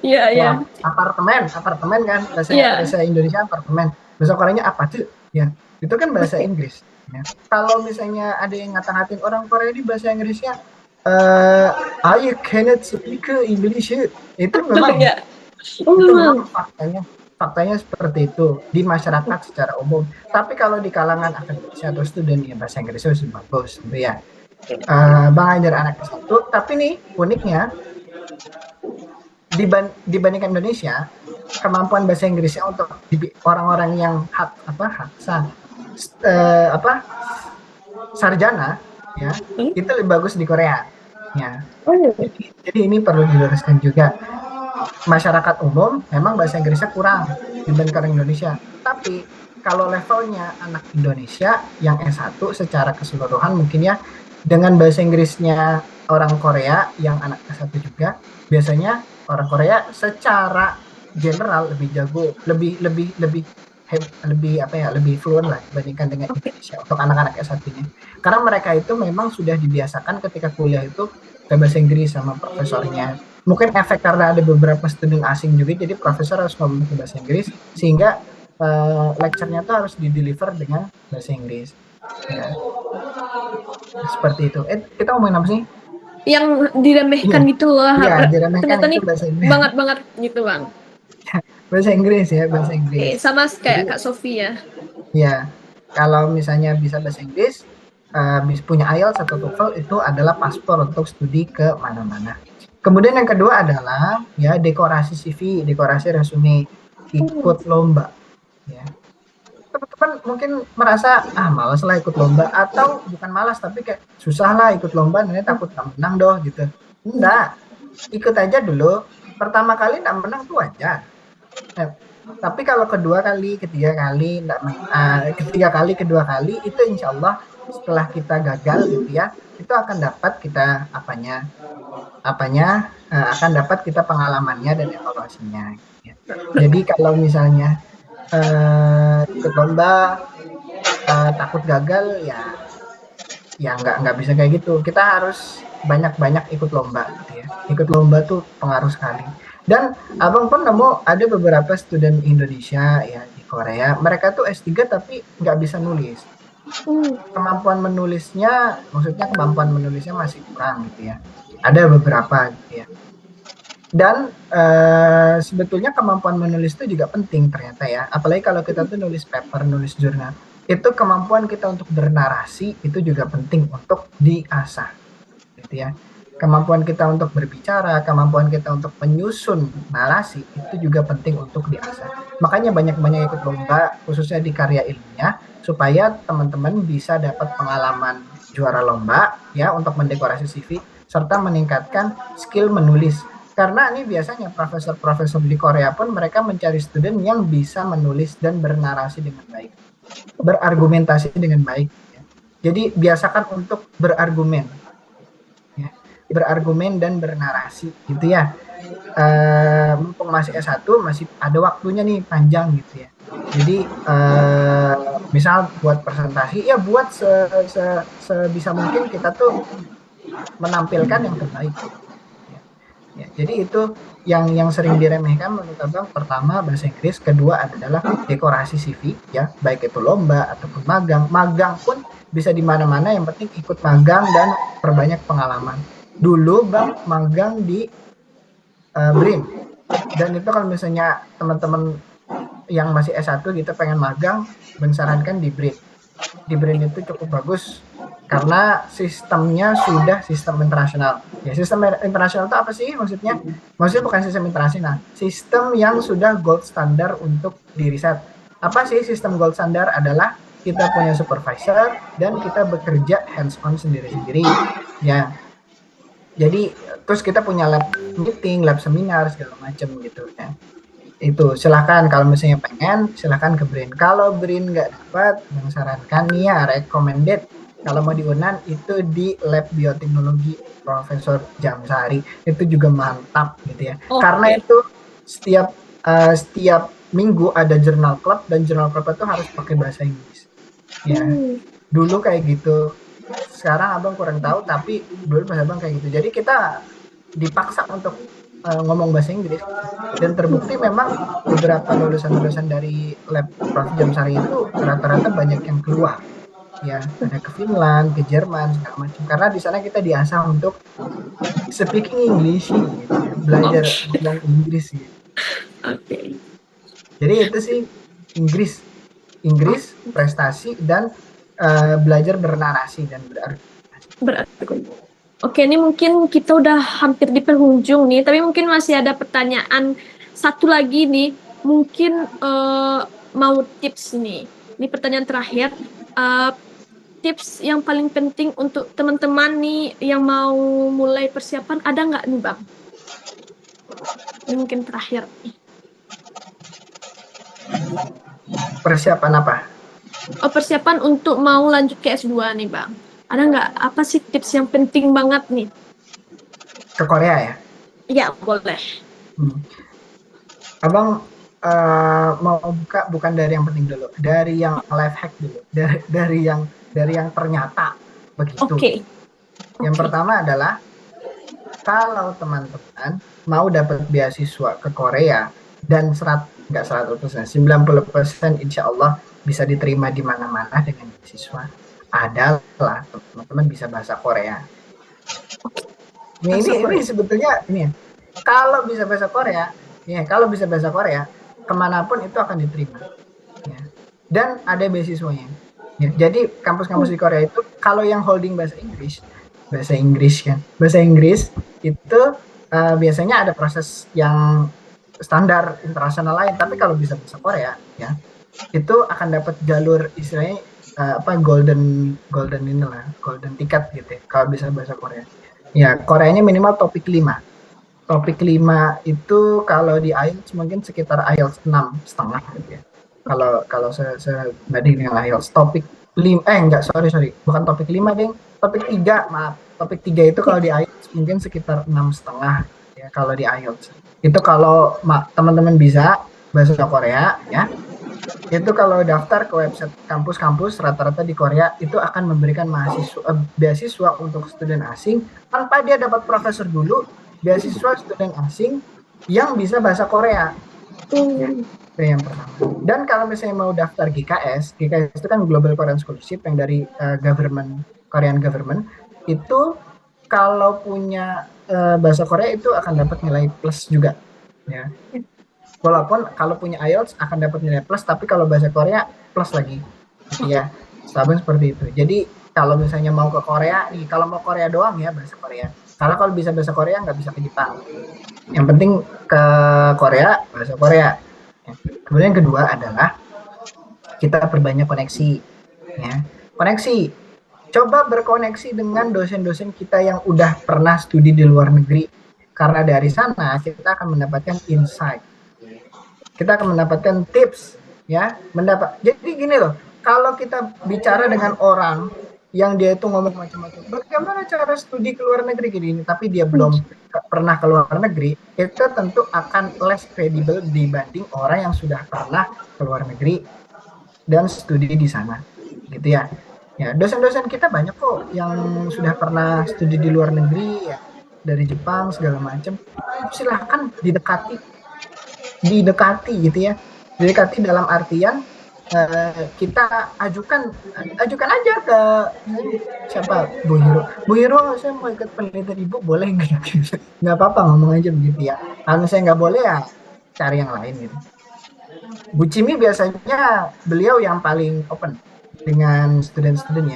Iya, iya. Ya, apartemen kan Iya. bahasa Indonesia apartemen. Bahasa Koreanya apa tuh? Ya, itu kan bahasa Inggris. Ya. Kalau misalnya ada yang ngata-ngatain orang Korea di bahasa Inggrisnya, I cannot speak English. Itu memang Iya. Oh, itu memang. memang faktanya seperti itu di masyarakat secara umum. Tapi kalau di kalangan akademisi atau student ya bahasa Inggrisnya sudah bagus, gitu ya. Bang ajar anak S1, tapi nih uniknya dibandingkan Indonesia, kemampuan bahasa Inggrisnya untuk orang-orang yang sarjana ya itu lebih bagus di Korea ya. Jadi ini perlu diluruskan juga. Masyarakat umum memang bahasa Inggrisnya kurang dibandingkan Indonesia. Tapi kalau levelnya anak Indonesia yang S1 secara keseluruhan mungkin ya dengan bahasa Inggrisnya orang Korea yang anak S1 juga, biasanya orang Korea secara general lebih jago, lebih fluent lah dibandingkan dengan Indonesia untuk anak-anak S1-nya. Karena mereka itu memang sudah dibiasakan ketika kuliah itu ke bahasa Inggris sama profesornya. Mungkin efek karena ada beberapa student asing juga, jadi profesor harus ngomong ke bahasa Inggris sehingga lecture-nya tuh harus di-deliver dengan bahasa Inggris. Ya. Seperti itu. Kita ngomongin apa sih? Yang diremehkan gitu loh. Iya, diremehkan Ternyata itu nih bahasa Inggris. banget gitu, Bang. Bahasa Inggris ya, bahasa Inggris. Sama kayak Jadi, Kak Sofia. ya, kalau misalnya bisa bahasa Inggris, punya IELTS atau TOEFL itu adalah paspor untuk studi ke mana-mana. Kemudian yang kedua adalah ya dekorasi CV, dekorasi resume, ikut lomba. Ya. Teman-teman mungkin merasa malas lah ikut lomba, atau bukan malas tapi kayak susah lah ikut lomba, nanti takut gak menang doh gitu. Enggak, ikut aja dulu. Pertama kali gak menang tuh wajar. Tapi kalau kedua kali, ketiga kali, kedua kali itu insya Allah setelah kita gagal gitu ya, itu akan dapat kita akan dapat kita pengalamannya dan evaluasinya. Ya. Jadi kalau misalnya ikut lomba takut gagal ya nggak bisa kayak gitu. Kita harus banyak-banyak ikut lomba gitu ya. Ikut lomba tuh pengaruh sekali. Dan abang pun nemu ada beberapa student Indonesia ya di Korea, mereka tuh S3 tapi nggak bisa nulis. Kemampuan menulisnya masih kurang gitu ya. Ada beberapa gitu ya. Dan sebetulnya kemampuan menulis itu juga penting ternyata ya. Apalagi kalau kita tuh nulis paper, nulis jurnal. Itu kemampuan kita untuk bernarasi itu juga penting untuk diasah. Gitu ya. Kemampuan kita untuk berbicara, kemampuan kita untuk menyusun narasi itu juga penting untuk diasah. Makanya banyak-banyak ikut lomba, khususnya di karya ilmiah, supaya teman-teman bisa dapat pengalaman juara lomba ya untuk mendekorasi CV serta meningkatkan skill menulis. Karena ini biasanya profesor-profesor di Korea pun mereka mencari student yang bisa menulis dan bernarasi dengan baik, berargumentasi dengan baik. Ya. Jadi biasakan untuk berargumen dan bernarasi gitu ya. Mumpung masih S1 masih ada waktunya nih panjang gitu ya. Jadi misal buat presentasi ya buat sebisa mungkin kita tuh menampilkan yang terbaik. Ya, jadi itu yang sering diremehkan menurut abang. Pertama bahasa Inggris, kedua adalah dekorasi CV ya, baik itu lomba ataupun magang pun bisa di mana-mana, yang penting ikut magang dan perbanyak pengalaman. Dulu bang magang di BRIN Dan itu kalau misalnya teman-teman yang masih S1 gitu pengen magang, mensarankan di BRIN. Di BRIN itu cukup bagus karena sistemnya sudah sistem internasional. Ya, sistem internasional itu apa sih maksudnya? Maksudnya bukan sistem internasional, sistem yang sudah gold standar untuk di riset. Apa sih sistem gold standar? Adalah kita punya supervisor dan kita bekerja hands on sendiri-sendiri. Ya. Jadi terus kita punya lab meeting, lab seminar segala macam gitu ya. Itu silahkan kalau misalnya pengen silahkan ke BRIN. Kalau BRIN nggak dapat, yang sarankan nih ya recommended kalau mau di UNAN itu di lab bioteknologi Profesor Jamsari, itu juga mantap gitu ya. Karena Oke. itu setiap minggu ada journal club dan journal club itu harus pakai bahasa Inggris ya. Dulu kayak gitu, sekarang abang kurang tahu, tapi dulu pas abang kayak gitu. Jadi kita dipaksa untuk ngomong bahasa Inggris, dan terbukti memang beberapa lulusan-lulusan dari lab Prof. Jamsari itu rata-rata banyak yang keluar ya, ada ke Finland, ke Jerman segala macam, karena di sana kita diasah untuk speaking English gitu, belajar ngomong Inggris gitu. Oke. Jadi itu sih Inggris prestasi dan belajar bernarasi dan Berarti. Oke, ini mungkin kita udah hampir di penghujung nih, tapi mungkin masih ada pertanyaan satu lagi nih. Mungkin mau tips nih. Ini pertanyaan terakhir. Tips yang paling penting untuk teman-teman nih yang mau mulai persiapan ada nggak nih Bang? Ini mungkin terakhir. Persiapan apa? Persiapan untuk mau lanjut ke S2 nih Bang. Ada nggak apa sih tips yang penting banget nih? Ke Korea ya? Iya, boleh. Abang mau buka bukan dari yang penting dulu, dari yang life hack dulu, dari yang ternyata begitu. Oke. Yang pertama adalah kalau teman-teman mau dapat beasiswa ke Korea dan nggak 100%, 90% insya Allah bisa diterima di mana-mana dengan beasiswa, adalah teman-teman bisa bahasa Korea. Ini sebetulnya ini ya, kalau bisa bahasa Korea, kemanapun itu akan diterima. Ya. Dan ada beasiswanya. Ya. Jadi kampus-kampus di Korea itu kalau yang holding bahasa Inggris itu biasanya ada proses yang standar internasional lain. Tapi kalau bisa bahasa Korea, ya itu akan dapat jalur istilahnya golden ticket gitu ya, kalau bisa bahasa Korea. Ya, Koreanya minimal topik 5. Topik 5 itu kalau di IELTS mungkin sekitar IELTS 6,5 gitu ya. Kalau sebanding dengan IELTS topik 5 sorry, bukan topik 5, Deng. Topik 3, maaf. Topik 3 itu kalau di IELTS mungkin sekitar 6,5 ya kalau di IELTS. Itu kalau teman-teman bisa bahasa Korea ya. Itu kalau daftar ke website kampus-kampus rata-rata di Korea itu akan memberikan beasiswa untuk student asing tanpa dia dapat profesor dulu, beasiswa student asing yang bisa bahasa Korea. Itu yang pertama. Dan kalau misalnya mau daftar GKS itu kan Global Korean Scholarship yang dari Korean government, itu kalau punya bahasa Korea itu akan dapat nilai plus juga ya. Walaupun kalau punya IELTS akan dapat nilai plus, tapi kalau bahasa Korea plus lagi ya, sabun seperti itu. Jadi kalau misalnya mau ke Korea nih, kalau mau Korea doang ya bahasa Korea, karena kalau bisa bahasa Korea nggak bisa ke Jepang, yang penting ke Korea bahasa Korea. Kemudian yang kedua adalah kita perbanyak koneksi ya. Coba berkoneksi dengan dosen-dosen kita yang udah pernah studi di luar negeri, karena dari sana kita akan mendapatkan insight, kita akan mendapatkan tips ya, jadi gini loh, kalau kita bicara dengan orang yang dia itu ngomong macam-macam, bagaimana cara studi ke luar negeri gini, tapi dia belum pernah ke luar negeri, itu tentu akan less credible dibanding orang yang sudah pernah ke luar negeri dan studi di sana gitu ya. Ya, dosen-dosen kita banyak kok yang sudah pernah studi di luar negeri ya, dari Jepang segala macam. Silahkan didekati gitu ya, didekati dalam artian kita ajukan aja ke siapa, Bu Hiro, saya mau ikut penelitian Ibu, boleh nggak? Nggak apa-apa, ngomong aja begitu ya. Kalau misalnya nggak boleh ya cari yang lain gitu. Bu Cimi biasanya beliau yang paling open dengan student-student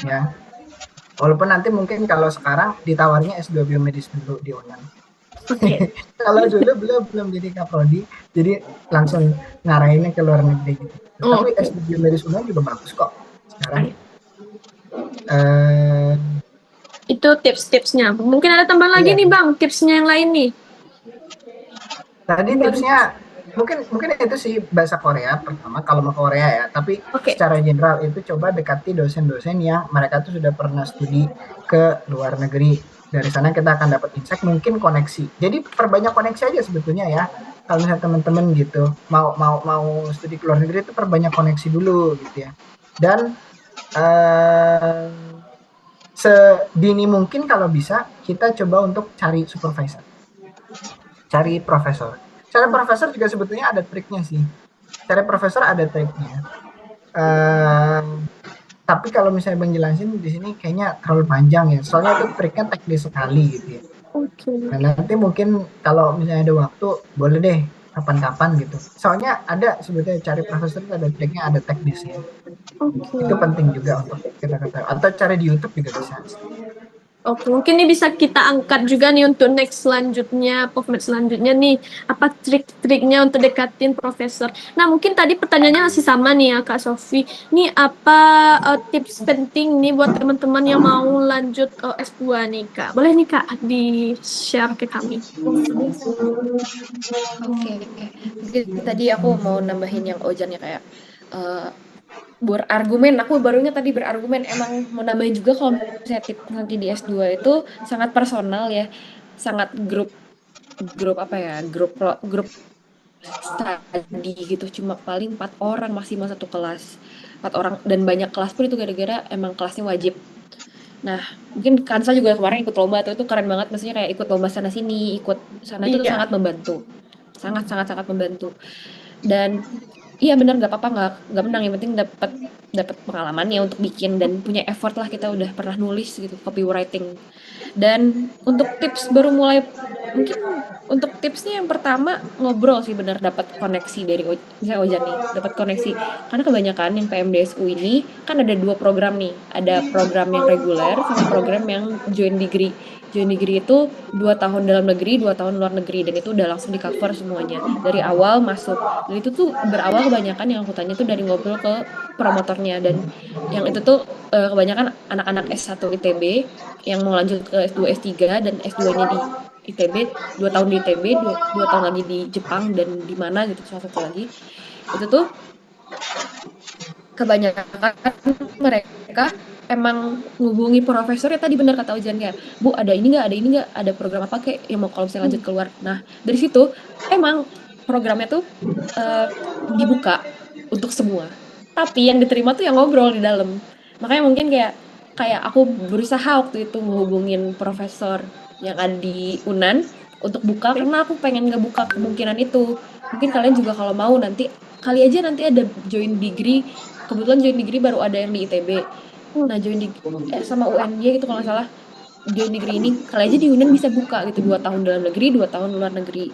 ya. Walaupun nanti mungkin kalau sekarang ditawarnya S2 biomedis dulu di UNAN. Oke. Kalau dulu beliau belum jadi kaprodi, jadi langsung ngarahinnya ke luar negeri gitu. Oh, Tapi oke. S2 biomedis UNAN juga bagus kok sekarang. Baik. Eh, Itu tips-tipsnya. Mungkin ada tambahan lagi iya. nih Bang, tipsnya yang lain nih. Tadi Buat- tipsnya mungkin itu sih bahasa Korea pertama kalau mau Korea ya. Tapi Oke. secara general itu coba dekati dosen-dosen yang mereka tuh sudah pernah studi ke luar negeri. Dari sana kita akan dapat insight, mungkin koneksi. Jadi perbanyak koneksi aja sebetulnya ya. Kalau misalnya teman-teman gitu mau studi ke luar negeri itu perbanyak koneksi dulu gitu ya. Dan eh, sedini mungkin kalau bisa kita coba untuk cari supervisor, cari profesor. Cari profesor juga sebetulnya ada triknya sih. Cari profesor ada triknya. Eh, tapi kalau misalnya Bang jelasin di sini kayaknya terlalu panjang ya. Soalnya itu triknya teknis sekali gitu ya. Oke. Nah, nanti mungkin kalau misalnya ada waktu boleh deh kapan-kapan gitu. Soalnya ada sebetulnya cari profesor itu ada triknya, ada teknisnya. Oke. Itu penting juga untuk kita ketahui. Atau cari di YouTube juga bisa. Oke, mungkin ini bisa kita angkat juga nih untuk next selanjutnya, PubMed selanjutnya nih, apa trik-triknya untuk dekatin profesor. Nah, mungkin tadi pertanyaannya masih sama nih ya, Kak Sofi. Nih, apa tips penting nih buat teman-teman yang mau lanjut S2 nih, Kak? Boleh nih, Kak, di-share ke kami. Oke, mungkin tadi aku mau nambahin yang Ojan ya kayak eh, berargumen. Aku barunya tadi berargumen emang mau nambahin juga kalau misalnya tips nanti di S2 itu sangat personal ya, sangat grup grup apa ya, grup study gitu, cuma paling 4 orang maksimal satu kelas, 4 orang, dan banyak kelas pun itu gara-gara emang kelasnya wajib. Nah, mungkin Kansa juga kemarin ikut lomba tuh, itu keren banget, maksudnya kayak ikut lomba sana sini, ikut sana itu Iya. sangat membantu, sangat sangat sangat membantu. Dan iya benar, nggak apa-apa nggak menang, yang penting dapat dapat pengalaman ya untuk bikin dan punya effort lah, kita udah pernah nulis gitu copywriting. Dan untuk tips baru mulai, mungkin untuk tipsnya yang pertama ngobrol sih, bener dapat koneksi dari misalnya Ojan nih, dapat koneksi. Karena kebanyakan yang PMDSU ini kan ada 2 program nih, ada program yang reguler sama program yang joint degree. Joint degree itu 2 tahun dalam negeri, 2 tahun luar negeri, dan itu udah langsung di cover semuanya dari awal masuk. Dan itu tuh berawal kebanyakan yang aku tanya tuh dari ngobrol ke promotornya, dan yang itu tuh kebanyakan anak-anak S1 ITB yang mau lanjut ke S2 S3 dan S2-nya di ITB, 2 tahun di ITB, dua tahun lagi di Jepang dan di mana gitu, salah satu lagi. Itu tuh kebanyakan mereka emang ngubungi profesornya, tadi benar kata Ujan kayak, Bu ada ini nggak, ada program apa kayak yang mau kalau misalnya lanjut keluar. Nah dari situ emang programnya tuh eh, dibuka untuk semua, tapi yang diterima tuh yang ngobrol di dalam. Makanya mungkin kayak kayak aku berusaha waktu itu menghubungin profesor yang ada di UNAN untuk buka, karena aku pengen ngebuka kemungkinan itu. Mungkin kalian juga kalau mau nanti, kali aja nanti ada join degree. Kebetulan join degree baru ada yang di ITB. Nah join degree sama UNY gitu kalau nggak salah, join degree ini kali aja di UNAN bisa buka gitu, 2 tahun dalam negeri, 2 tahun luar negeri.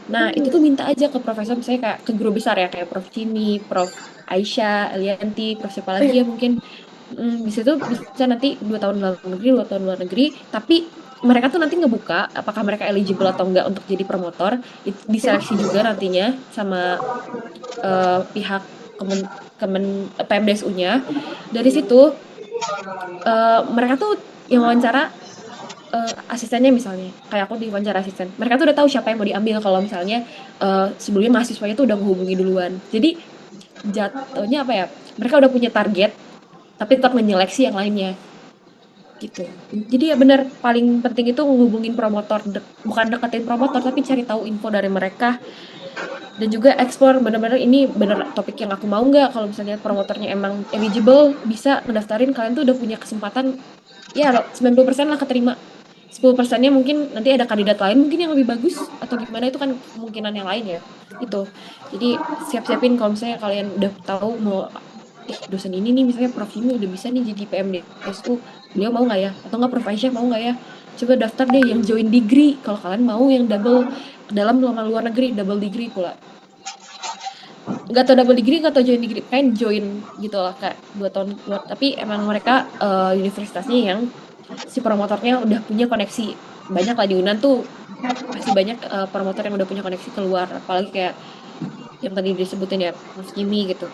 Nah itu tuh minta aja ke profesor, misalnya kayak ke guru besar ya, kayak Prof Cini, Prof Aisyah, Elianti, Prof siapa lagi ya mungkin. Bisa tuh bisa nanti 2 tahun dalam negeri, 2 tahun luar negeri, tapi mereka tuh nanti ngebuka apakah mereka eligible atau enggak untuk jadi promotor. Diseleksi juga nantinya sama pihak PMDSU-nya. Dari situ mereka tuh yang wawancara asistennya, misalnya kayak aku diwawancara asisten, mereka tuh udah tahu siapa yang mau diambil kalau misalnya sebelumnya mahasiswanya tuh udah menghubungi duluan. Jadi jatuhnya apa ya, mereka udah punya target tapi tetap menyeleksi yang lainnya gitu. Jadi ya benar, paling penting itu ngehubungin promotor, bukan deketin promotor tapi cari tahu info dari mereka. Dan juga explore bener-bener ini bener topik yang aku mau nggak, kalau misalnya promotornya emang eligible bisa ngedaftarin, kalian tuh udah punya kesempatan ya 90% lah keterima. 10%-nya mungkin nanti ada kandidat lain mungkin yang lebih bagus atau gimana, itu kan kemungkinan yang lain ya itu. Jadi siap-siapin kalau misalnya kalian udah tahu mau dosen ini nih, misalnya Prof ini udah bisa nih jadi PMDSU, beliau mau nggak ya, atau nggak Prof Aisyah mau nggak ya. coba daftar deh yang join degree kalau kalian mau yang double dalam luar negeri, double degree pula. Nggak tau double degree, nggak tau join degree, kayak join gitu lah, kayak 2 tahun luar. Tapi emang mereka universitasnya yang si promotornya udah punya koneksi banyak lah di Unan tuh, pasti banyak promotor yang udah punya koneksi keluar, apalagi kayak yang tadi disebutin ya Mas Jimmy gitu.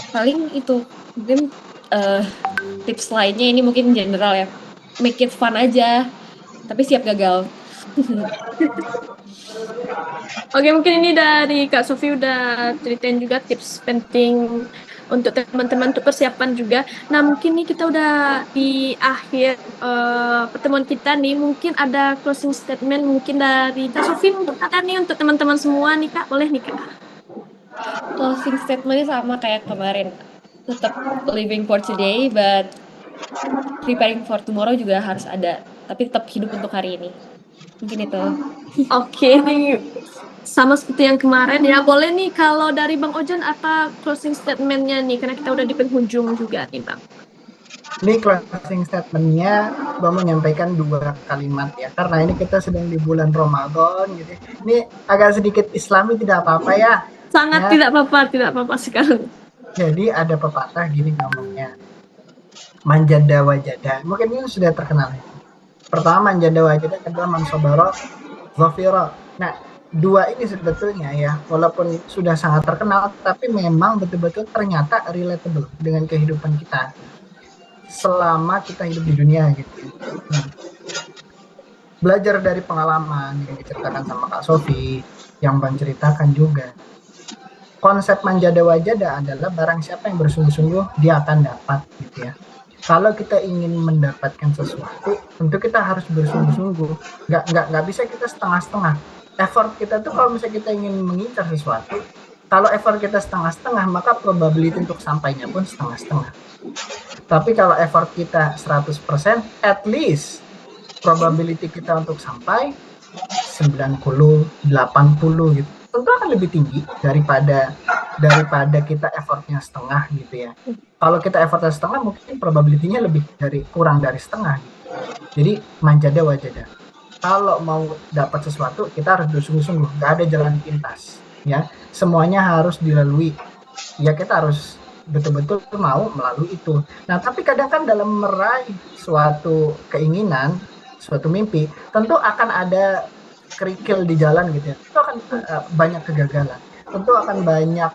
Paling itu mungkin eh, tips lainnya ini mungkin general ya, make it fun aja tapi siap gagal. Oke, mungkin ini dari Kak Sofi udah ceritain juga tips penting untuk teman-teman untuk persiapan juga. Nah, mungkin nih kita udah di akhir pertemuan kita nih. Mungkin ada closing statement mungkin dari Kak Sofi mungkin ada nih untuk teman-teman semua nih Kak. Boleh nih Kak? Closing statementnya sama kayak kemarin, tetap living for today but preparing for tomorrow juga harus ada, tapi tetap hidup untuk hari ini, mungkin itu. Oke, nih sama seperti yang kemarin ya. Boleh nih kalau dari Bang Ojan apa closing statementnya nih? Karena kita udah di penghujung juga nih Bang. Ini closing statement-nya Bang menyampaikan 2 kalimat ya, karena ini kita sedang di bulan Ramadan gitu. Ini agak sedikit Islami, tidak apa-apa ya. Sangat Ya, tidak apa-apa sekarang. jadi ada pepatah gini ngomongnya, manjada wajada. Mungkin ini sudah terkenal. Pertama manjada wajada, kedua mansobaro zafiro. Nah, dua ini sebetulnya ya, walaupun sudah sangat terkenal, tapi memang betul-betul ternyata relatable dengan kehidupan kita selama kita hidup di dunia gitu. Nah, belajar dari pengalaman yang diceritakan sama Kak Sofi, yang Bang ceritakan juga. Konsep manjada wajada adalah barang siapa yang bersungguh-sungguh dia akan dapat gitu ya. Kalau kita ingin mendapatkan sesuatu, tentu kita harus bersungguh-sungguh. Nggak bisa kita setengah-setengah. Effort kita tuh kalau misalnya kita ingin mengincar sesuatu, kalau effort kita setengah-setengah, maka probability untuk sampainya pun setengah-setengah. Tapi kalau effort kita 100%, at least probability kita untuk sampai 90, 80 gitu. Tentu akan lebih tinggi daripada kita effortnya setengah gitu ya. Kalau kita effortnya setengah, mungkin probability-nya lebih dari kurang dari setengah gitu. Jadi manjada wajada. Kalau mau dapat sesuatu, kita harus bersungguh-sungguh. Nggak ada jalan pintas ya. Semuanya harus dilalui. Ya kita harus betul-betul mau melalui itu. Nah, tapi kadang kan dalam meraih suatu keinginan, suatu mimpi, tentu akan ada kerikil di jalan gitu ya. Itu akan banyak kegagalan. Tentu akan banyak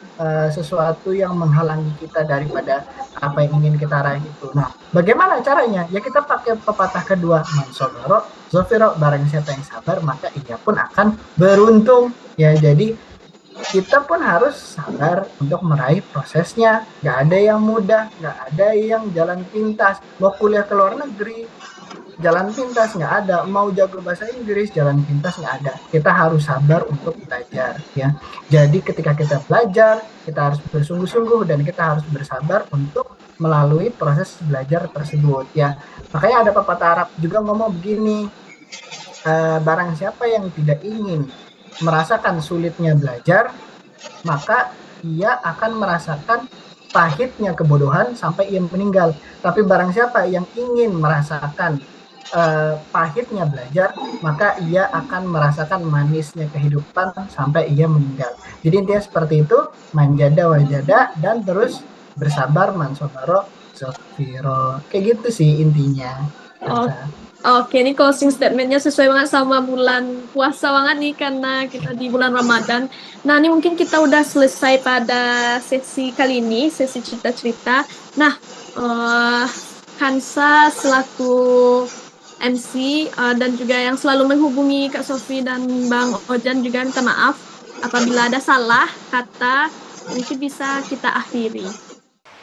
sesuatu yang menghalangi kita daripada apa yang ingin kita raih itu. Nah, bagaimana caranya? Ya kita pakai pepatah kedua, mansobaro zofiro, barang siapa yang sabar maka ia pun akan beruntung. Ya, jadi kita pun harus sabar untuk meraih prosesnya. Nggak ada yang mudah, nggak ada yang jalan pintas. Mau kuliah ke luar negeri, jalan pintas nggak ada. Mau jago bahasa Inggris, jalan pintas nggak ada. Kita harus sabar untuk belajar ya. Jadi ketika kita belajar, kita harus bersungguh-sungguh dan kita harus bersabar untuk melalui proses belajar tersebut ya. Makanya ada pepatah Arab juga ngomong begini, barang siapa yang tidak ingin merasakan sulitnya belajar, maka ia akan merasakan pahitnya kebodohan sampai ia meninggal. Tapi barang siapa yang ingin merasakan pahitnya belajar, maka ia akan merasakan manisnya kehidupan sampai ia meninggal. Jadi intinya seperti itu, manjada wajada, dan terus bersabar, mansobaro zofiro. Kayak gitu sih intinya. Oh, Oke, ini closing statementnya sesuai banget sama bulan puasa banget nih karena kita di bulan Ramadan. Nah, ini mungkin kita udah selesai pada sesi kali ini, sesi cerita-cerita. Nah, Kansa selaku MC dan juga yang selalu menghubungi Kak Sofi dan Bang Ojan juga minta maaf apabila ada salah kata, mungkin bisa kita akhiri.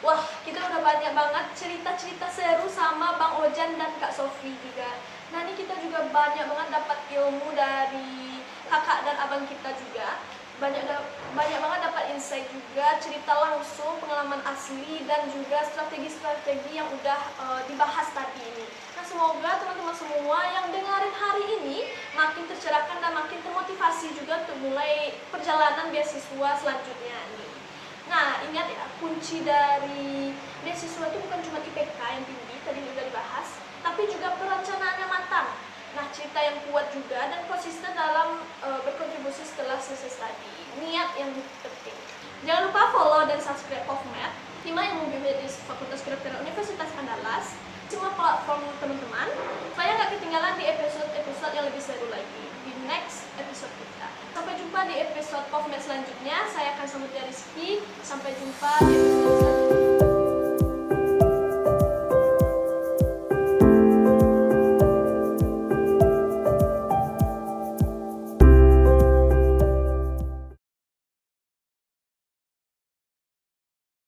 Wah, kita udah banyak banget cerita-cerita seru sama Bang Ojan dan Kak Sofi juga. Nah, ini kita juga banyak banget dapat ilmu dari kakak dan abang kita juga. Banyak banget dapat insight juga, cerita langsung, pengalaman asli, dan juga strategi-strategi yang udah dibahas tadi ini. Nah, semoga teman-teman semua yang dengerin hari ini makin tercerahkan dan makin termotivasi juga untuk mulai perjalanan beasiswa selanjutnya nih. Nah, ingat ya, kunci dari beasiswa itu bukan cuma IPK yang tinggi, tadi juga dibahas, tapi juga perencanaannya matang. Nah, cerita yang kuat juga dan konsisten dalam berkontribusi setelah selesai studi. Niat yang penting. Jangan lupa follow dan subscribe PovMed, Hima Ilmu Biomedis Fakultas Kedokteran Universitas Andalas, semua platform teman-teman, supaya nggak ketinggalan di episode-episode yang lebih seru lagi di next episode kita. Sampai jumpa di episode PovMed selanjutnya. Saya akan Samudya Rizky. Sampai jumpa di episode selanjutnya.